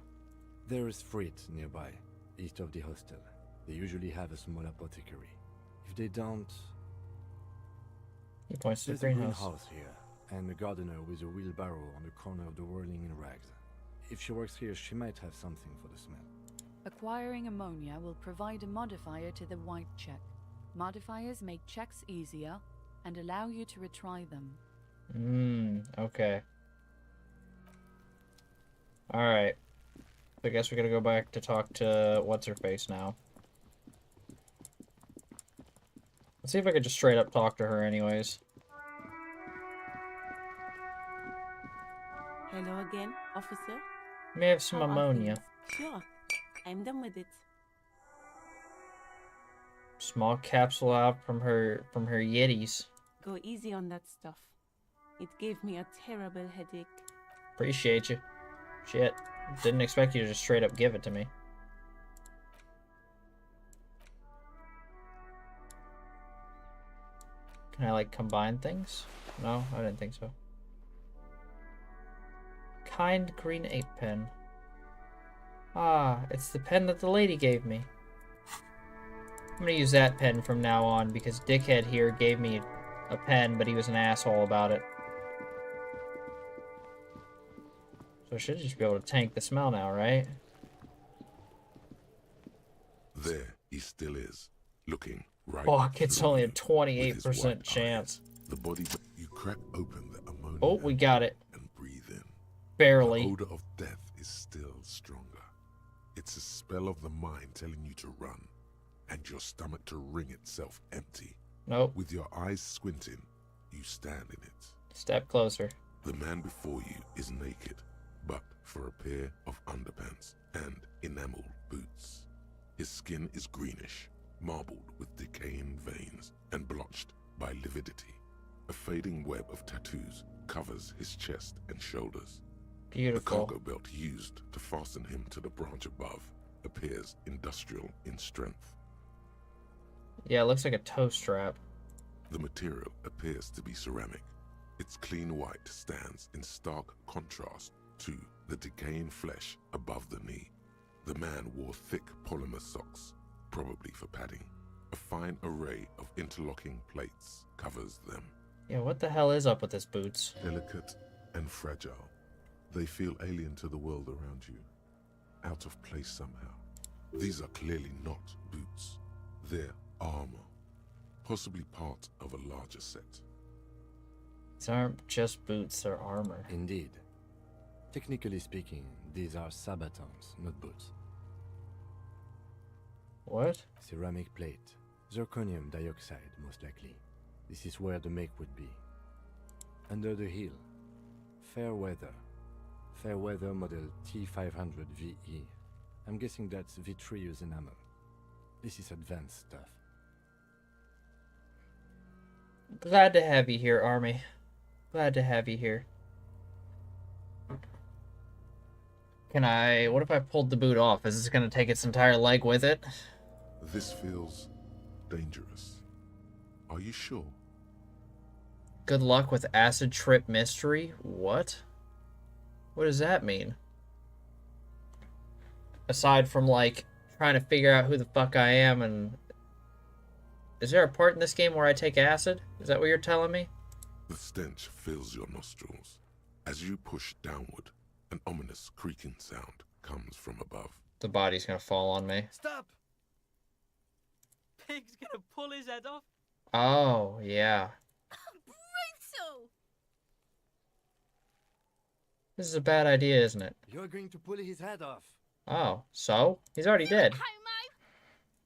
There is Frit nearby, east of the hostel. They usually have a small apothecary. If they don't... He points to the There's a greenhouse. greenhouse here, and a gardener with a wheelbarrow on the corner of the whirling in rags. If she works here, she might have something for the smell. Acquiring ammonia will provide a modifier to the white check. Modifiers make checks easier and allow you to retry them. Okay. Alright. I guess we're gonna go back to talk to what's-her-face now. Let's see if I could just straight up talk to her anyways. Hello again, officer. May I have some How are ammonia? things? Sure. I'm done with it. Small capsule out from her yitties. Go easy on that stuff. It gave me a terrible headache. Appreciate you. Shit. Didn't expect you to just straight up give it to me. Can I, like, combine things? No, I didn't think so. Kind green ape pen. Ah, it's the pen that the lady gave me. I'm gonna use that pen from now on because dickhead here gave me a pen, but he was an asshole about it. So I should just be able to tank the smell now, right? There he still is, looking right. Fuck, it's through only a you with his 28% white chance. eyes. The body, you crack open the ammonia. Oh, we got it. And breathe in. Barely. The odor of death is still stronger. It's a spell of the mind telling you to run, and your stomach to wring itself empty. Nope. With your eyes squinting, you stand in it. Step closer. The man before you is naked, but for a pair of underpants and enameled boots. His skin is greenish, marbled with decaying veins and blotched by lividity. A fading web of tattoos covers his chest and shoulders. Beautiful. The cargo belt used to fasten him to the branch above appears industrial in strength. Yeah, it looks like a toe strap. The material appears to be ceramic. Its clean white stands in stark contrast to the decaying flesh above the knee. The man wore thick polymer socks, probably for padding. A fine array of interlocking plates covers them. Yeah, what the hell is up with his boots? Delicate and fragile, they feel alien to the world around you, out of place somehow. These are clearly not boots. They're armor, possibly part of a larger set. These aren't just boots, they're armor. Indeed. Technically speaking, these are sabatons, not boots. What? Ceramic plate. Zirconium dioxide, most likely. This is where the make would be. Under the heel. Fair weather. Fair weather model T500 VE. I'm guessing that's vitreous enamel. This is advanced stuff. Glad to have you here, Army. Glad to have you here. Can I... What if I pulled the boot off? Is this going to take its entire leg with it? This feels dangerous. Are you sure? Good luck with acid trip mystery? What? What does that mean? Aside from, like, trying to figure out who the fuck I am and... Is there a part in this game where I take acid? Is that what you're telling me? The stench fills your nostrils. As you push downward, an ominous creaking sound comes from above. The body's gonna fall on me. Stop! Pig's gonna pull his head off. Oh, yeah. Brutal! This is a bad idea, isn't it? You're going to pull his head off. Oh, so? He's already dead. Homo!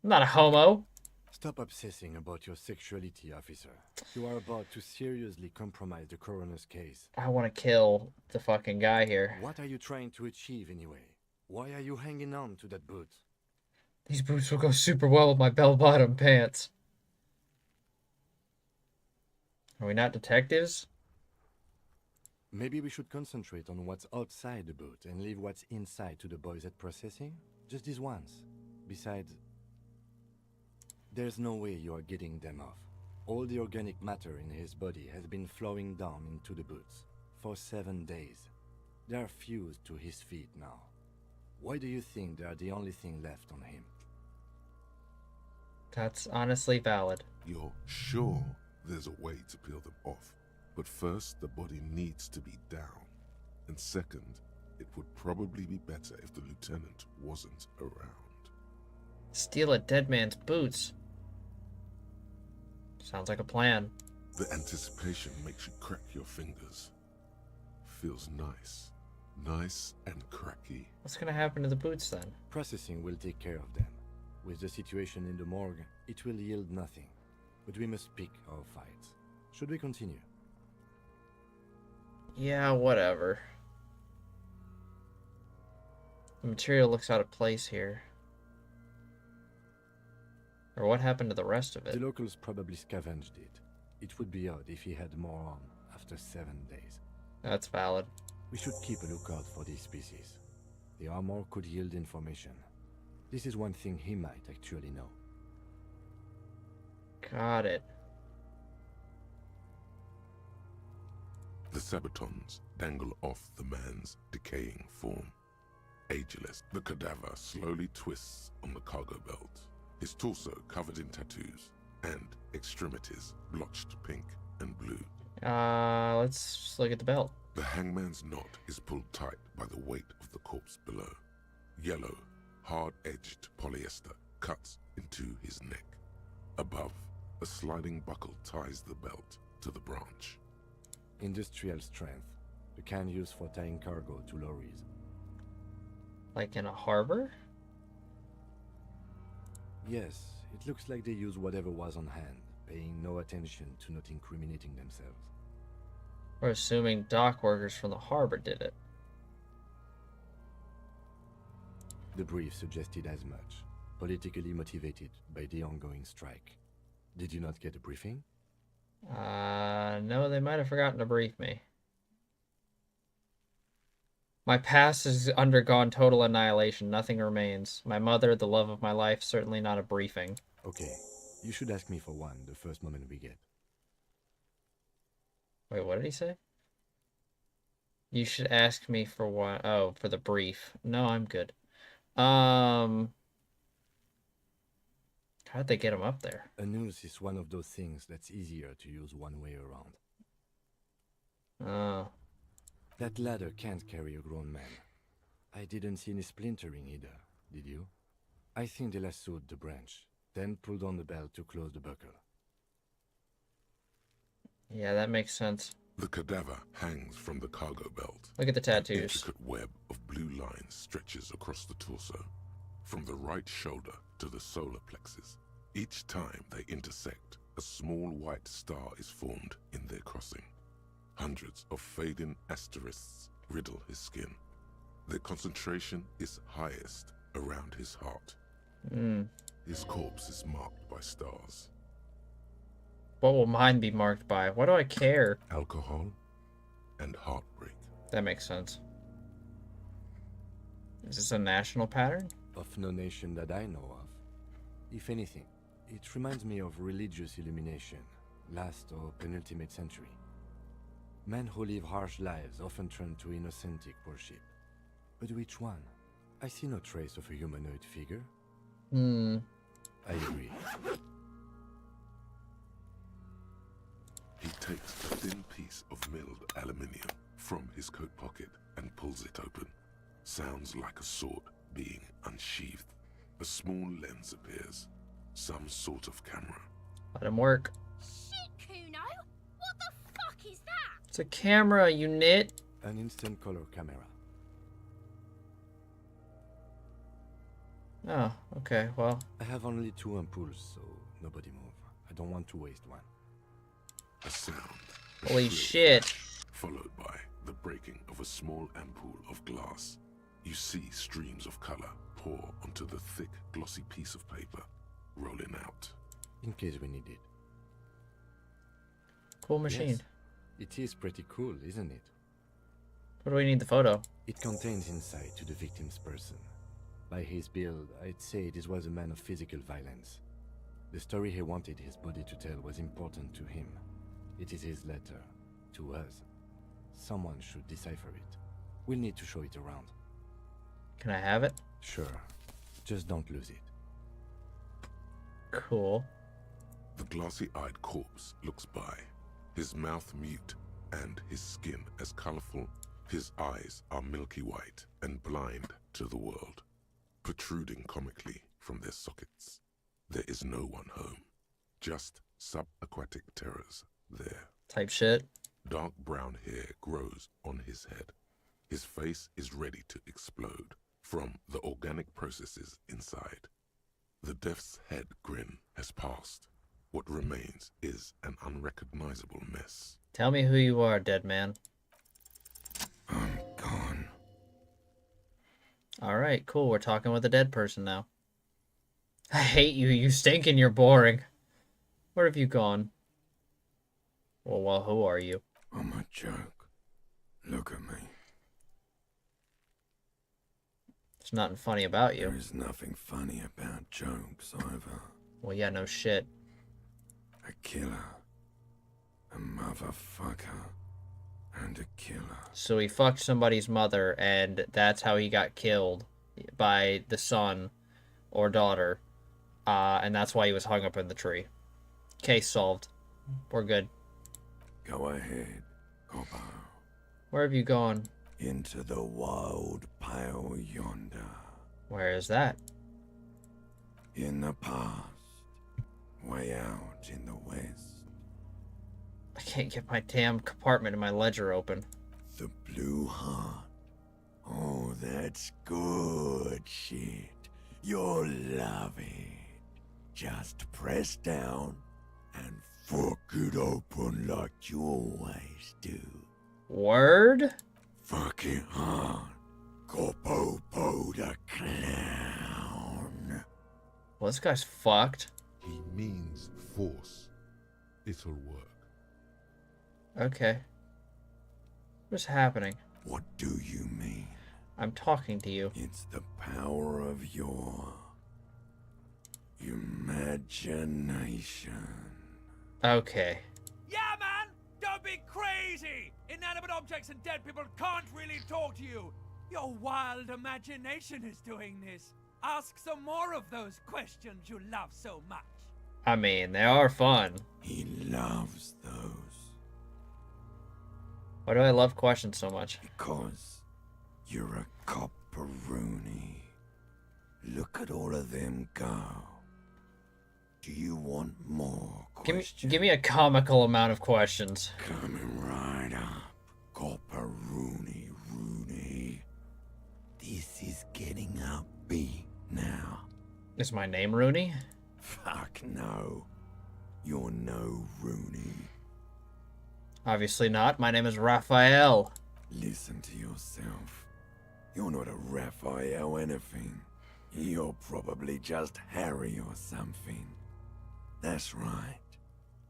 I'm not a homo. Stop obsessing about your sexuality, officer. You are about to seriously compromise the coroner's case. I want to kill the fucking guy here. What are you trying to achieve anyway? Why are you hanging on to that boot? These boots will go super well with my bell-bottom pants. Are we not detectives? Maybe we should concentrate on what's outside the boot and leave what's inside to the boys at processing? Just these ones. Besides, there's no way you are getting them off. All the organic matter in his body has been flowing down into the boots for 7 days. They are fused to his feet now. Why do you think they are the only thing left on him? That's honestly valid. You're sure there's a way to peel them off, but first the body needs to be down. And second, it would probably be better if the lieutenant wasn't around. Steal a dead man's boots. Sounds like a plan. The anticipation makes you crack your fingers. Feels nice. Nice and cracky. What's gonna happen to the boots then? Processing will take care of them. With the situation in the morgue, it will yield nothing. But we must pick our fights. Should we continue? Yeah, whatever. The material looks out of place here. Or what happened to the rest of it? The locals probably scavenged it. It would be odd if he had more on after 7 days. That's valid. We should keep a lookout for these species. The armor could yield information. This is one thing he might actually know. Got it. The sabatons dangle off the man's decaying form. Ageless, the cadaver slowly twists on the cargo belt, his torso covered in tattoos, and extremities blotched pink and blue. Let's look at the belt. The hangman's knot is pulled tight by the weight of the corpse below. Yellow, hard-edged polyester cuts into his neck. Above, a sliding buckle ties the belt to the branch. Industrial strength. The kind used for tying cargo to lorries. Like in a harbor? Yes, it looks like they used whatever was on hand, paying no attention to not incriminating themselves. We're assuming dock workers from the harbor did it. The brief suggested as much, politically motivated by the ongoing strike. Did you not get a briefing? No, they might have forgotten to brief me. My past has undergone total annihilation. Nothing remains. My mother, the love of my life, certainly not a briefing. Okay, you should ask me for one the first moment we get. Wait, what did he say? You should ask me for one. Oh, for the brief. No, I'm good. How'd they get him up there? A noose is one of those things that's easier to use one way around. Oh. That ladder can't carry a grown man. I didn't see any splintering either, did you? I think they lassoed the branch, then pulled on the belt to close the buckle. Yeah, that makes sense. The cadaver hangs from the cargo belt. Look at the tattoos. An intricate web of blue lines stretches across the torso, from the right shoulder to the solar plexus. Each time they intersect, a small white star is formed in their crossing. Hundreds of fading asterisks riddle his skin. Their concentration is highest around his heart. His corpse is marked by stars. What will mine be marked by? What do I care? Alcohol and heartbreak. That makes sense. Is this a national pattern? Of no nation that I know of. If anything, it reminds me of religious illumination, last or penultimate century. Men who live harsh lives often turn to innocentic worship. But which one? I see no trace of a humanoid figure. I agree. He takes a thin piece of milled aluminium from his coat pocket and pulls it open. Sounds like a sword being unsheathed. A small lens appears. Some sort of camera. Let him work. Shit, Kuno! What the fuck is that? It's a camera, you nit. An instant color camera. Oh, okay, well. I have only 2 ampoules, so nobody move. I don't want to waste one. A sound. Holy shit. Followed by the breaking of a small ampoule of glass. You see streams of color pour onto the thick, glossy piece of paper, rolling out. In case we need it. Cool machine. Yes, it is pretty cool, isn't it? What do we need the photo? It contains insight to the victim's person. By his build, I'd say this was a man of physical violence. The story he wanted his body to tell was important to him. It is his letter. To us. Someone should decipher it. We'll need to show it around. Can I have it? Sure. Just don't lose it. Cool. The glossy-eyed corpse looks by, his mouth mute and his skin as colorful. His eyes are milky white and blind to the world, protruding comically from their sockets. There is no one home, just subaquatic terrors there. Type shit. Dark brown hair grows on his head. His face is ready to explode from the organic processes inside. The death's head grin has passed. What remains is an unrecognizable mess. Tell me who you are, dead man. I'm gone. Alright, cool. We're talking with a dead person now. I hate you. You stink and you're boring. Where have you gone? Well, who are you? I'm a joke. Look at me. There's nothing funny about you. There is nothing funny about jokes either. Well, yeah, no shit. A killer. A motherfucker. And a killer. So he fucked somebody's mother, and that's how he got killed by the son or daughter. And that's why he was hung up in the tree. Case solved. We're good. Go ahead, Copper. Where have you gone? Into the wild pale yonder. Where is that? In the past. Way out in the west. I can't get my damn compartment in my ledger open. The Blue Heart. Oh, that's good shit. You'll love it. Just press down and fuck it open like you always do. Word? Fuck it hard. Copopo the clown. Well, this guy's fucked. He means force. It'll work. Okay. What's happening? What do you mean? I'm talking to you. It's the power of your imagination. Okay. Yeah, man! Don't be crazy! Inanimate objects and dead people can't really talk to you. Your wild imagination is doing this. Ask some more of those questions you love so much. I mean, they are fun. He loves those. Why do I love questions so much? Because you're a copperoonie. Look at all of them go. Do you want more questions? Give me a comical amount of questions. Coming right up. Copperoonie, Rooney. This is getting upbeat now. Is my name Rooney? Fuck no. You're no Rooney. Obviously not. My name is Raphael. Listen to yourself. You're not a Raphael anything. You're probably just Harry or something. That's right.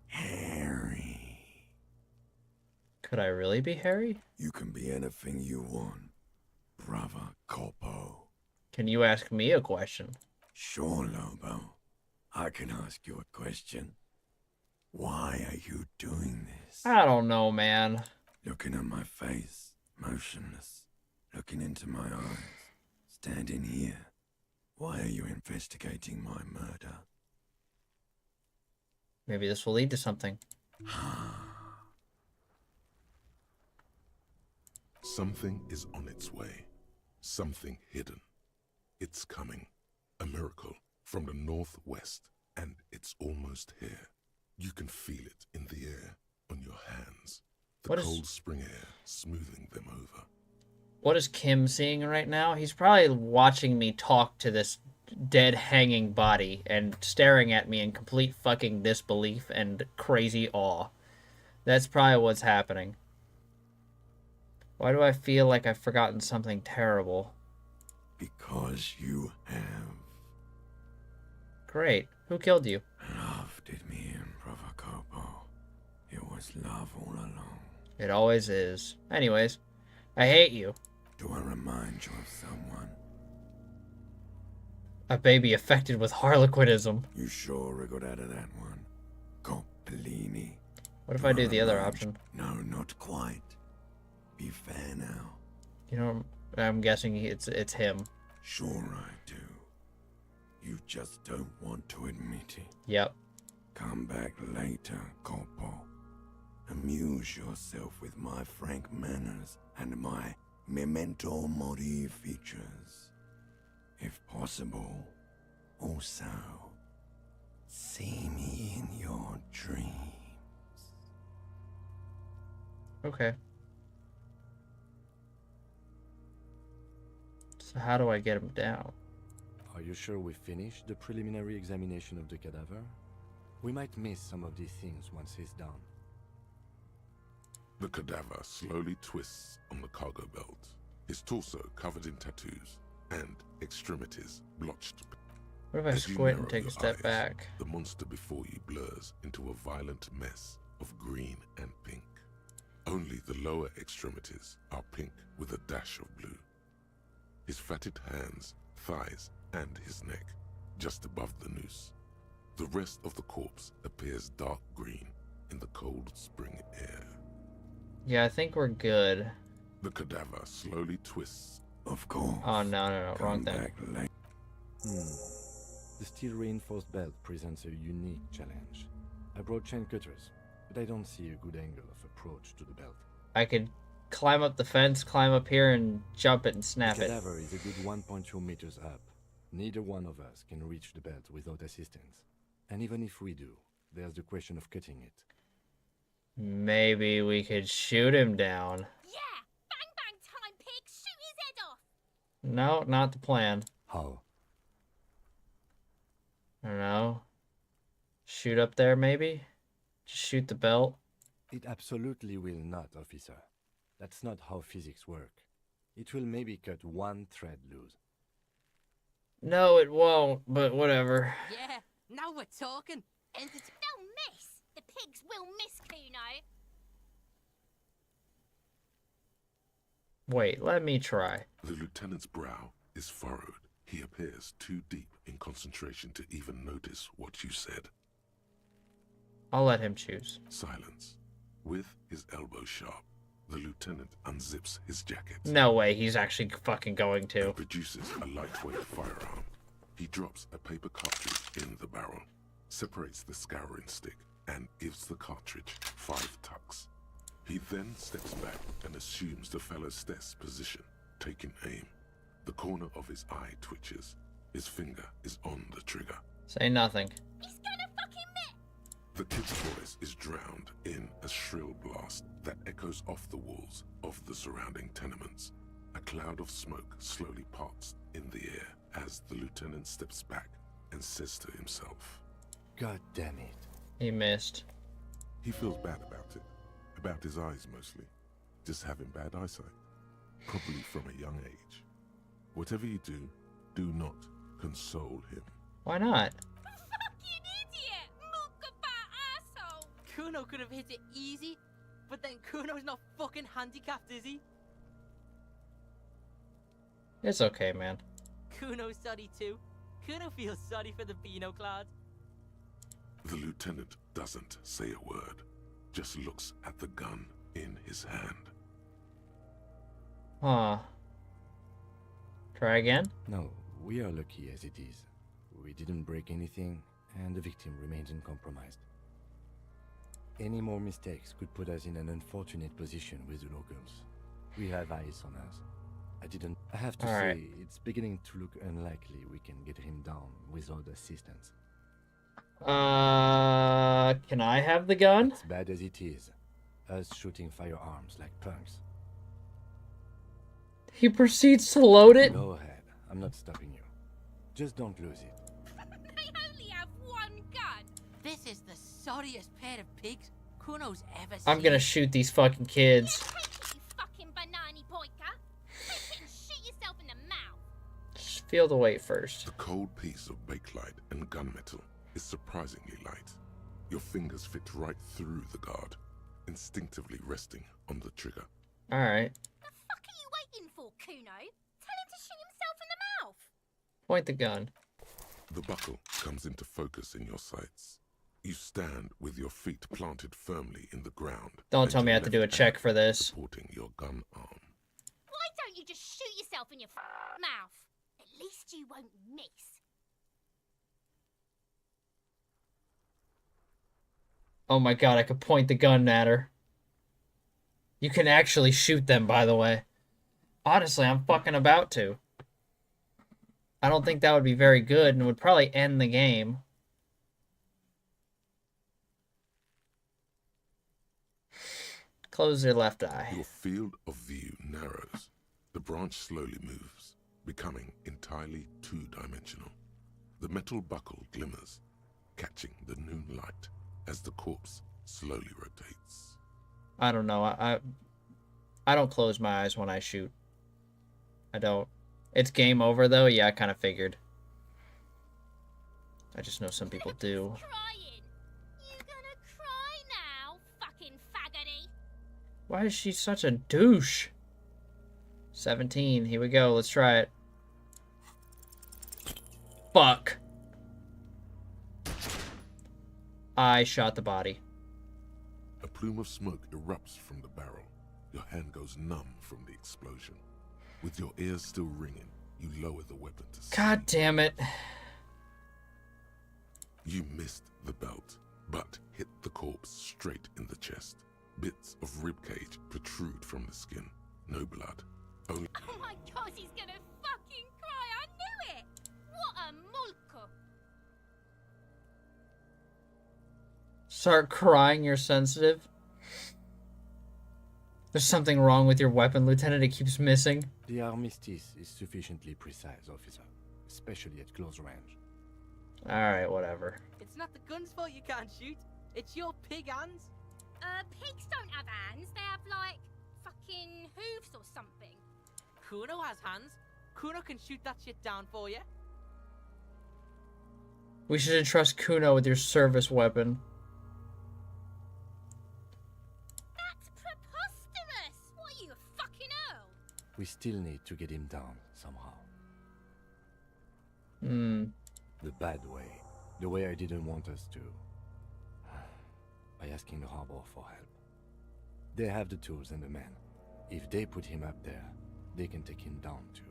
Harry. Could I really be Harry? You can be anything you want, brother Corpo. Can you ask me a question? Sure, Lobo. I can ask you a question. Why are you doing this? I don't know, man. Looking at my face, motionless. Looking into my eyes. Standing here. Why are you investigating my murder? Maybe this will lead to something. Something is on its way. Something hidden. It's coming. A miracle from the northwest, and it's almost here. You can feel it in the air, on your hands. The cold spring air smoothing them over. What is Kim seeing right now? He's probably watching me talk to this dead hanging body and staring at me in complete fucking disbelief and crazy awe. That's probably what's happening. Why do I feel like I've forgotten something terrible? Because you have. Great. Who killed you? Love did me in, brother Corpo. It was love all along. It always is. Anyways, I hate you. Do I remind you of someone? A baby affected with harlequinism. You sure we got out of that one? Bellini. What if I do the other option? No, not quite. Be fair now. You know, I'm guessing it's him. Sure I do. You just don't want to admit it. Yep. Come back later, Corpo. Amuse yourself with my frank manners and my memento mori features. If possible, also, see me in your dreams. Okay. So how do I get him down? Are you sure we finished the preliminary examination of the cadaver? We might miss some of these things once he's done. The cadaver slowly twists on the cargo belt, his torso covered in tattoos, and extremities blotched. What if I As you squint and narrow take a your step eyes, back? The monster before you blurs into a violent mess of green and pink. Only the lower extremities are pink with a dash of blue. His fatted hands, thighs, and his neck, just above the noose. The rest of the corpse appears dark green in the cold spring air. Yeah, I think we're good. The cadaver slowly twists. Of course. Oh, no, wrong thing. The steel reinforced belt presents a unique challenge. I brought chain cutters, but I don't see a good angle of approach to the belt. I could climb up the fence, climb up here, and jump it and snap the it. cadaver is a good 1.2 meters up. Neither one of us can reach the belt without assistance. And even if we do, there's the question of cutting it. Maybe we could shoot him down. Yeah! Bang bang time, pig! Shoot his head off! No, not the plan. How? I don't know. Shoot up there, maybe? Just shoot the belt? It absolutely will not, officer. That's not how physics work. It will maybe cut one thread loose. No, it won't, but whatever. Yeah, now we're talking. They'll miss! The pigs will miss, Kuno! Wait, let me try. The lieutenant's brow is furrowed. He appears too deep in concentration to even notice what you said. I'll let him choose. Silence. With his elbow sharp, the lieutenant unzips his jacket. No way, he's actually fucking going to. And produces a lightweight firearm. He drops a paper cartridge in the barrel, separates the scouring stick, and gives the cartridge 5 tucks. He then steps back and assumes the fellow's desk position, taking aim. The corner of his eye twitches. His finger is on the trigger. Say nothing. He's gonna fucking miss! The kid's voice is drowned in a shrill blast that echoes off the walls of the surrounding tenements. A cloud of smoke slowly parts in the air as the lieutenant steps back and says to himself, God damn it. He missed. He feels bad about it. About his eyes mostly. Just having bad eyesight. Probably from a young age. Whatever you do, do not console him. Why not? Fucking idiot! Mookaba asshole! Kuno could have hit it easy, but then Kuno's not fucking handicapped, is he? It's okay, man. Kuno's sorry too. Kuno feels sorry for the Beano Cloud. The lieutenant doesn't say a word, just looks at the gun in his hand. Huh. Try again? No, we are lucky as it is. We didn't break anything, and the victim remains uncompromised. Any more mistakes could put us in an unfortunate position with the locals. We have eyes on us. I have to say, it's beginning to look unlikely we can get him down without assistance. Can I have the gun? As bad as it is, us shooting firearms like punks. He proceeds to load it? Go ahead, I'm not stopping you. Just don't lose it. They only have one gun! This is the sorriest pair of pigs Kuno's ever seen. I'm gonna shoot these fucking kids. Take it, you fucking banana pointer! Take it and shoot yourself in the mouth! Just feel the weight first. The cold piece of bakelite and gunmetal is surprisingly light. Your fingers fit right through the guard, instinctively resting on the trigger. Alright. The fuck are waiting for, Kuno? Tell him to shoot himself in the mouth. Point the gun. The buckle comes into focus in your sights. You stand with your feet planted firmly in the ground. Don't tell me I have to do a check for this. Supporting your gun arm. Why don't you just shoot yourself in your mouth? At least you won't miss. Oh my god, I could point the gun at her. You can actually shoot them, by the way. Honestly, I'm fucking about to. I don't think that would be very good and would probably end the game. Close your left eye. Your field of view narrows. The branch slowly moves, becoming entirely two-dimensional. The metal buckle glimmers, catching the noon light as the corpse slowly rotates. I don't know. I don't close my eyes when I shoot. I don't. It's game over, though. Yeah, I kind of figured. I just know some people do. Crying. You gonna cry now, fucking faggoty? Why is she such a douche? 17. Here we go. Let's try it. Fuck. I shot the body. A plume of smoke erupts from the barrel. Your hand goes numb from the explosion. With your ears still ringing, you lower the weapon to see. God damn it. You missed the belt, but hit the corpse straight in the chest. Bits of ribcage protrude from the skin. No blood. Only... Oh my god, he's gonna fucking cry. I knew it. What a mulko. Start crying, you're sensitive. There's something wrong with your weapon, Lieutenant. It keeps missing. The armistice is sufficiently precise, officer, especially at close range. Alright, whatever. It's not the gun's fault you can't shoot. It's your pig hands. Pigs don't have hands. They have, like, fucking hooves or something. Kuno has hands. Kuno can shoot that shit down for you. We should entrust Kuno with your service weapon. That's preposterous. What are you, a fucking earl? We still need to get him down somehow. The bad way. The way I didn't want us to. By asking the harbor for help. They have the tools and the men. If they put him up there, they can take him down too.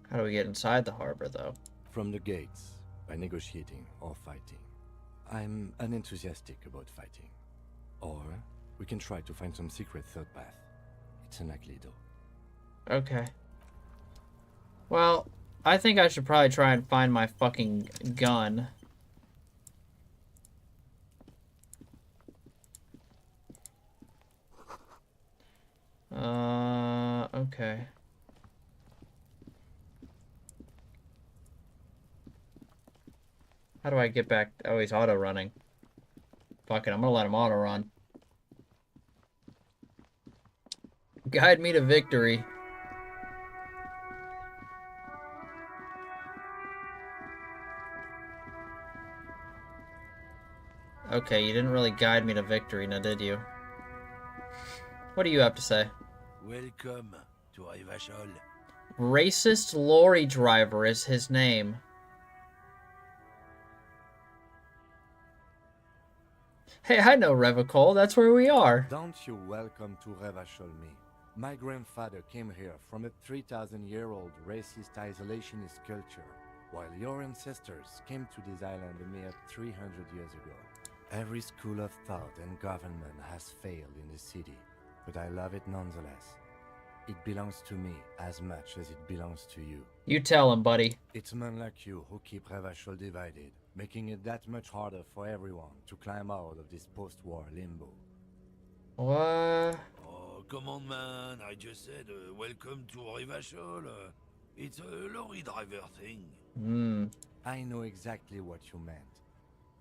How do we get inside the harbor, though? From the gates, by negotiating or fighting. I'm unenthusiastic about fighting. Or we can try to find some secret third path. It's unlikely though. Okay. Well, I think I should probably try and find my fucking gun. Okay. How do I get back? Oh, he's auto running. Fuck it, I'm gonna let him auto run. Guide me to victory. Okay, you didn't really guide me to victory, now did you? What do you have to say? Welcome to Revachol. Racist lorry driver is his name. Hey, I know Revachol. That's where we are. Don't you welcome to Revachol me. My grandfather came here from a 3,000-year-old racist isolationist culture, while your ancestors came to this island a mere 300 years ago. Every school of thought and government has failed in the city, but I love it nonetheless. It belongs to me as much as it belongs to you. You tell him, buddy. It's men like you who keep Revachol divided, making it that much harder for everyone to climb out of this post-war limbo. What? Oh, come on, man. I just said welcome to Revachol. It's a lorry driver thing. I know exactly what you meant.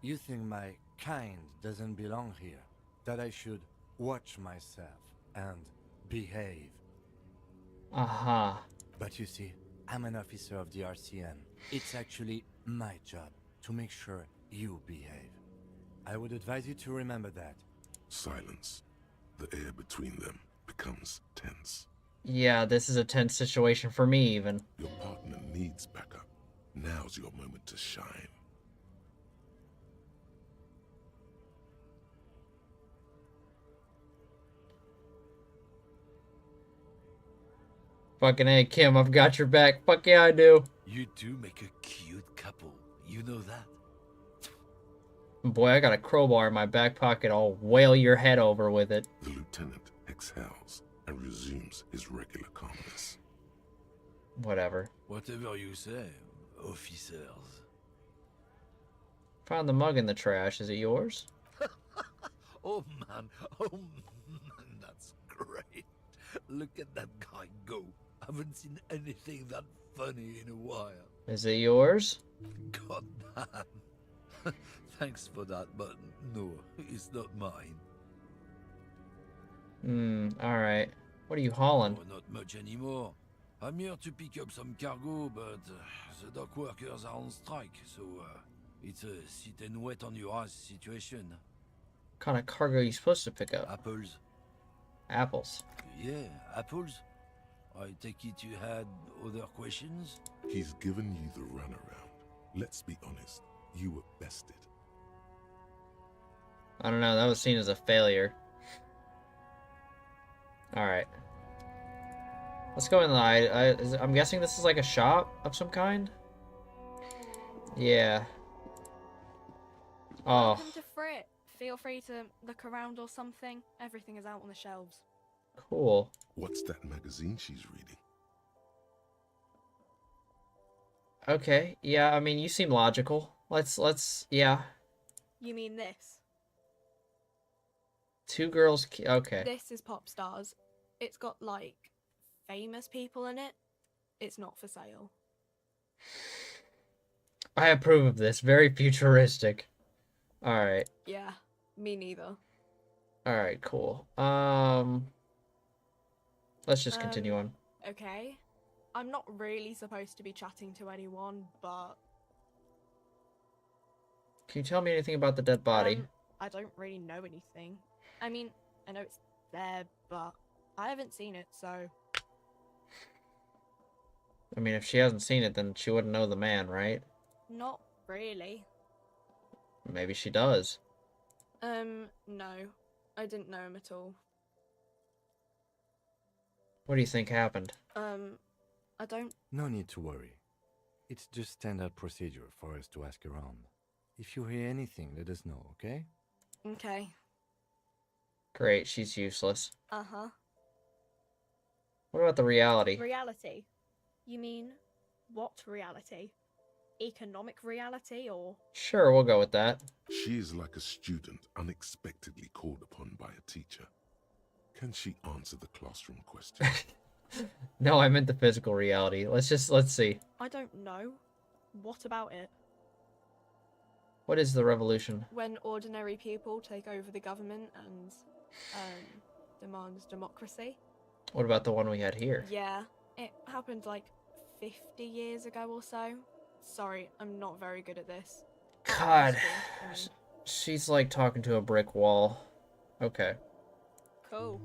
You think my kind doesn't belong here, that I should watch myself and behave. Aha. But you see, I'm an officer of the RCM. It's actually my job to make sure you behave. I would advise you to remember that. Silence. The air between them becomes tense. Yeah, this is a tense situation for me, even. Your partner needs backup. Now's your moment to shine. Fucking hey, Kim, I've got your back. Fuck yeah, I do. You two make a cute couple. You know that? Boy, I got a crowbar in my back pocket. I'll whale your head over with it. The lieutenant exhales and resumes his regular calmness. Whatever. Whatever you say, officers. Found the mug in the trash. Is it yours? Oh man, that's great. Look at that guy go. Haven't seen anything that funny in a while. Is it yours? God damn. Thanks for that, but no, it's not mine. Alright. What are you hauling? Oh, not much anymore. I'm here to pick up some cargo, but the dock workers are on strike, so it's a sit and wait on your ass situation. What kind of cargo are you supposed to pick up? Apples. Apples. Yeah, apples. I take it you had other questions? He's given you the runaround. Let's be honest, you were bested. I don't know, that was seen as a failure. Alright. Let's go in the I'm guessing this is like a shop of some kind? Yeah. Oh. Welcome to Frit. Feel free to look around or something. Everything is out on the shelves. Cool. What's that magazine she's reading? Okay, yeah, I mean, you seem logical. Yeah. You mean this? Two girls, okay. This is Pop Stars. It's got, like, famous people in it. It's not for sale. I approve of this. Very futuristic. Alright. Yeah, me neither. Alright, cool. Let's just continue on. Okay. I'm not really supposed to be chatting to anyone, but... Can you tell me anything about the dead body? I don't really know anything. I mean, I know it's there, but I haven't seen it, so... I mean, if she hasn't seen it, then she wouldn't know the man, right? Not really. Maybe she does. No. I didn't know him at all. What do you think happened? I don't... No need to worry. It's just standard procedure for us to ask around. If you hear anything, let us know, okay? Okay. Great, she's useless. Uh-huh. What about the reality? Reality? You mean, what reality? Economic reality, or...? Sure, we'll go with that. She is like a student unexpectedly called upon by a teacher. Can she answer the classroom question? No, I meant the physical reality. Let's see. I don't know. What about it? What is the revolution? When ordinary people take over the government and, demand democracy. What about the one we had here? Yeah, it happened like 50 years ago or so. Sorry, I'm not very good at this. God, she's like talking to a brick wall. Okay. Cool.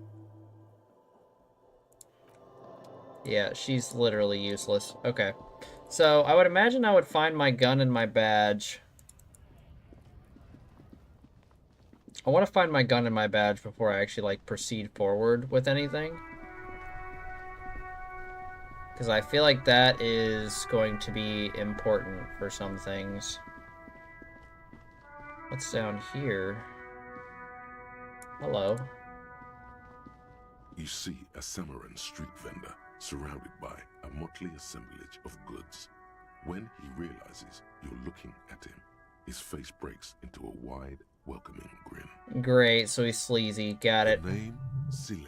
Yeah, she's literally useless. Okay. So, I would imagine I would find my gun and my badge. I want to find my gun and my badge before I actually, like, proceed forward with anything. Because I feel like that is going to be important for some things. What's down here? Hello. You see a Samaran street vendor surrounded by a motley assemblage of goods. When he realizes you're looking at him, his face breaks into a wide, welcoming grin. Great, so he's sleazy. Got it. The name, Sileng,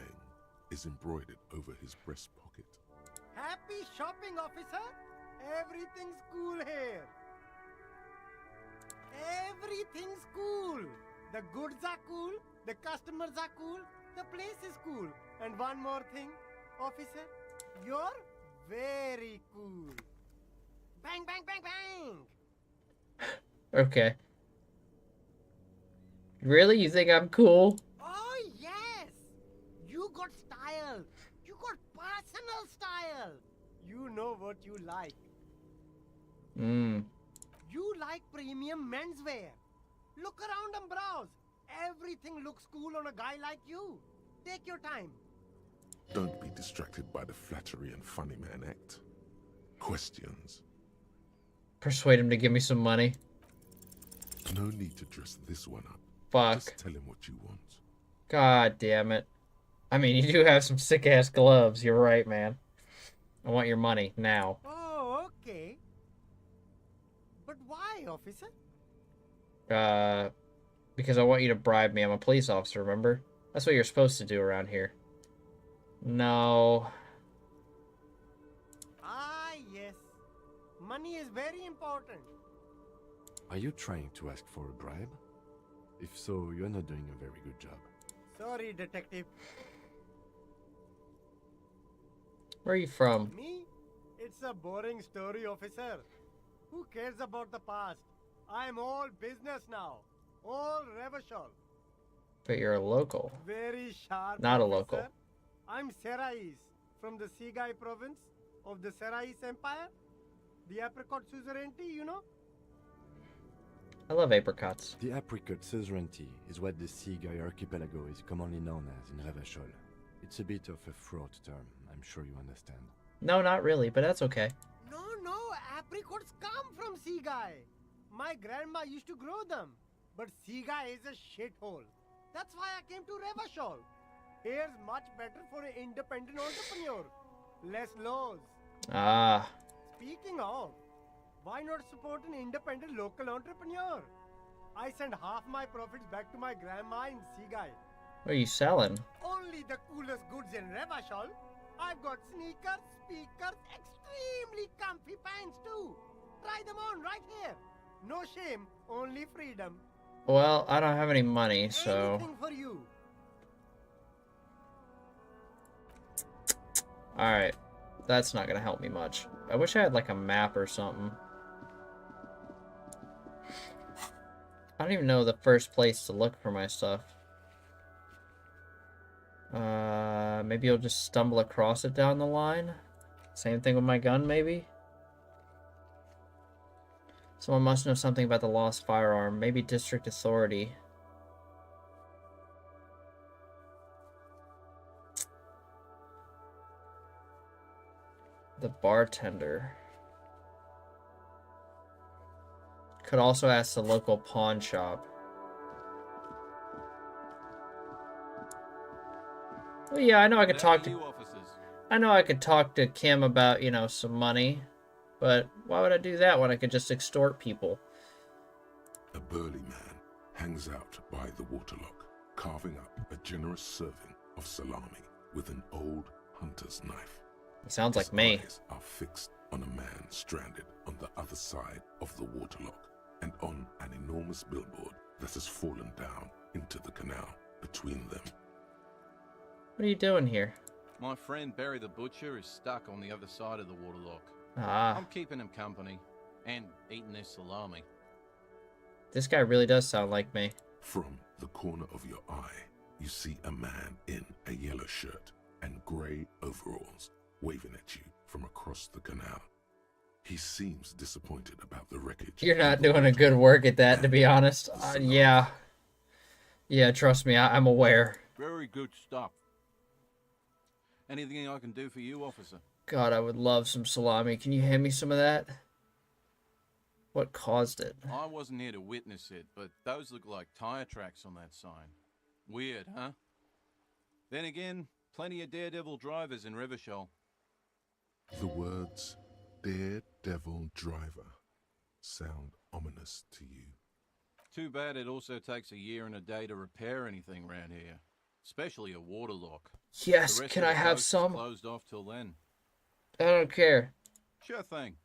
is embroidered over his breast pocket. Happy shopping, officer! Everything's cool here. Everything's cool. The goods are cool, the customers are cool, the place is cool. And one more thing, officer, you're very cool. Bang, bang, bang, bang! Okay. Really? You think I'm cool? Oh, yes! You got style. You got personal style. You know what you like. You like premium menswear. Look around and browse. Everything looks cool on a guy like you. Take your time. Don't be distracted by the flattery and funny man act. Questions. Persuade him to give me some money. No need to dress this one up. Fuck. Just tell him what you want. God damn it. I mean, you do have some sick-ass gloves. You're right, man. I want your money, now. Oh, okay. But why, officer? Because I want you to bribe me. I'm a police officer, remember? That's what you're supposed to do around here. No. Ah, yes. Money is very important. Are you trying to ask for a bribe? If so, you're not doing a very good job. Sorry, detective. Where are you from? Me? It's a boring story, officer. Who cares about the past? I'm all business now. All Revachol. But you're a local. Very sharp. Not a officer. local. I'm Serais from the Sigai province of the Serais Empire. The apricot suzerainty, you know? I love apricots. The apricot suzerainty is what the Sigai archipelago is commonly known as in Revachol. It's a bit of a fraught term, I'm sure you understand. No, not really, but that's okay. No, apricots come from Sigai. My grandma used to grow them. But Sigai is a shithole. That's why I came to Revachol. Here's much better for an independent entrepreneur. Less laws. Ah. Speaking of, why not support an independent local entrepreneur? I send half my profits back to my grandma in Sigai. What are you selling? Only the coolest goods in Revachol. I've got sneakers, speakers, extremely comfy pants too. Try them on right here. No shame, only freedom. Well, I don't have any money, so... Anything for you. Alright. That's not gonna help me much. I wish I had, like, a map or something. I don't even know the first place to look for my stuff. Maybe I'll just stumble across it down the line? Same thing with my gun, maybe? Someone must know something about the lost firearm. Maybe district authority. The bartender. Could also ask the local pawn shop. Well, yeah, I know I could talk to... I know I could talk to Kim about, you know, some money. But why would I do that when I could just extort people? A burly man hangs out by the waterlock, carving up a generous serving of salami with an old hunter's knife. He sounds like His me. eyes are fixed on a man stranded on the other side of the waterlock and on an enormous billboard that has fallen down into the canal between them. What are you doing here? My friend Barry the Butcher is stuck on the other side of the waterlock. Ah. I'm keeping him company and eating this salami. This guy really does sound like me. From the corner of your eye, you see a man in a yellow shirt and grey overalls waving at you from across the canal. He seems disappointed about the wreckage. You're not doing a good work at that, to be honest. Yeah. Yeah, trust me, I'm aware. Very good stuff. Anything I can do for you, officer? God, I would love some salami. Can you hand me some of that? What caused it? I wasn't here to witness it, but those look like tire tracks on that sign. Weird, huh? Then again, plenty of daredevil drivers in Revachol. The words daredevil driver sound ominous to you. Too bad it also takes a year and a day to repair anything around here. Especially a waterlock. Yes, The rest can of I the have coast is some? closed off till then. I don't care. Sure thing.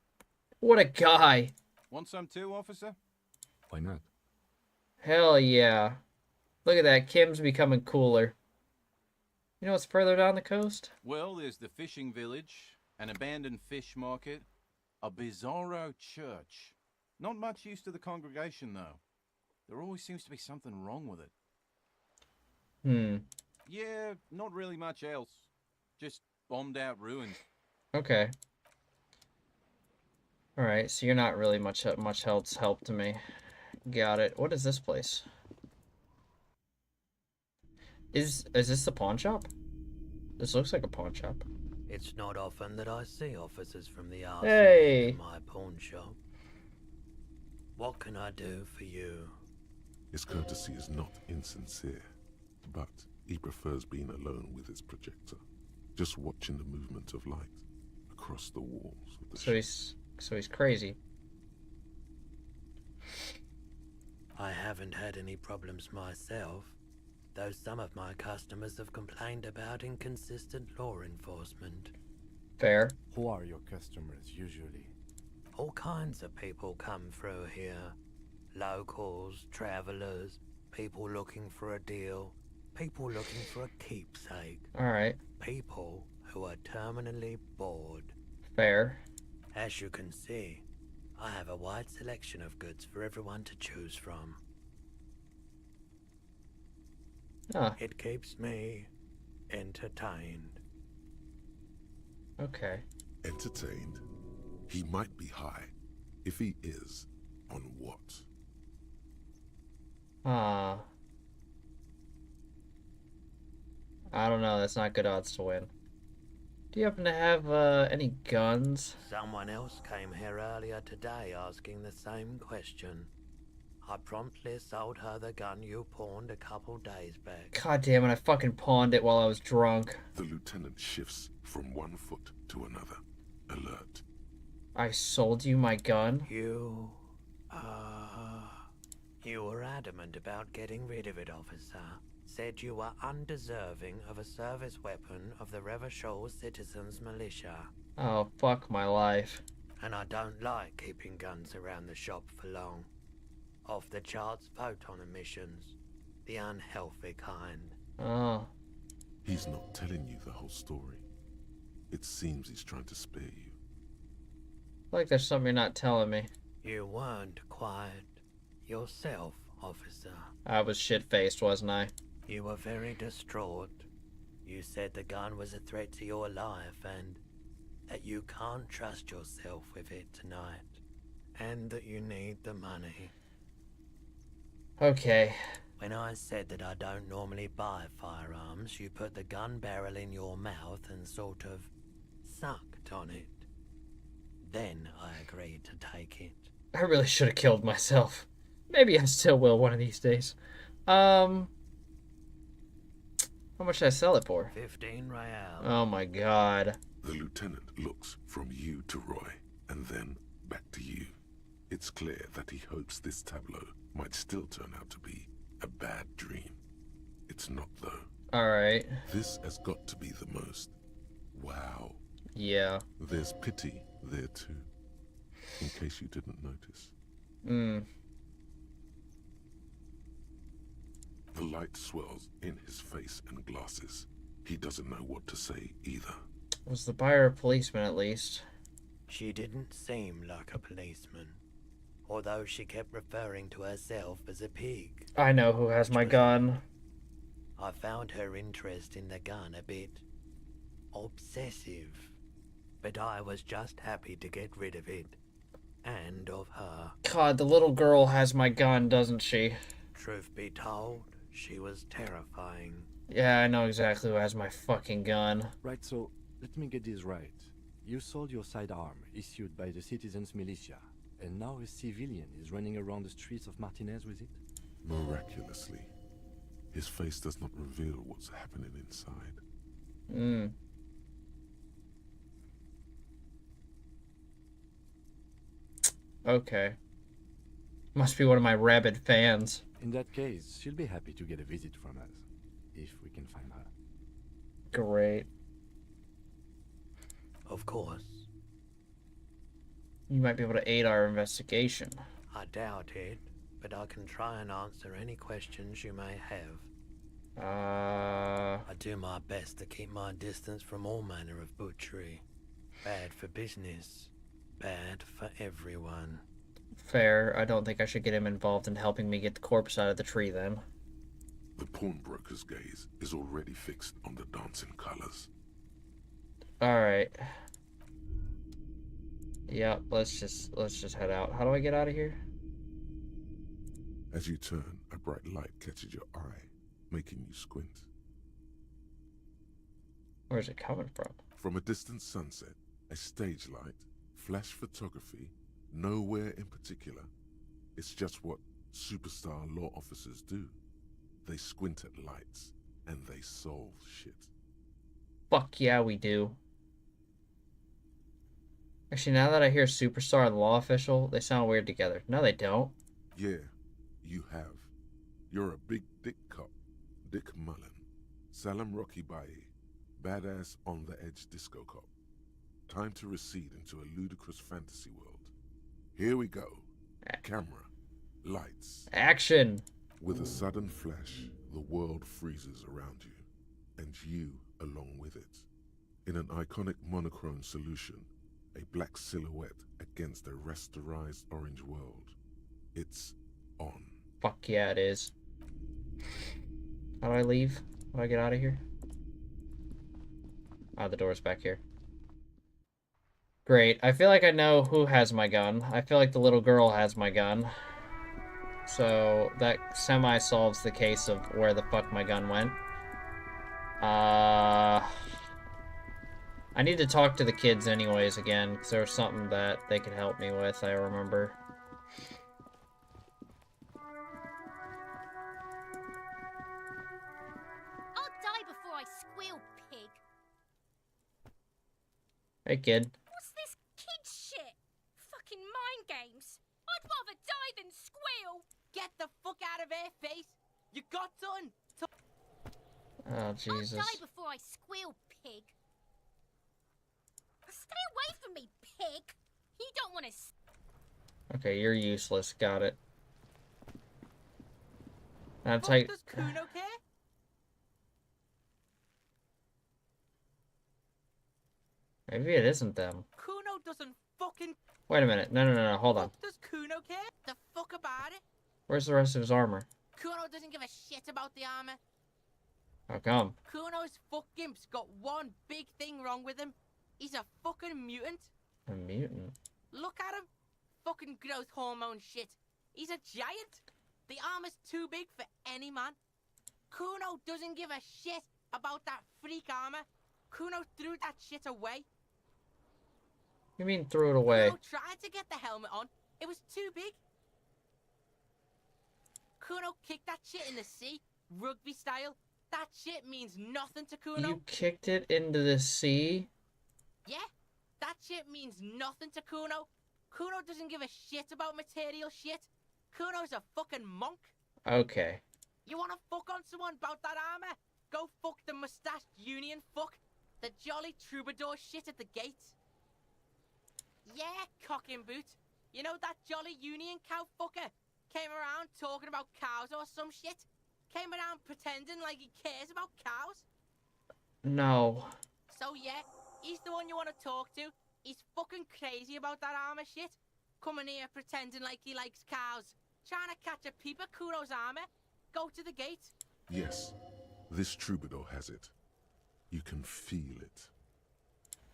What a guy. Want some too, officer? Why not? Hell yeah. Look at that, Kim's becoming cooler. You know what's further down the coast? Well, there's the fishing village, an abandoned fish market, a bizarro church. Not much use to the congregation, though. There always seems to be something wrong with it. Yeah, not really much else. Just bombed out ruins. Okay. Alright, so you're not really much help to me. Got it. What is this place? Is this the pawn shop? This looks like a pawn shop. It's not often that I see officers from the RCM Hey. in my pawn shop. What can I do for you? His courtesy is not insincere, but he prefers being alone with his projector, just watching the movement of light across the walls of the shop. So he's crazy. I haven't had any problems myself, though some of my customers have complained about inconsistent law enforcement. Fair. Who are your customers usually? All kinds of people come through here. Locals, travelers, people looking for a deal, people looking for a keepsake. Alright. People who are terminally bored. Fair. As you can see, I have a wide selection of goods for everyone to choose from. Ah. It keeps me entertained. Okay. Entertained? He might be high. If he is, on what? Ah. I don't know, that's not good odds to win. Do you happen to have any guns? Someone else came here earlier today asking the same question. I promptly sold her the gun you pawned a couple days back. God damn it, I fucking pawned it while I was drunk. The lieutenant shifts from one foot to another. Alert. I sold you my gun? You were adamant about getting rid of it, officer. Said you were undeserving of a service weapon of the Revachol Citizens Militia. Oh, fuck my life. And I don't like keeping guns around the shop for long. Off the charts photon emissions. The unhealthy kind. Oh. He's not telling you the whole story. It seems he's trying to spare you. Like there's something you're not telling me. You weren't quiet yourself, officer. I was shit-faced, wasn't I? You were very distraught. You said the gun was a threat to your life and that you can't trust yourself with it tonight. And that you need the money. Okay. When I said that I don't normally buy firearms, you put the gun barrel in your mouth and sort of sucked on it. Then I agreed to take it. I really should have killed myself. Maybe I still will one of these days. How much did I sell it for? 15 real. Oh my god. The lieutenant looks from you to Roy, and then back to you. It's clear that he hopes this tableau might still turn out to be a bad dream. It's not, though. Alright. This has got to be the most. Wow. Yeah. There's pity there, too. In case you didn't notice. The light swirls in his face and glasses. He doesn't know what to say either. Was the buyer a policeman at least? She didn't seem like a policeman, although she kept referring to herself as a pig. I know who has my gun. I found her interest in the gun a bit obsessive, but I was just happy to get rid of it, and of her. God, the little girl has my gun, doesn't she? Truth be told, she was terrifying. Yeah, I know exactly who has my fucking gun. Right, so let me get this right. You sold your sidearm, issued by the Citizens Militia, and now a civilian is running around the streets of Martinez with it? Miraculously, his face does not reveal what's happening inside. Okay. Must be one of my rabid fans. In that case, she'll be happy to get a visit from us, if we can find her. Great. Of course. You might be able to aid our investigation. I doubt it, but I can try and answer any questions you may have. I do my best to keep my distance from all manner of butchery. Bad for business. Bad for everyone. Fair. I don't think I should get him involved in helping me get the corpse out of the tree then. The pawnbroker's gaze is already fixed on the dancing colors. Alright. Yeah, let's just head out. How do I get out of here? As you turn, a bright light catches your eye, making you squint. Where's it coming from? From a distant sunset, a stage light, flash photography, nowhere in particular. It's just what superstar law officers do. They squint at lights, and they solve shit. Fuck yeah, we do. Actually, now that I hear superstar and law official, they sound weird together. No, they don't. Yeah, you have. You're a big dick cop, Dick Mullen. Salam Rocky Baye, badass on-the-edge disco cop. Time to recede into a ludicrous fantasy world. Here we go. Camera, lights. Action! With a sudden flash, the world freezes around you, and you along with it. In an iconic monochrome solution, a black silhouette against a rasterized orange world. It's on. Fuck yeah, it is. How do I leave? How do I get out of here? Ah, the door's back here. Great. I feel like I know who has my gun. I feel like the little girl has my gun. So that semi-solves the case of where the fuck my gun went. I need to talk to the kids anyways again, because there was something that they could help me with, I remember. I'll die before I squeal, pig. Hey, kid. What's this kid shit? Fucking mind games. I'd rather die than squeal. Get the fuck out of here, face. You got done. Oh, Jesus. I'll die before I squeal, pig. Stay away from me, pig. You don't want to... Okay, you're useless. Got it. Now Does Kuno care? Maybe it isn't them. Kuno doesn't fucking... Wait a minute. No. Hold on. Does Kuno care? The fuck about it? Where's the rest of his armor? Kuno doesn't give a shit about the armor. How come? Kuno's fuck gimp's got one big thing wrong with him. He's a fucking mutant. A mutant? Look at him. Fucking growth hormone shit. He's a giant. The armor's too big for any man. Kuno doesn't give a shit about that freak armor. Kuno threw that shit away. You mean threw it away? Kuno tried to get the helmet on. It was too big. Kuno kicked that shit in the sea, rugby style. That shit means nothing to Kuno. You kicked it into the sea? Yeah, that shit means nothing to Kuno. Kuno doesn't give a shit about material shit. Kuno's a fucking monk. Okay. You wanna fuck on someone about that armor? Go fuck the mustached union fuck. The jolly troubadour shit at the gates. Yeah, cock and boot. You know that jolly union cow fucker? Came around talking about cows or some shit? Came around pretending like he cares about cows? No. So yeah, he's the one you want to talk to. He's fucking crazy about that armor shit. Coming here pretending like he likes cows. Trying to catch a peep at Kuro's armor. Go to the gate. Yes, this troubadour has it. You can feel it.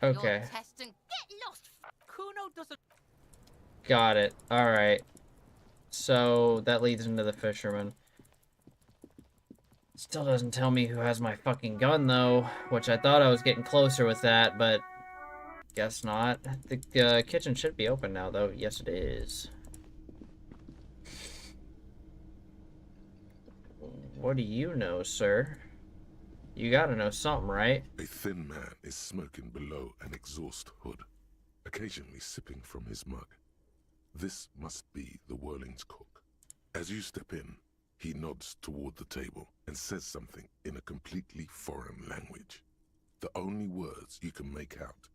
Okay. You're testing. Get lost. Kuno doesn't. Got it. Alright. So, that leads into the fisherman. Still doesn't tell me who has my fucking gun, though. Which I thought I was getting closer with that, but... guess not. The kitchen should be open now, though. Yes, it is. What do you know, sir? You gotta know something, right? A thin man is smoking below an exhaust hood, occasionally sipping from his mug. This must be the Whirling's cook. As you step in, he nods toward the table and says something in a completely foreign language. The only words you can make out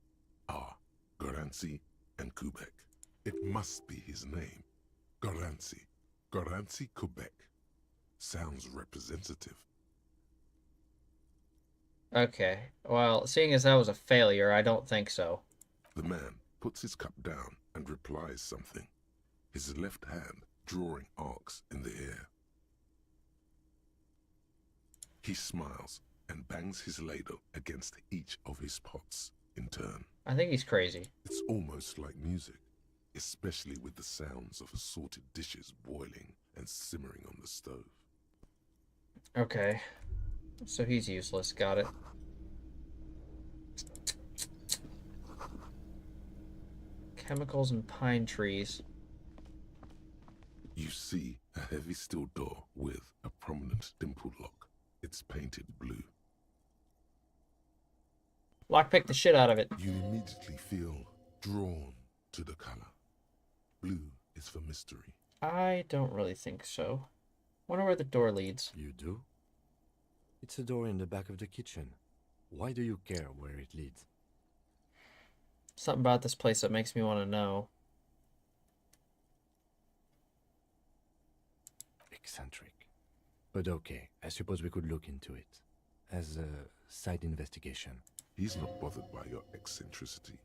are Garancy and Quebec. It must be his name. Garancy. Garancy Quebec. Sounds representative. Okay. Well, seeing as that was a failure, I don't think so. The man puts his cup down and replies something, his left hand drawing arcs in the air. He smiles and bangs his ladle against each of his pots in turn. I think he's crazy. It's almost like music, especially with the sounds of assorted dishes boiling and simmering on the stove. Okay. So he's useless. Got it. Chemicals and pine trees. You see a heavy steel door with a prominent dimple lock. It's painted blue. Lockpick the shit out of it. You immediately feel drawn to the color. Blue is for mystery. I don't really think so. Wonder where the door leads. You do? It's a door in the back of the kitchen. Why do you care where it leads? Something about this place that makes me want to know. Eccentric. But okay, I suppose we could look into it. As a side investigation. He's not bothered by your eccentricity.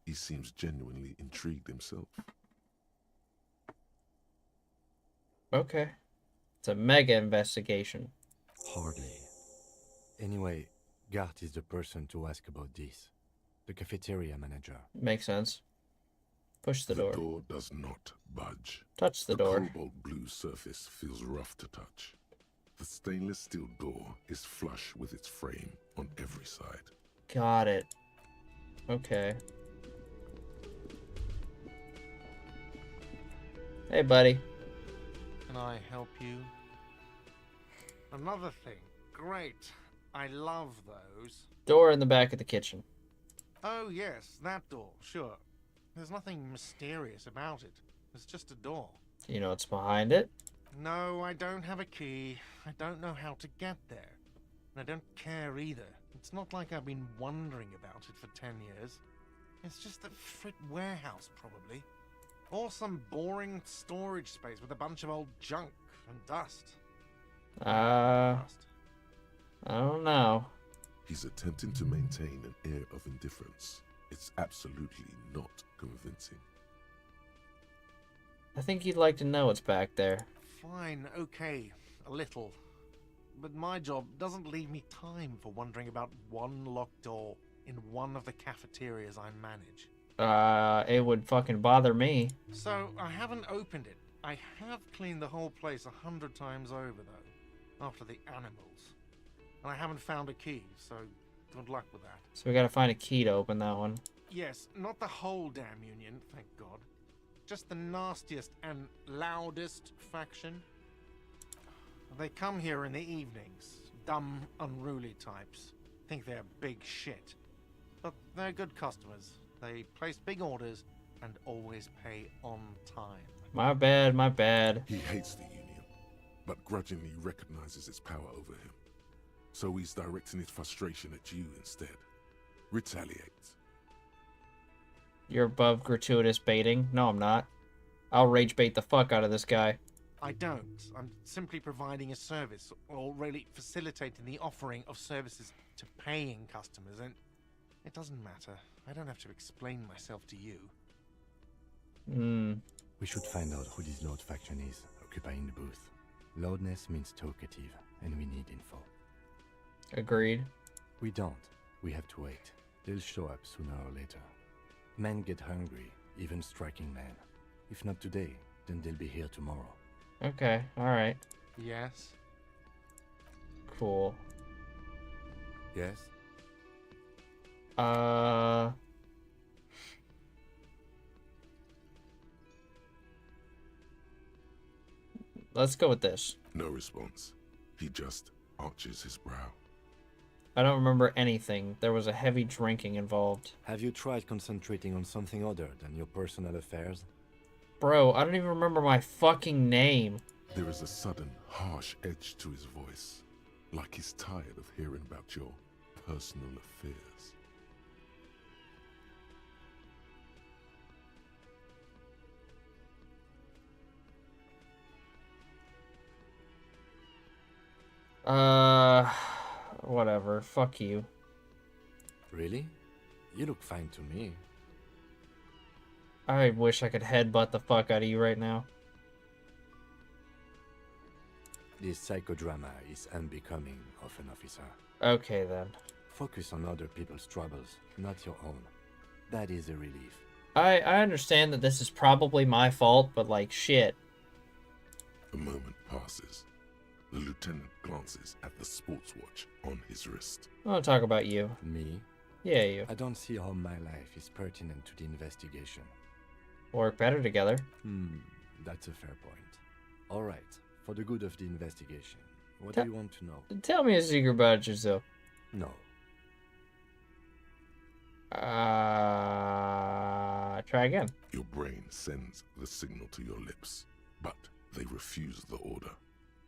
He seems genuinely intrigued himself. Okay. It's a mega investigation. Hardly. Anyway, Gart is the person to ask about this. The cafeteria manager. Makes sense. Push the door. The door does not budge. Touch the door. The cobalt blue surface feels rough to touch. The stainless steel door is flush with its frame on every side. Got it. Okay. Hey, buddy. Can I help you? Another thing. Great. I love those. Door in the back of the kitchen. Oh, yes, that door, sure. There's nothing mysterious about it. It's just a door. Do you know what's behind it? No, I don't have a key. I don't know how to get there. And I don't care either. It's not like I've been wondering about it for 10 years. It's just a frit warehouse, probably. Or some boring storage space with a bunch of old junk and dust. I don't know. He's attempting to maintain an air of indifference. It's absolutely not convincing. I think you'd like to know what's back there. Fine, okay, a little. But my job doesn't leave me time for wondering about one locked door in one of the cafeterias I manage. It would fucking bother me. So, I haven't opened it. I have cleaned the whole place 100 times over, though, after the animals. And I haven't found a key, so good luck with that. So we gotta find a key to open that one. Yes, not the whole damn union, thank God. Just the nastiest and loudest faction. They come here in the evenings. Dumb, unruly types. Think they're big shit. But they're good customers. They place big orders and always pay on time. My bad, my bad. He hates the union, but grudgingly recognizes its power over him. So he's directing his frustration at you instead. Retaliate. You're above gratuitous baiting? No, I'm not. I'll rage bait the fuck out of this guy. I don't. I'm simply providing a service, or really facilitating the offering of services to paying customers, and it doesn't matter. I don't have to explain myself to you. We should find out who this Lord faction is, occupying the booth. Loudness means talkative, and we need info. Agreed. We don't. We have to wait. They'll show up sooner or later. Men get hungry, even striking men. If not today, then they'll be here tomorrow. Okay, alright. Yes? Cool. Yes? Let's go with this. No response. He just arches his brow. I don't remember anything. There was a heavy drinking involved. Have you tried concentrating on something other than your personal affairs? Bro, I don't even remember my fucking name. There is a sudden, harsh edge to his voice, like he's tired of hearing about your personal affairs. Whatever. Fuck you. Really? You look fine to me. I wish I could headbutt the fuck out of you right now. This psychodrama is unbecoming of an officer. Okay, then. Focus on other people's troubles, not your own. That is a relief. I understand that this is probably my fault, but like, shit. A moment passes. The lieutenant glances at the sports watch on his wrist. I want to talk about you. Me? Yeah, you. I don't see how my life is pertinent to the investigation. Work better together. That's a fair point. All right, for the good of the investigation, what do you want to know? Tell me a secret about yourself. No. Try again. Your brain sends the signal to your lips, but they refuse the order.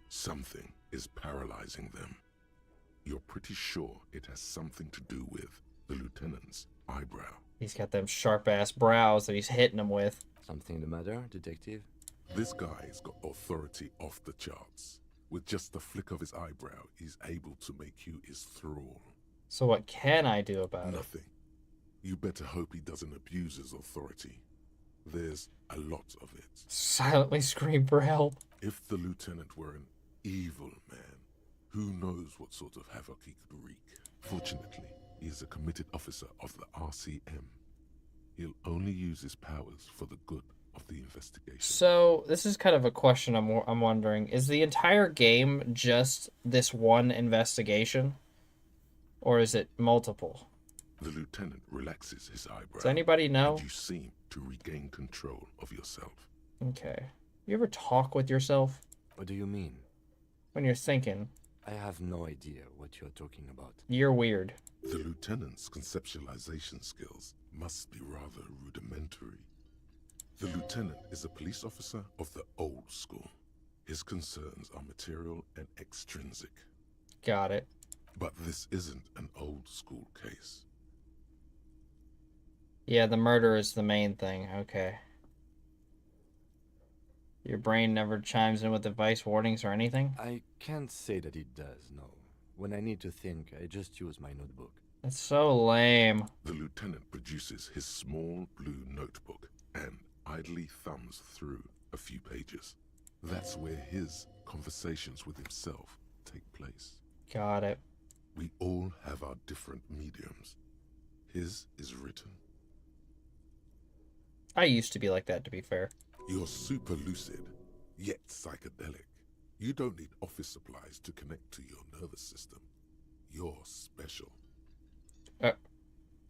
Something is paralyzing them. You're pretty sure it has something to do with the lieutenant's eyebrow. He's got them sharp-ass brows that he's hitting him with. Something the matter, detective? This guy's got authority off the charts. With just the flick of his eyebrow, he's able to make you his thrall. So what can I do about it? Nothing. You better hope he doesn't abuse his authority. There's a lot of it. Silently scream for help. If the lieutenant were an evil man, who knows what sort of havoc he could wreak. Fortunately, he is a committed officer of the RCM. He'll only use his powers for the good of the investigation. So, this is kind of a question I'm wondering. Is the entire game just this one investigation? Or is it multiple? The lieutenant relaxes his eyebrow. Does anybody know? And you seem to regain control of yourself. Okay. You ever talk with yourself? What do you mean? When you're thinking. I have no idea what you're talking about. You're weird. The lieutenant's conceptualization skills must be rather rudimentary. The lieutenant is a police officer of the old school. His concerns are material and extrinsic. Got it. But this isn't an old school case. Yeah, the murder is the main thing. Okay. Your brain never chimes in with device warnings or anything? I can't say that it does, no. When I need to think, I just use my notebook. That's so lame. The lieutenant produces his small blue notebook and idly thumbs through a few pages. That's where his conversations with himself take place. Got it. We all have our different mediums. His is written. I used to be like that, to be fair. You're super lucid, yet psychedelic. You don't need office supplies to connect to your nervous system. You're special.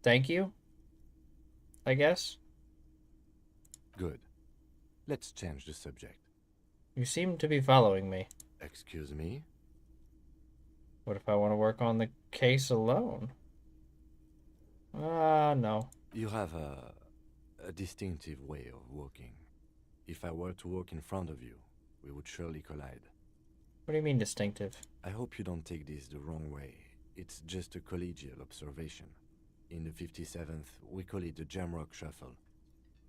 Thank you? I guess? Good. Let's change the subject. You seem to be following me. Excuse me? What if I want to work on the case alone? No. You have a distinctive way of walking. If I were to walk in front of you, we would surely collide. What do you mean distinctive? I hope you don't take this the wrong way. It's just a collegial observation. In the 57th, we call it the Jamrock Shuffle.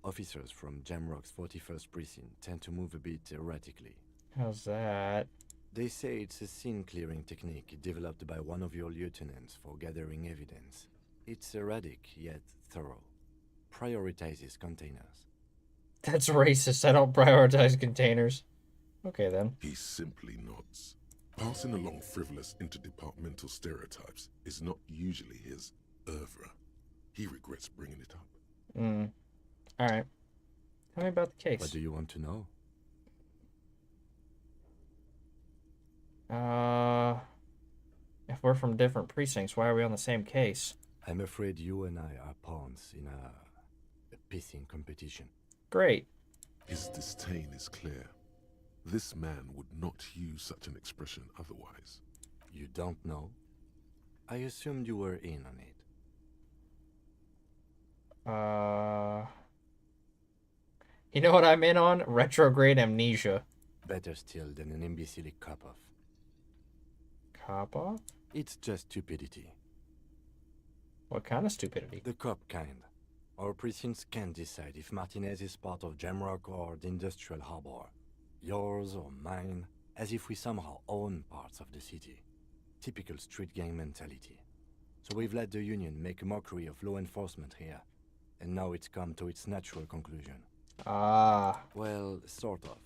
Officers from Jamrock's 41st Precinct tend to move a bit erratically. How's that? They say it's a scene-clearing technique developed by one of your lieutenants for gathering evidence. It's erratic, yet thorough. Prioritizes containers. That's racist. I don't prioritize containers. Okay, then. He simply nods. Passing along frivolous interdepartmental stereotypes is not usually his oeuvre. He regrets bringing it up. Alright. Tell me about the case. What do you want to know? If we're from different precincts, why are we on the same case? I'm afraid you and I are pawns in a pissing competition. Great. His disdain is clear. This man would not use such an expression otherwise. You don't know? I assumed you were in on it. You know what I'm in on? Retrograde amnesia. Better still than an imbecilic cop-off. Cop-off? It's just stupidity. What kind of stupidity? The cop kind. Our precincts can't decide if Martinez is part of Jamrock or the Industrial Harbor. Yours or mine, as if we somehow own parts of the city. Typical street gang mentality. So we've let the Union make a mockery of law enforcement here. And now it's come to its natural conclusion. Ah. Well, sort of.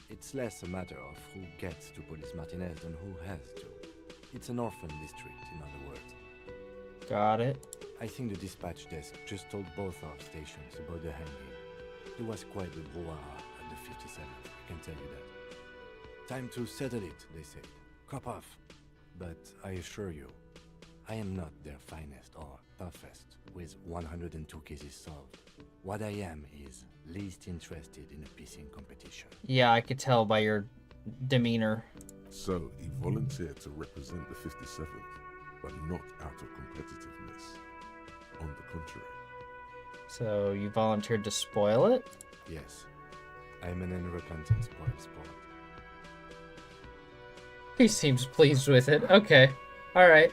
It's less a matter of who gets to Police Martinez than who has to. It's an orphan district, in other words. Got it. I think the dispatch desk just told both our stations about the hanging. There was quite the brouhaha at the 57th, I can tell you that. Time to settle it, they said. Cop off. But I assure you, I am not their finest or toughest with 102 cases solved. What I am is least interested in a pissing competition. Yeah, I could tell by your demeanor. So, he volunteered to represent the 57th, but not out of competitiveness. On the contrary. So, you volunteered to spoil it? Yes. I'm an unrepentant spoil sport. He seems pleased with it. Okay. Alright.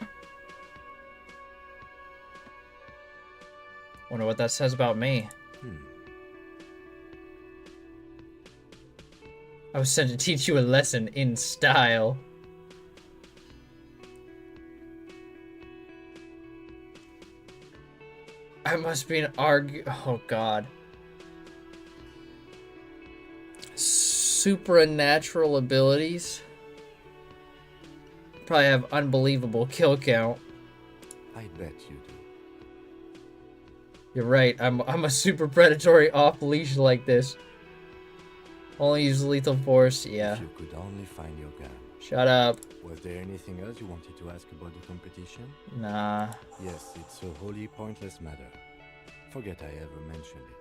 Wonder what that says about me. I was sent to teach you a lesson in style. I must be an oh god. Supernatural abilities. Probably have unbelievable kill count. I bet you do. You're right. I'm a super predatory off leash like this. Only use lethal force. Yeah. If you could only find your gun. Shut up. Was there anything else you wanted to ask about the competition? Nah. Yes, it's a wholly pointless matter. Forget I ever mentioned it.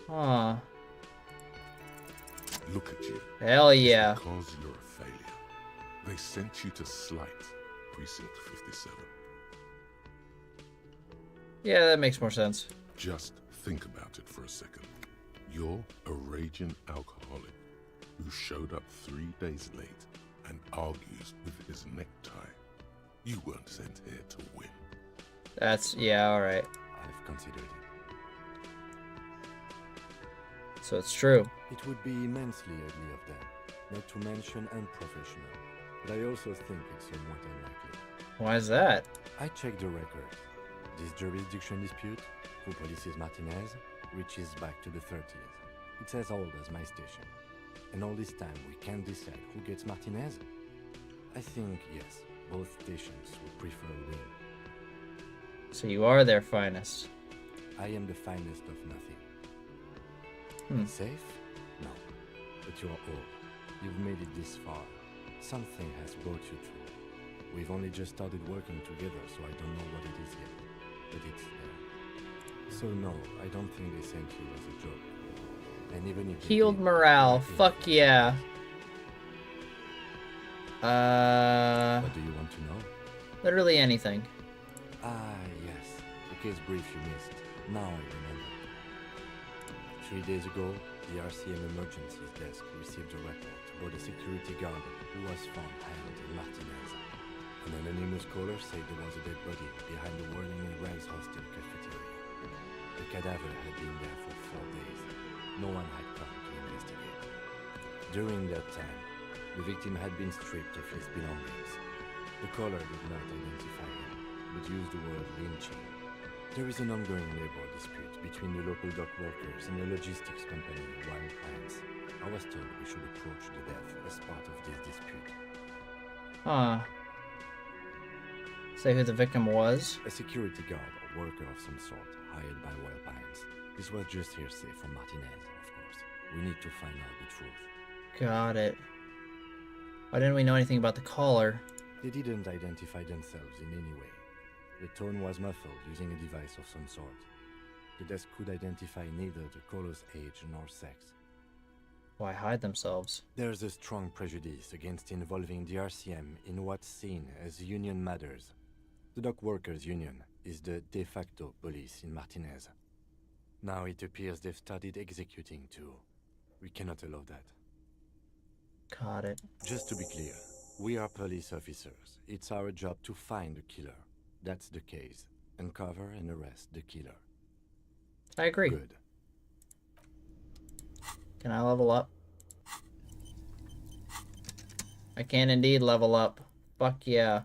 Huh. Look at you. Hell yeah. It's because you're a failure. They sent you to Slight, Precinct 57. Yeah, that makes more sense. Just think about it for a second. You're a raging alcoholic who showed up 3 days late and argues with his necktie. You weren't sent here to win. Yeah, alright. I've considered it. So it's true. It would be immensely ugly of them, not to mention unprofessional. But I also think it's somewhat unlikely. Why is that? I checked the record. This jurisdiction dispute, who polices Martinez, reaches back to the 30s. It's as old as my station. And all this time we can't decide who gets Martinez? I think, yes, both stations would prefer a win. So you are their finest. I am the finest of nothing. Safe? No. But you're old. You've made it this far. Something has brought you through. We've only just started working together, so I don't know what it is yet. But it's there. So no, I don't think they sent you as a joke. And even if Healed morale. Fuck yeah. What do you want to know? Literally anything. Ah, yes. The case brief you missed. Now I remember. 3 days ago, the RCM Emergencies Desk received a report about a security guard who was found hanged in Martinez. An anonymous caller said there was a dead body behind the Whirling and Rags hostel cafeteria. The cadaver had been there for 4 days. No one had come to investigate. During that time, the victim had been stripped of his belongings. The caller did not identify him, but used the word lynching. There is an ongoing labor dispute between the local dock workers and the logistics company, Wild Pines. I was told we should approach the death as part of this dispute. Huh. Say who the victim was? A security guard or worker of some sort, hired by Wild Pines. This was just hearsay from Martinez, of course. We need to find out the truth. Got it. Why didn't we know anything about the caller? They didn't identify themselves in any way. The tone was muffled using a device of some sort. The desk could identify neither the caller's age nor sex. Why hide themselves? There's a strong prejudice against involving the RCM in what's seen as union matters. The dock workers' union is the de facto police in Martinez. Now it appears they've started executing too. We cannot allow that. Got it. Just to be clear, we are police officers. It's our job to find the killer. That's the case. Uncover and arrest the killer. I agree. Good. Can I level up? I can indeed level up. Fuck yeah.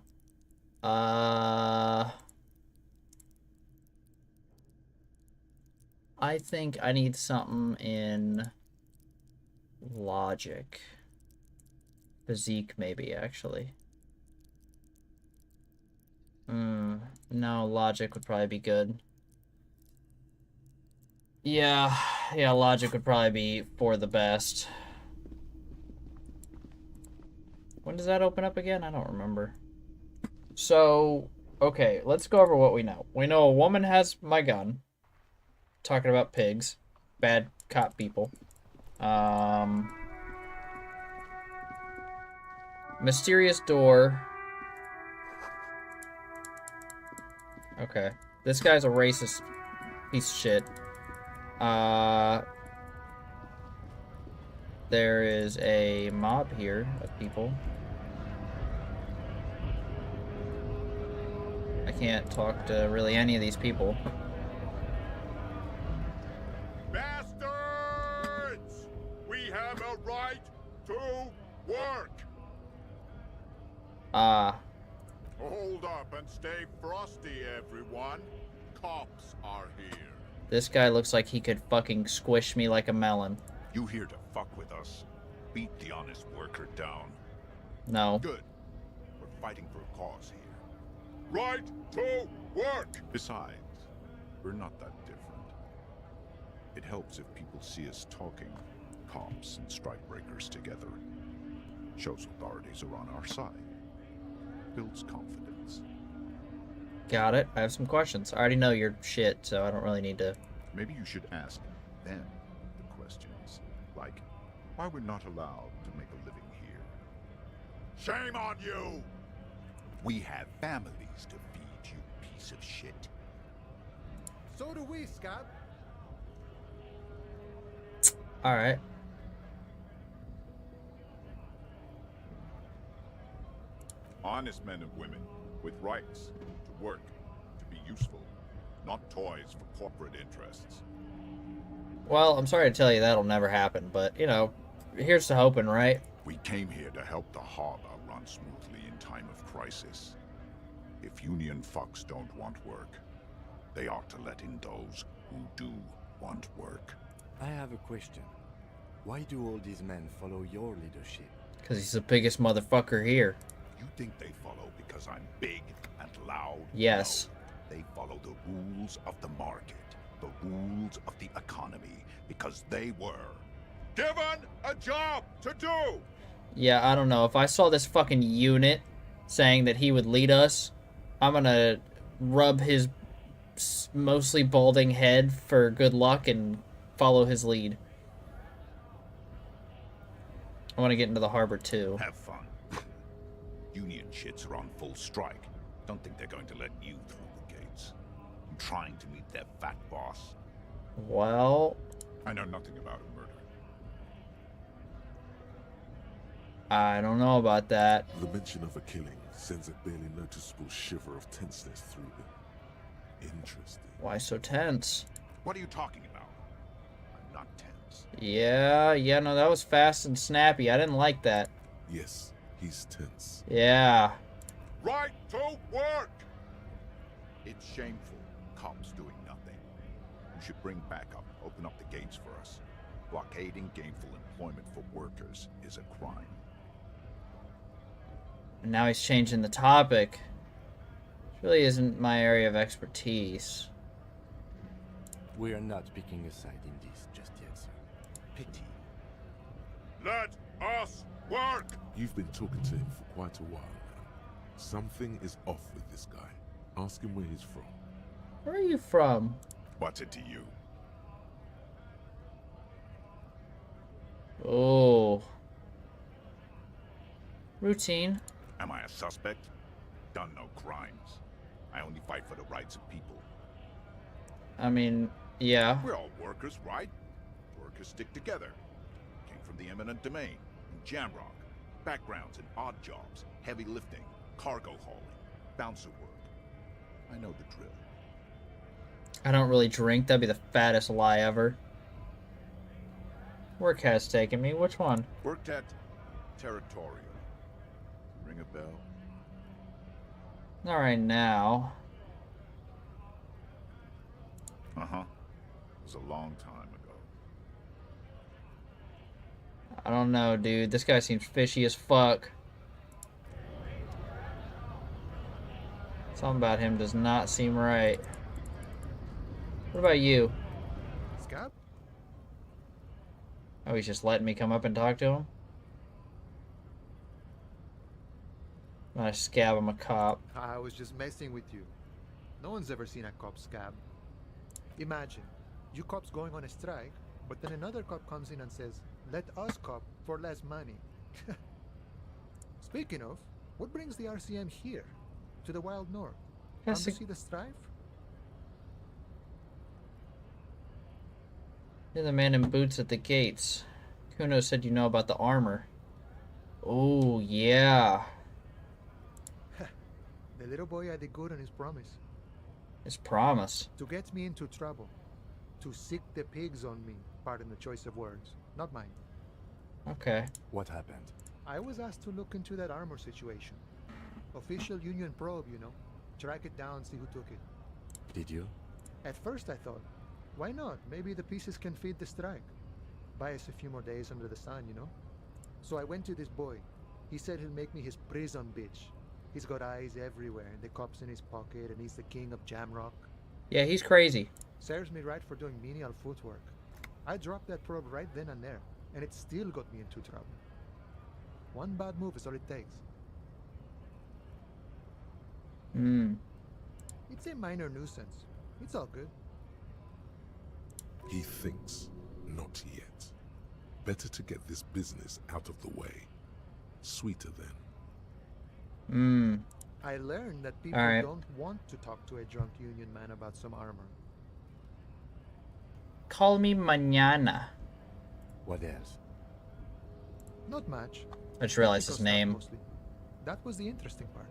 I think I need something in logic. Physique, maybe, actually. No, logic would probably be good. Yeah, logic would probably be for the best. When does that open up again? I don't remember. So, okay, let's go over what we know. We know a woman has my gun. Talking about pigs. Bad cop people. Mysterious door. Okay. This guy's a racist piece of shit. There is a mob here of people. I can't talk to really any of these people. Bastards! We have a right to work! Hold up and stay frosty, everyone. Cops are here. This guy looks like he could fucking squish me like a melon. You here to fuck with us? Beat the honest worker down. No. Good. We're fighting for a cause here. Right to work! Besides, we're not that different. It helps if people see us talking, cops and strikebreakers together. Shows authorities are on our side. Builds confidence. Got it. I have some questions. I already know your shit, so I don't really need to... Maybe you should ask them the questions. Like, why we're not allowed to make a living here. Shame on you! We have families to feed, you piece of shit. So do we, Scott. Alright. Honest men and women with rights to work, to be useful, not toys for corporate interests. Well, I'm sorry to tell you that'll never happen, but, you know, here's to hoping, right? We came here to help the harbor run smoothly in time of crisis. If union fucks don't want work, they ought to let in those who do want work. I have a question. Why do all these men follow your leadership? Because he's the biggest motherfucker here. You think they follow because I'm big and loud? Yes. No, they follow the rules of the market, the rules of the economy, because they were given a job to do! Yeah, I don't know. If I saw this fucking unit saying that he would lead us, I'm gonna rub his mostly balding head for good luck and follow his lead. I want to get into the harbor too. Have fun. Union shits are on full strike. Don't think they're going to let you through the gates. I'm trying to meet their fat boss. Well... I know nothing about a murder. I don't know about that. The mention of a killing sends a barely noticeable shiver of tenseness through him. Interesting. Why so tense? What are you talking about? I'm not tense. Yeah, no, that was fast and snappy. I didn't like that. Yes, he's tense. Yeah. Right to work! It's shameful. Cops doing nothing. You should bring backup. Open up the gates for us. Blockading gainful employment for workers is a crime. And now he's changing the topic. This really isn't my area of expertise. We are not picking a side in this just yet, sir. Pity. Let us work! You've been talking to him for quite a while now. Something is off with this guy. Ask him where he's from. Where are you from? What's it to you? Oh. Routine. Am I a suspect? Done no crimes. I only fight for the rights of people. I mean, yeah. We're all workers, right? Workers stick together. Came from the eminent domain, in Jamrock. Backgrounds in odd jobs, heavy lifting, cargo hauling, bouncer work. I know the drill. I don't really drink. That'd be the fattest lie ever. Work has taken me. Which one? Worked at Territorial. Ring a bell? Not right now. Uh-huh. was a long time ago. I don't know, dude. This guy seems fishy as fuck. Something about him does not seem right. What about you? Scab? Oh, he's just letting me come up and talk to him? I'm not a scab, I'm a cop. I was just messing with you. No one's ever seen a cop scab. Imagine, you cops going on a strike, but then another cop comes in and says, let us cop for less money. Speaking of, what brings the RCM here? To the Wild North? Come to see the strife? You're the man in boots at the gates. Kuno said you know about the armor. Oh, yeah. The little boy had it good on his promise. His promise? To get me into trouble. To sick the pigs on me. Pardon the choice of words. Not mine. Okay. What happened? I was asked to look into that armor situation. Official Union probe, you know. Track it down, see who took it. Did you? At first I thought, why not? Maybe the pieces can feed the strike. Buy us a few more days under the sun, you know? So I went to this boy. He said he'll make me his prison bitch. He's got eyes everywhere, and the cops in his pocket, and he's the king of Jamrock. Yeah, he's crazy. Serves me right for doing menial footwork. I dropped that probe right then and there, and it still got me into trouble. One bad move is all it takes. It's a minor nuisance. It's all good. He thinks, not yet. Better to get this business out of the way. Sweeter then. I learned that people don't want to talk to a drunk Union man about some armor. Call me mañana. What else? Not much. I just realized his name. Mostly. That was the interesting part.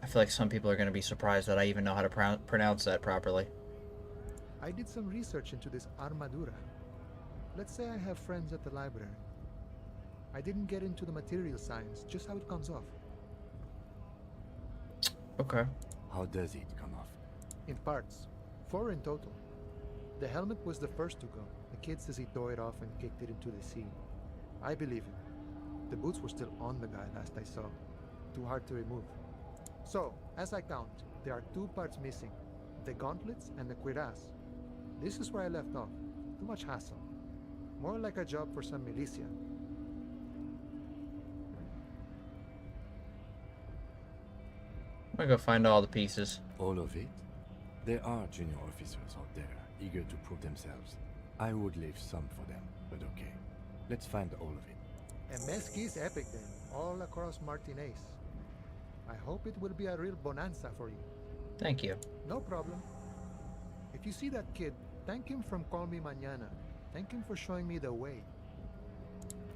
I feel like some people are going to be surprised that I even know how to pronounce that properly. I did some research into this armadura. Let's say I have friends at the library. I didn't get into the material science, just how it comes off. Okay. How does it come off? In parts. 4 in total. The helmet was the first to go. The kid says he tore it off and kicked it into the sea. I believe him. The boots were still on the guy last I saw. Too hard to remove. So, as I count, there are 2 parts missing. The gauntlets and the cuirass. This is where I left off. Too much hassle. More like a job for some militia. I'm gonna go find all the pieces. All of it? There are junior officers out there, eager to prove themselves. I would leave some for them, but okay. Let's find all of it. A mesqui's epic then, all across Martinez. I hope it will be a real bonanza for you. Thank you. No problem. If you see that kid, thank him from Call Me Mañana. Thank him for showing me the way.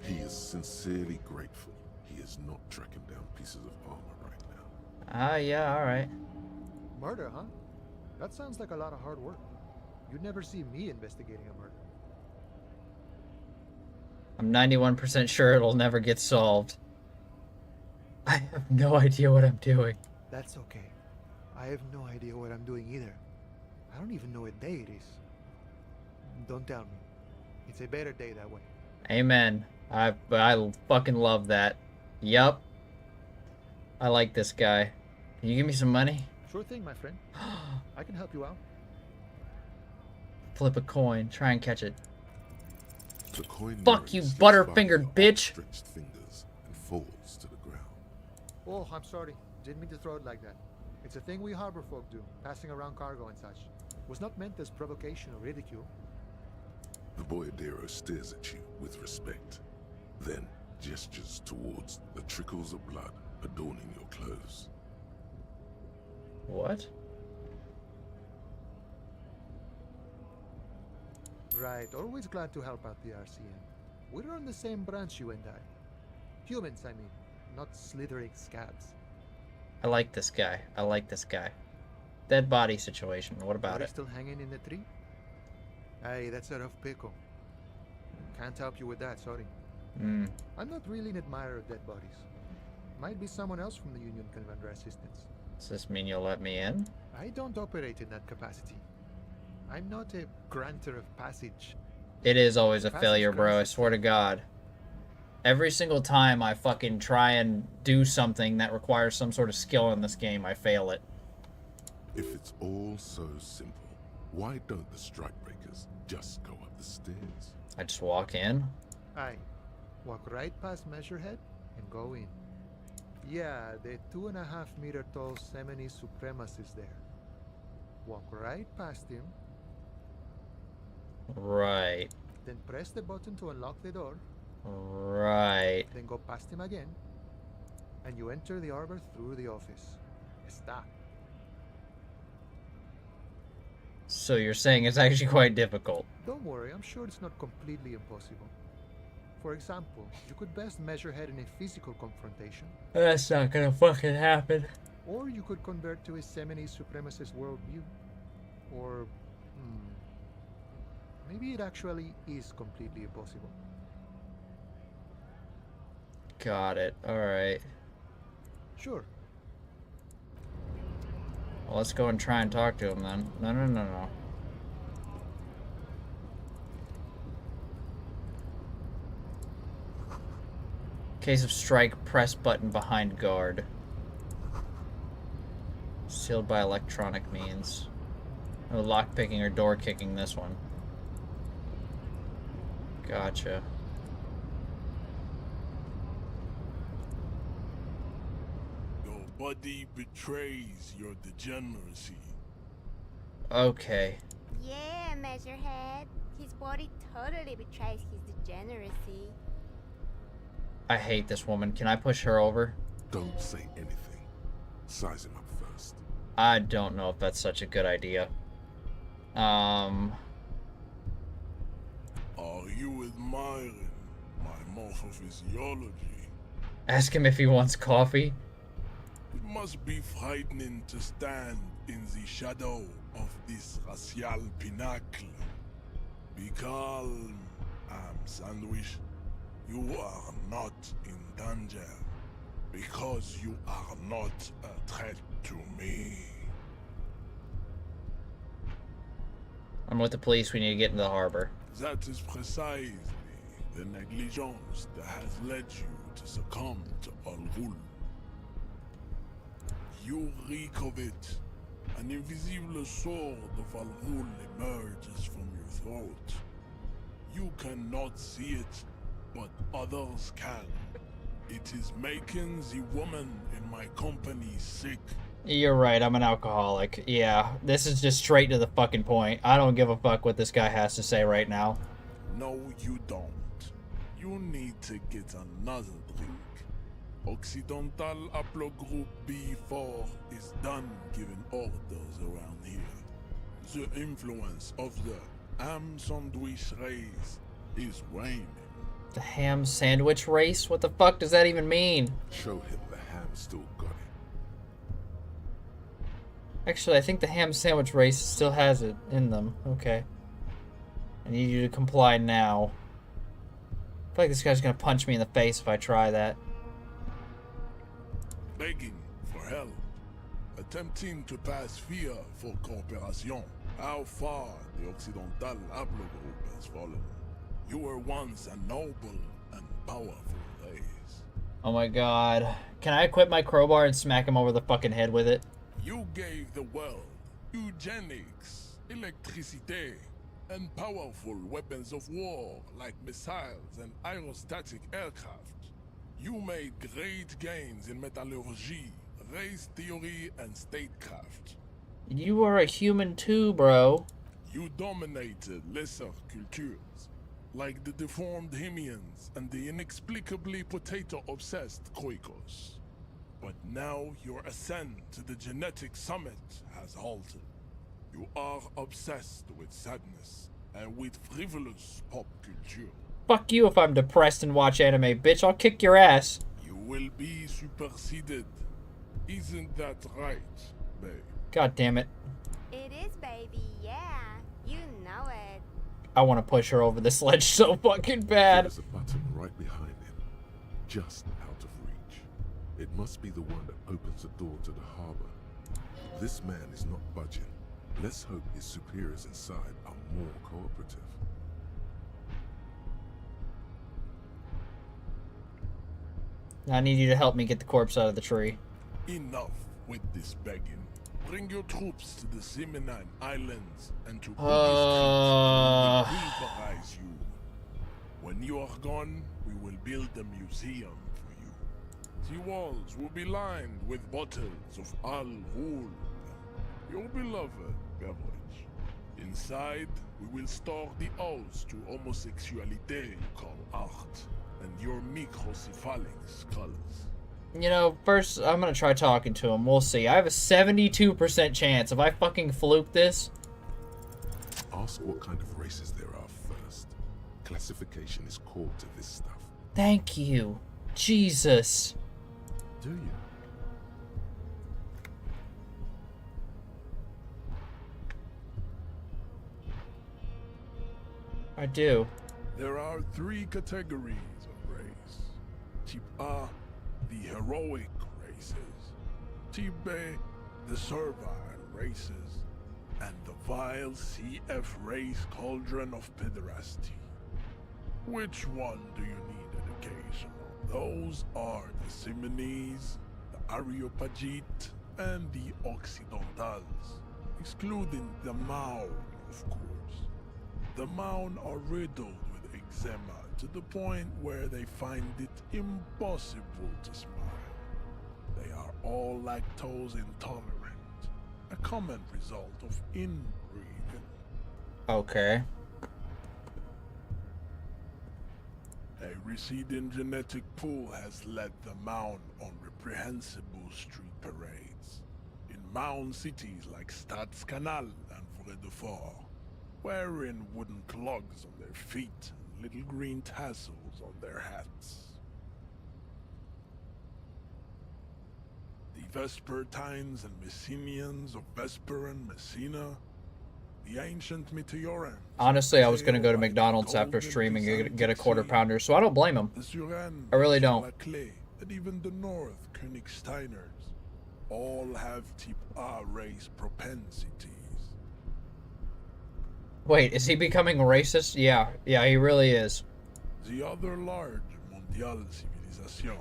He is sincerely grateful. He is not tracking down pieces of armor right now. Ah, yeah, alright. Murder, huh? That sounds like a lot of hard work. You'd never see me investigating a murder. I'm 91% sure it'll never get solved. I have no idea what I'm doing. That's okay. I have no idea what I'm doing either. I don't even know what day it is. Don't tell me. It's a better day that way. Amen. I fucking love that. Yup. I like this guy. Can you give me some money? Sure thing, my friend. I can help you out. Flip a coin. Try and catch it. The coin Fuck you, butterfingered bitch! Stretched fingers and falls to the ground. Oh, I'm sorry. Didn't mean to throw it like that. It's a thing we harbor folk do, passing around cargo and such. Was not meant as provocation or ridicule. The boyadero stares at you with respect, then gestures towards the trickles of blood adorning your clothes. What? Right, always glad to help out the RCM. We're on the same branch, you and I. Humans, I mean, not slithering scabs. I like this guy. I like this guy. Dead body situation. What about Are it? still hanging in the tree? Hey, that's a rough pickle. Can't help you with that, sorry. I'm not really an admirer of dead bodies. Might be someone else from the Union can render assistance. Does this mean you'll let me in? I don't operate in that capacity. I'm not a granter of passage. It is always a Passage failure, bro. I grants swear to God. Every single time I fucking try and do something that requires some sort of skill in this game, I fail it. If it's all so simple, why don't the strikebreakers just go up the stairs? I just walk in? Aye. Walk right past Measurehead and go in. Yeah, the 2.5-meter tall Semini supremacist there. Walk right past him. Right. Then press the button to unlock the door. Right. Then go past him again. And you enter the arbor through the office. Está. So you're saying it's actually quite difficult. Don't worry, I'm sure it's not completely impossible. For example, you could best Measurehead in a physical confrontation. That's not gonna fucking happen. Or you could convert to a Semini supremacist worldview. Or, maybe it actually is completely impossible. Got it. Alright. Sure. Well, let's go and try and talk to him then. No. Case of strike, press button behind guard. Sealed by electronic means. No lockpicking or door kicking this one. Gotcha. Your body betrays your degeneracy. Okay. Yeah, Measurehead. His body totally betrays his degeneracy. I hate this woman. Can I push her over? Don't say anything. Size him up first. I don't know if that's such a good idea. Are you admiring my morphophysiology? Ask him if he wants coffee. It must be frightening to stand in the shadow of this racial pinnacle. Be calm, Sandwich. You are not in danger because you are not a threat to me. I'm with the police. We need to get into the harbor. That is precisely the negligence that has led you to succumb to Al Ghul. You reek of it. An invisible sword of Al Ghul emerges from your throat. You cannot see it, but others can. It is making the woman in my company sick. You're right, I'm an alcoholic. Yeah, this is just straight to the fucking point. I don't give a fuck what this guy has to say right now. No, you don't. You need to get another drink. Occidental Haplogroup B4 is done giving orders around here. The influence of the ham sandwich race is waning. The ham sandwich race? What the fuck does that even mean? Show him the ham still got it. Actually, I think the ham sandwich race still has it in them. Okay. I need you to comply now. I feel like this guy's gonna punch me in the face if I try that. Begging for help. Attempting to pass via for cooperation. How far the Occidental Haplogroup has fallen. You were once a noble and powerful race. Oh my god. Can I equip my crowbar and smack him over the fucking head with it? You gave the world eugenics, electricity, and powerful weapons of war like missiles and aerostatic aircraft. You made great gains in metallurgy, race theory, and statecraft. You are a human too, bro. You dominated lesser cultures, like the deformed Hemians and the inexplicably potato-obsessed Khoikos. But now your ascent to the genetic summit has halted. You are obsessed with sadness and with frivolous pop culture. Fuck you if I'm depressed and watch anime, bitch. I'll kick your ass. You will be superseded. Isn't that right, babe? God damn it. It is, baby, yeah. You know it. I want to push her over the sledge so fucking bad. There's a button right behind him, just out of reach. It must be the one that opens the door to the harbor. This man is not budging. Let's hope his superiors inside are more cooperative. I need you to help me get the corpse out of the tree. Enough with this begging. Bring your troops to the Simenon Islands and to Boogie Street, and we will pulverize you. When you are gone, we will build a museum for you. The walls will be lined with bottles of Al Ghul, your beloved beverage. Inside, we will store the odes to homosexuality you call art, and your microcephalic skulls. You know, first, I'm gonna try talking to him. We'll see. I have a 72% chance. If I fucking fluke this... Ask what kind of races there are first. Classification is core to this stuff. Thank you. Jesus. Do you? I do. There are 3 categories of race. Type A, the heroic races. Type B, the servile races. And the vile CF race cauldron of pederasty. Which one do you need education on? Those are the Simonese, the Areopagite, and the Occidentals, excluding the Maun, of course. The Maun are riddled with eczema to the point where they find it impossible to smile. They are all lactose intolerant, a common result of inbreeding. Okay. A receding genetic pool has led the Maun on reprehensible street parades. In Maun cities like Stadskanal and Vredefort, wearing wooden clogs on their feet and little green tassels on their hats. The Vespertines and Messenians of Vesper and Messina, the ancient Meteorans. Honestly, I was gonna go to McDonald's after streaming and get a quarter pounder, so I don't blame him. I really don't. And even the North Königsteiners all have type A race propensities. Wait, is he becoming racist? Yeah, he really is. The other large mondial civilization,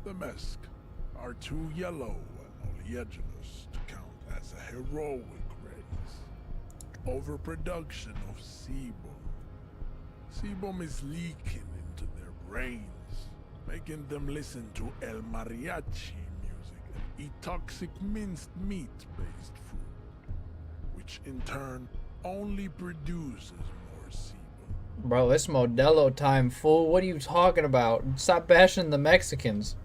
the Mesk, are too yellow and oleaginous to count as a heroic race. Overproduction of sebum. Sebum is leaking into their brains, making them listen to El Mariachi music and eat toxic minced meat-based food, which in turn only produces more sebum. Bro, it's Modelo time, fool. What are you talking about? Stop bashing the Mexicans.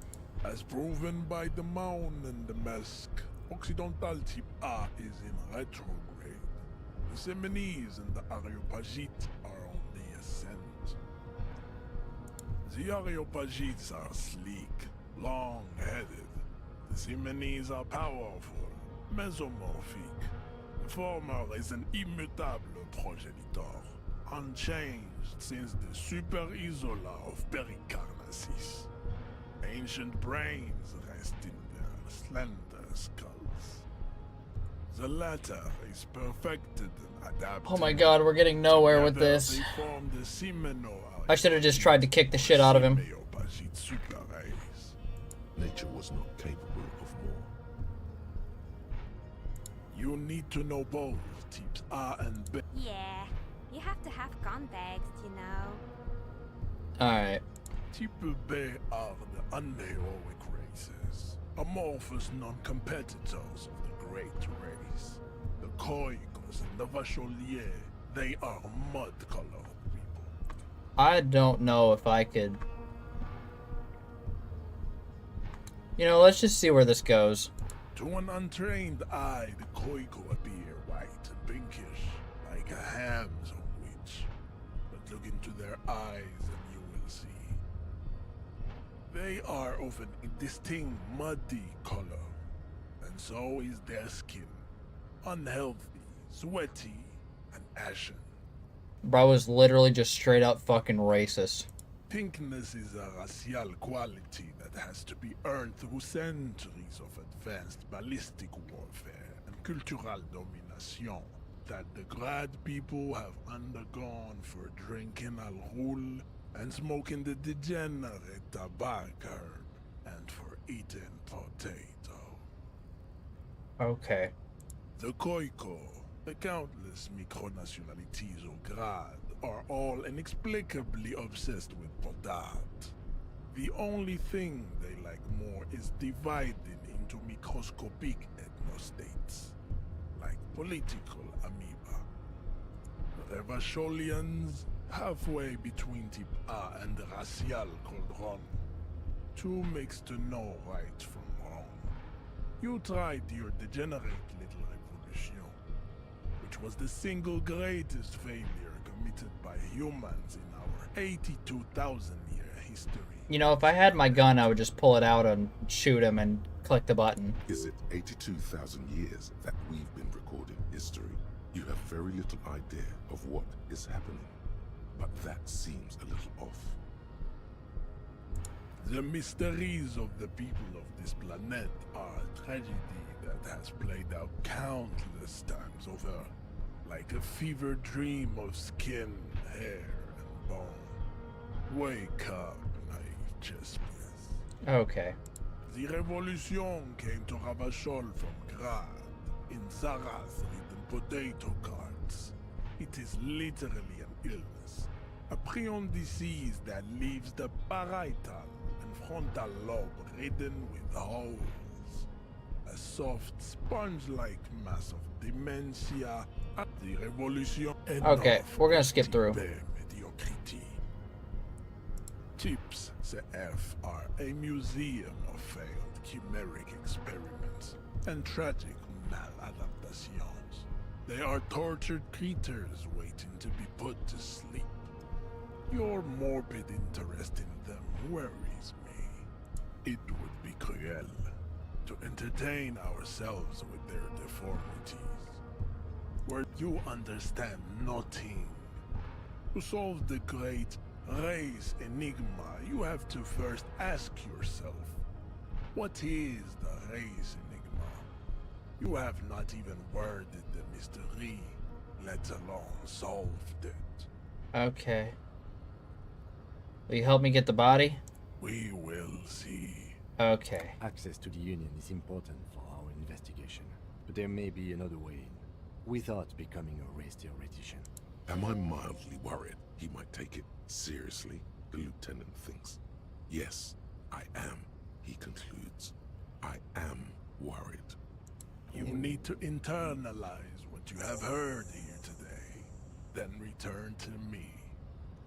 As proven by the Maun and the Mesk, Occidental type A is in retrograde. The Simonese and the Areopagites are on the ascent. The Areopagites are sleek, long-headed. The Simonese are powerful, mesomorphic. The former is an immutable progenitor, unchanged since the Super Isola of Pericarnassus. Ancient brains rest in their slender skulls. The latter is perfected and adapted. Oh my god, we're getting nowhere with this. I should have just tried to kick the shit out of him. Nature was not capable of more. You need to know both types A and B. Yeah, you have to have context, you know. Alright. Type B are the unheroic races, amorphous non-competitors of the great race. The Khoikos and the Vacholier, they are mud-colored people. I don't know if I could... You know, let's just see where this goes. To an untrained eye, the Khoiko appear white and pinkish, like a ham sandwich. But look into their eyes and you will see. They are of an indistinct muddy color, and so is their skin. Unhealthy, sweaty, and ashen. Bro was literally just straight up fucking racist. Pinkness is a racial quality that has to be earned through centuries of advanced ballistic warfare and cultural domination. that the Grad people have undergone for drinking alcohol and smoking the degenerate tobacco herb and for eating potato. Okay. The Koiko, the countless micronationalities of Grad, are all inexplicably obsessed with potat. The only thing they like more is dividing into microscopic ethnostates, like political amoeba. The Revacholians, halfway between Type A and the racial cauldron. Two makes to know right from wrong. You tried your degenerate little revolution, which was the single greatest failure committed by humans in our 82,000-year history. You know, if I had my gun, I would just pull it out and shoot him and click the button. Is it 82,000 years that we've been recording history? You have very little idea of what is happening, but that seems a little off. The mysteries of the people of this planet are a tragedy that has played out countless times over, like a fever dream of skin, hair, and bone. Wake up, naive chestnuts. Okay. The revolution came to Ravachol from Grad, in Zara's ridden potato carts. It is literally an illness, a prion disease that leaves the parietal and frontal lobe ridden with holes. A soft, sponge-like mass of dementia at the revolution. Okay, we're gonna skip through. Mediocrity. Tips CF are a museum of failed chimeric experiments and tragic maladaptations. They are tortured creatures waiting to be put to sleep. Your morbid interest in them worries me. It would be cruel to entertain ourselves with their deformities, where you understand nothing. To solve the great race enigma, you have to first ask yourself, what is the race enigma? You have not even worded the mystery, let alone solved it. Okay. Will you help me get the body? We will see. Okay. Access to the Union is important for our investigation, but there may be another way in, without becoming a race theoretician. Am I mildly worried he might take it seriously? The lieutenant thinks. Yes, I am, he concludes. I am worried. You need to internalize what you have heard here today, then return to me.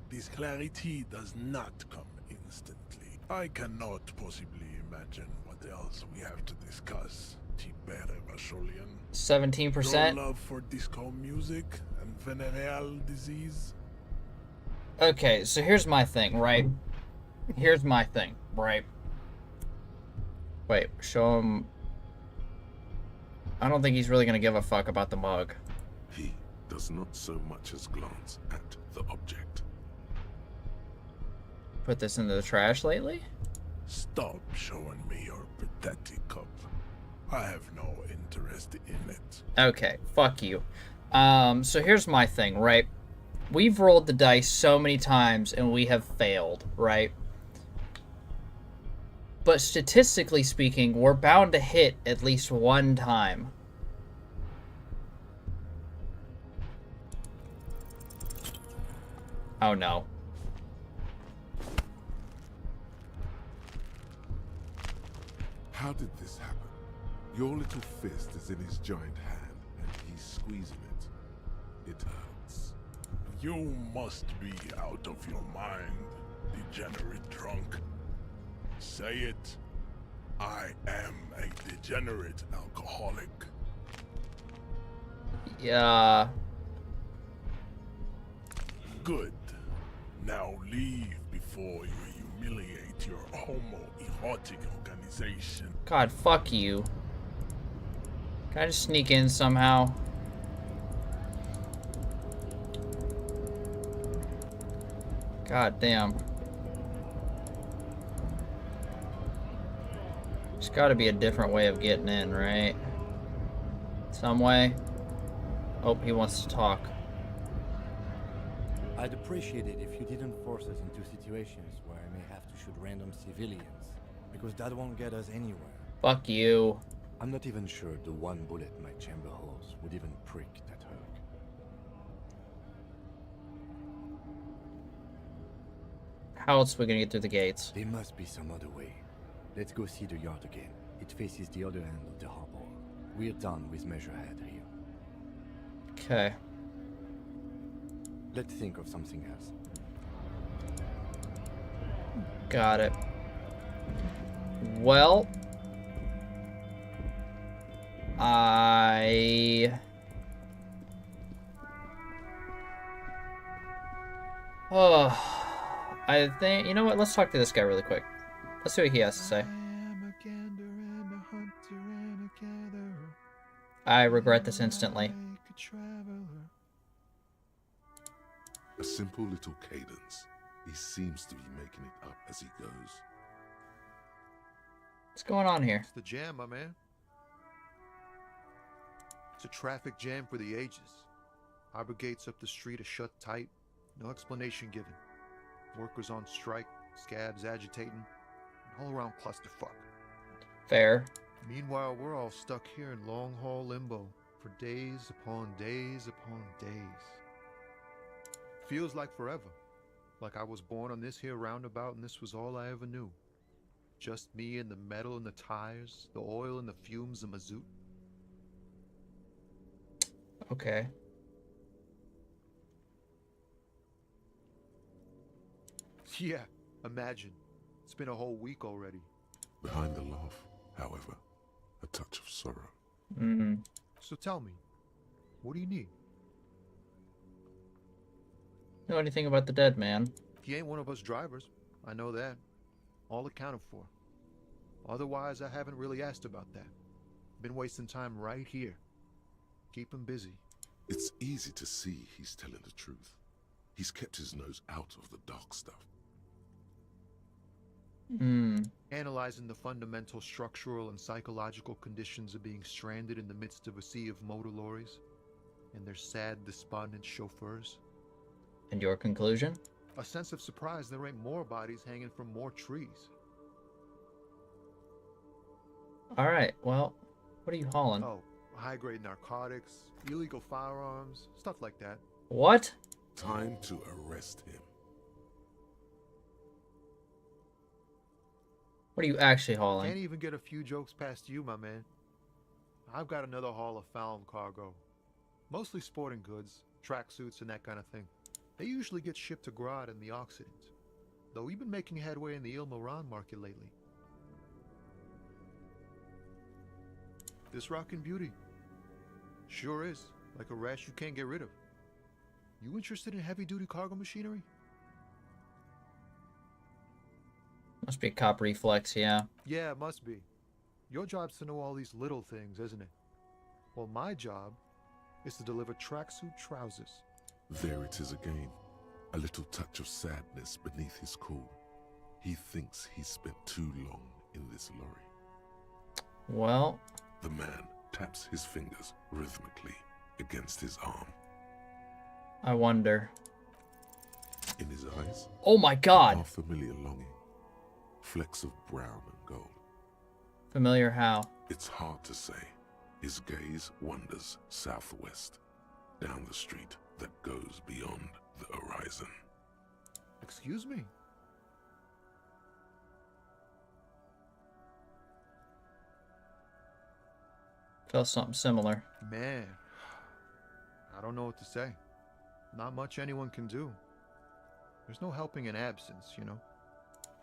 This clarity does not come instantly. I cannot possibly imagine what else we have to discuss, Tibere Vacholian. 17%. Your love for disco music and venereal disease. Okay, so here's my thing, right? Here's my thing, right? Wait, show him. I don't think he's really gonna give a fuck about the mug. He does not so much as glance at the object. Put this into the trash lately? Stop showing me your pathetic cup. I have no interest in it. Okay, fuck you. So here's my thing, right? We've rolled the dice so many times and we have failed, right? But statistically speaking, we're bound to hit at least one time. Oh no. How did this happen? Your little fist is in his giant hand, and he's squeezing it. It hurts. You must be out of your mind, degenerate drunk. Say it. I am a degenerate alcoholic. Yeah. Good. Now leave before you humiliate your homoerotic organization. God, fuck you. Can I just sneak in somehow? God damn. There's gotta be a different way of getting in, right? Some way. Oh, he wants to talk. I'd appreciate it if you didn't force us into situations where I may have to shoot random civilians, because that won't get us anywhere. Fuck you. I'm not even sure the one bullet my chamber holds would even prick that hurt. How else are we gonna get through the gates? There must be some other way. Let's go see the yard again. It faces the other end of the harbor. We're done with Measurehead here. Okay. Let's think of something else. Got it. Well, I think, you know what, let's talk to this guy really quick. Let's see what he has to say. I regret this instantly. A simple little cadence. He seems to be making it up as he goes. What's going on here? It's the jam, my man. It's a traffic jam for the ages. Harbor gates up the street are shut tight. No explanation given. Workers on strike, scabs agitating, an all-around clusterfuck. Fair. Meanwhile, we're all stuck here in long-haul limbo for days upon days upon days. Feels like forever. Like I was born on this here roundabout and this was all I ever knew. Just me and the metal and the tires, the oil and the fumes of mazout. Okay. Yeah, imagine. It's been a whole week already. Behind the laugh, however, a touch of sorrow. Mm-hmm. So tell me, what do you need? Know anything about the dead man? He ain't one of us drivers. I know that. All accounted for. Otherwise, I haven't really asked about that. Been wasting time right here. Keep him busy. It's easy to see he's telling the truth. He's kept his nose out of the dark stuff. Analyzing the fundamental structural and psychological conditions of being stranded in the midst of a sea of motor lorries and their sad, despondent chauffeurs. And your conclusion? A sense of surprise there ain't more bodies hanging from more trees. Alright, well, what are you hauling? Oh, high-grade narcotics, illegal firearms, stuff like that. What? Time to arrest him. What are you actually hauling? Can't even get a few jokes past you, my man. I've got another haul of found cargo. Mostly sporting goods, tracksuits, and that kind of thing. They usually get shipped to Grodd in the Occident, though we've been making headway in the Il Moran market lately. This rockin' beauty. Sure is, like a rash you can't get rid of. You interested in heavy-duty cargo machinery? Must be a cop reflex, yeah. Yeah, it must be. Your job's to know all these little things, isn't it? Well, my job is to deliver tracksuit trousers. There it is again. A little touch of sadness beneath his cool. He thinks he's spent too long in this lorry. Well... The man taps his fingers rhythmically against his arm. I wonder. In his eyes... Oh my god! A familiar longing. Flecks of brown and gold. Familiar how? It's hard to say. His gaze wanders southwest, down the street that goes beyond the horizon. Excuse me? Felt something similar. Man, I don't know what to say. Not much anyone can do. There's no helping in absence, you know.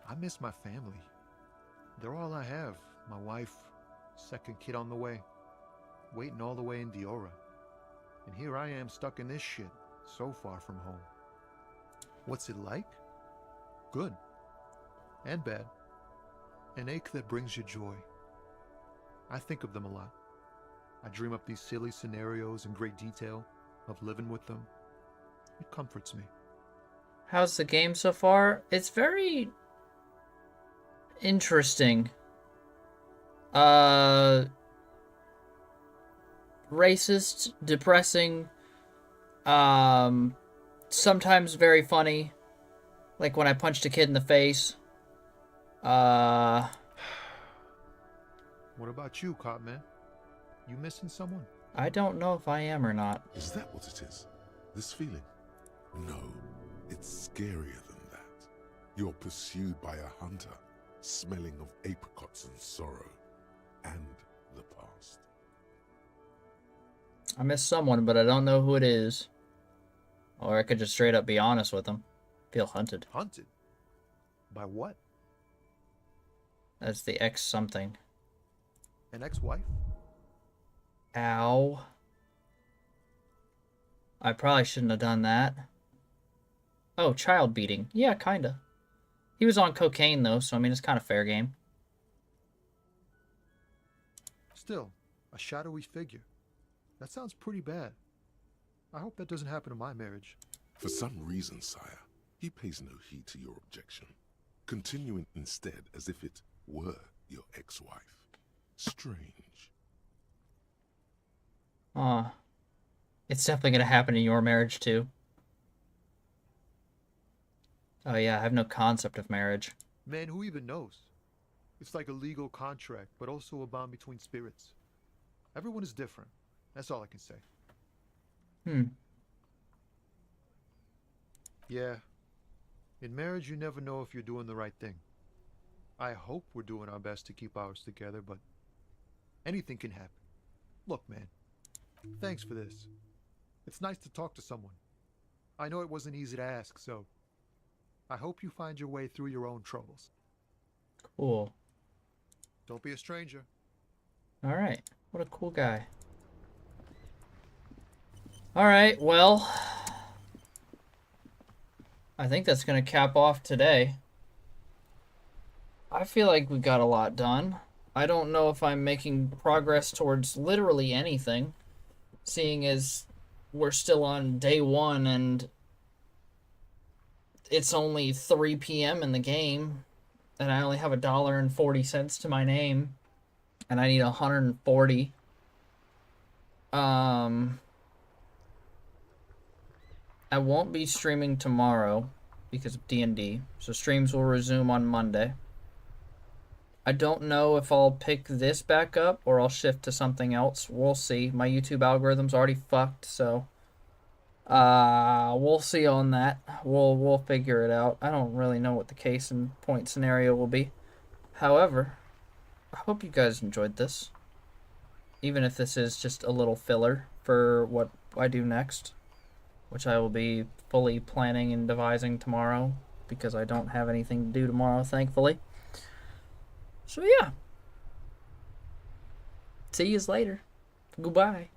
I miss my family. They're all I have. My wife, second kid on the way, waiting all the way in Diora. And here I am stuck in this shit, so far from home. What's it like? Good. And bad. An ache that brings you joy. I think of them a lot. I dream up these silly scenarios in great detail of living with them. It comforts me. How's the game so far? It's very interesting. racist, depressing, sometimes very funny, like when I punched a kid in the face. What about you, cop man? You missing someone? I don't know if I am or not. Is that what it is? This feeling? No, it's scarier than that. You're pursued by a hunter, smelling of apricots and sorrow, and the past. I miss someone, but I don't know who it is. Or I could just straight up be honest with them. Feel hunted. Hunted? By what? That's the ex something. An ex-wife? Ow. I probably shouldn't have done that. Oh, child beating. Yeah, kinda. He was on cocaine, though, so I mean, it's kind of fair game. Still, a shadowy figure. That sounds pretty bad. I hope that doesn't happen to my marriage. For some reason, sire, he pays no heed to your objection, continuing instead as if it were your ex-wife. Strange. Aw. It's definitely gonna happen in your marriage, too. Oh yeah, I have no concept of marriage. Man, who even knows? It's like a legal contract, but also a bond between spirits. Everyone is different. That's all I can say. Yeah. In marriage, you never know if you're doing the right thing. I hope we're doing our best to keep ours together, but anything can happen. Look, man, thanks for this. It's nice to talk to someone. I know it wasn't easy to ask, so I hope you find your way through your own troubles. Cool. Don't be a stranger. Alright. What a cool guy. Alright, well, I think that's going to cap off today. I feel like we got a lot done. I don't know if I'm making progress towards literally anything, seeing as we're still on day 1 and it's only 3 p.m. in the game, and I only have $1.40 to my name, and I need 140. I won't be streaming tomorrow because of D&D, so streams will resume on Monday. I don't know if I'll pick this back up or I'll shift to something else. We'll see. My YouTube algorithm's already fucked, so we'll see on that. We'll figure it out. I don't really know what the case and point scenario will be. However, I hope you guys enjoyed this. Even if this is just a little filler for what I do next, which I will be fully planning and devising tomorrow because I don't have anything to do tomorrow, thankfully. So yeah. See yous later. Goodbye.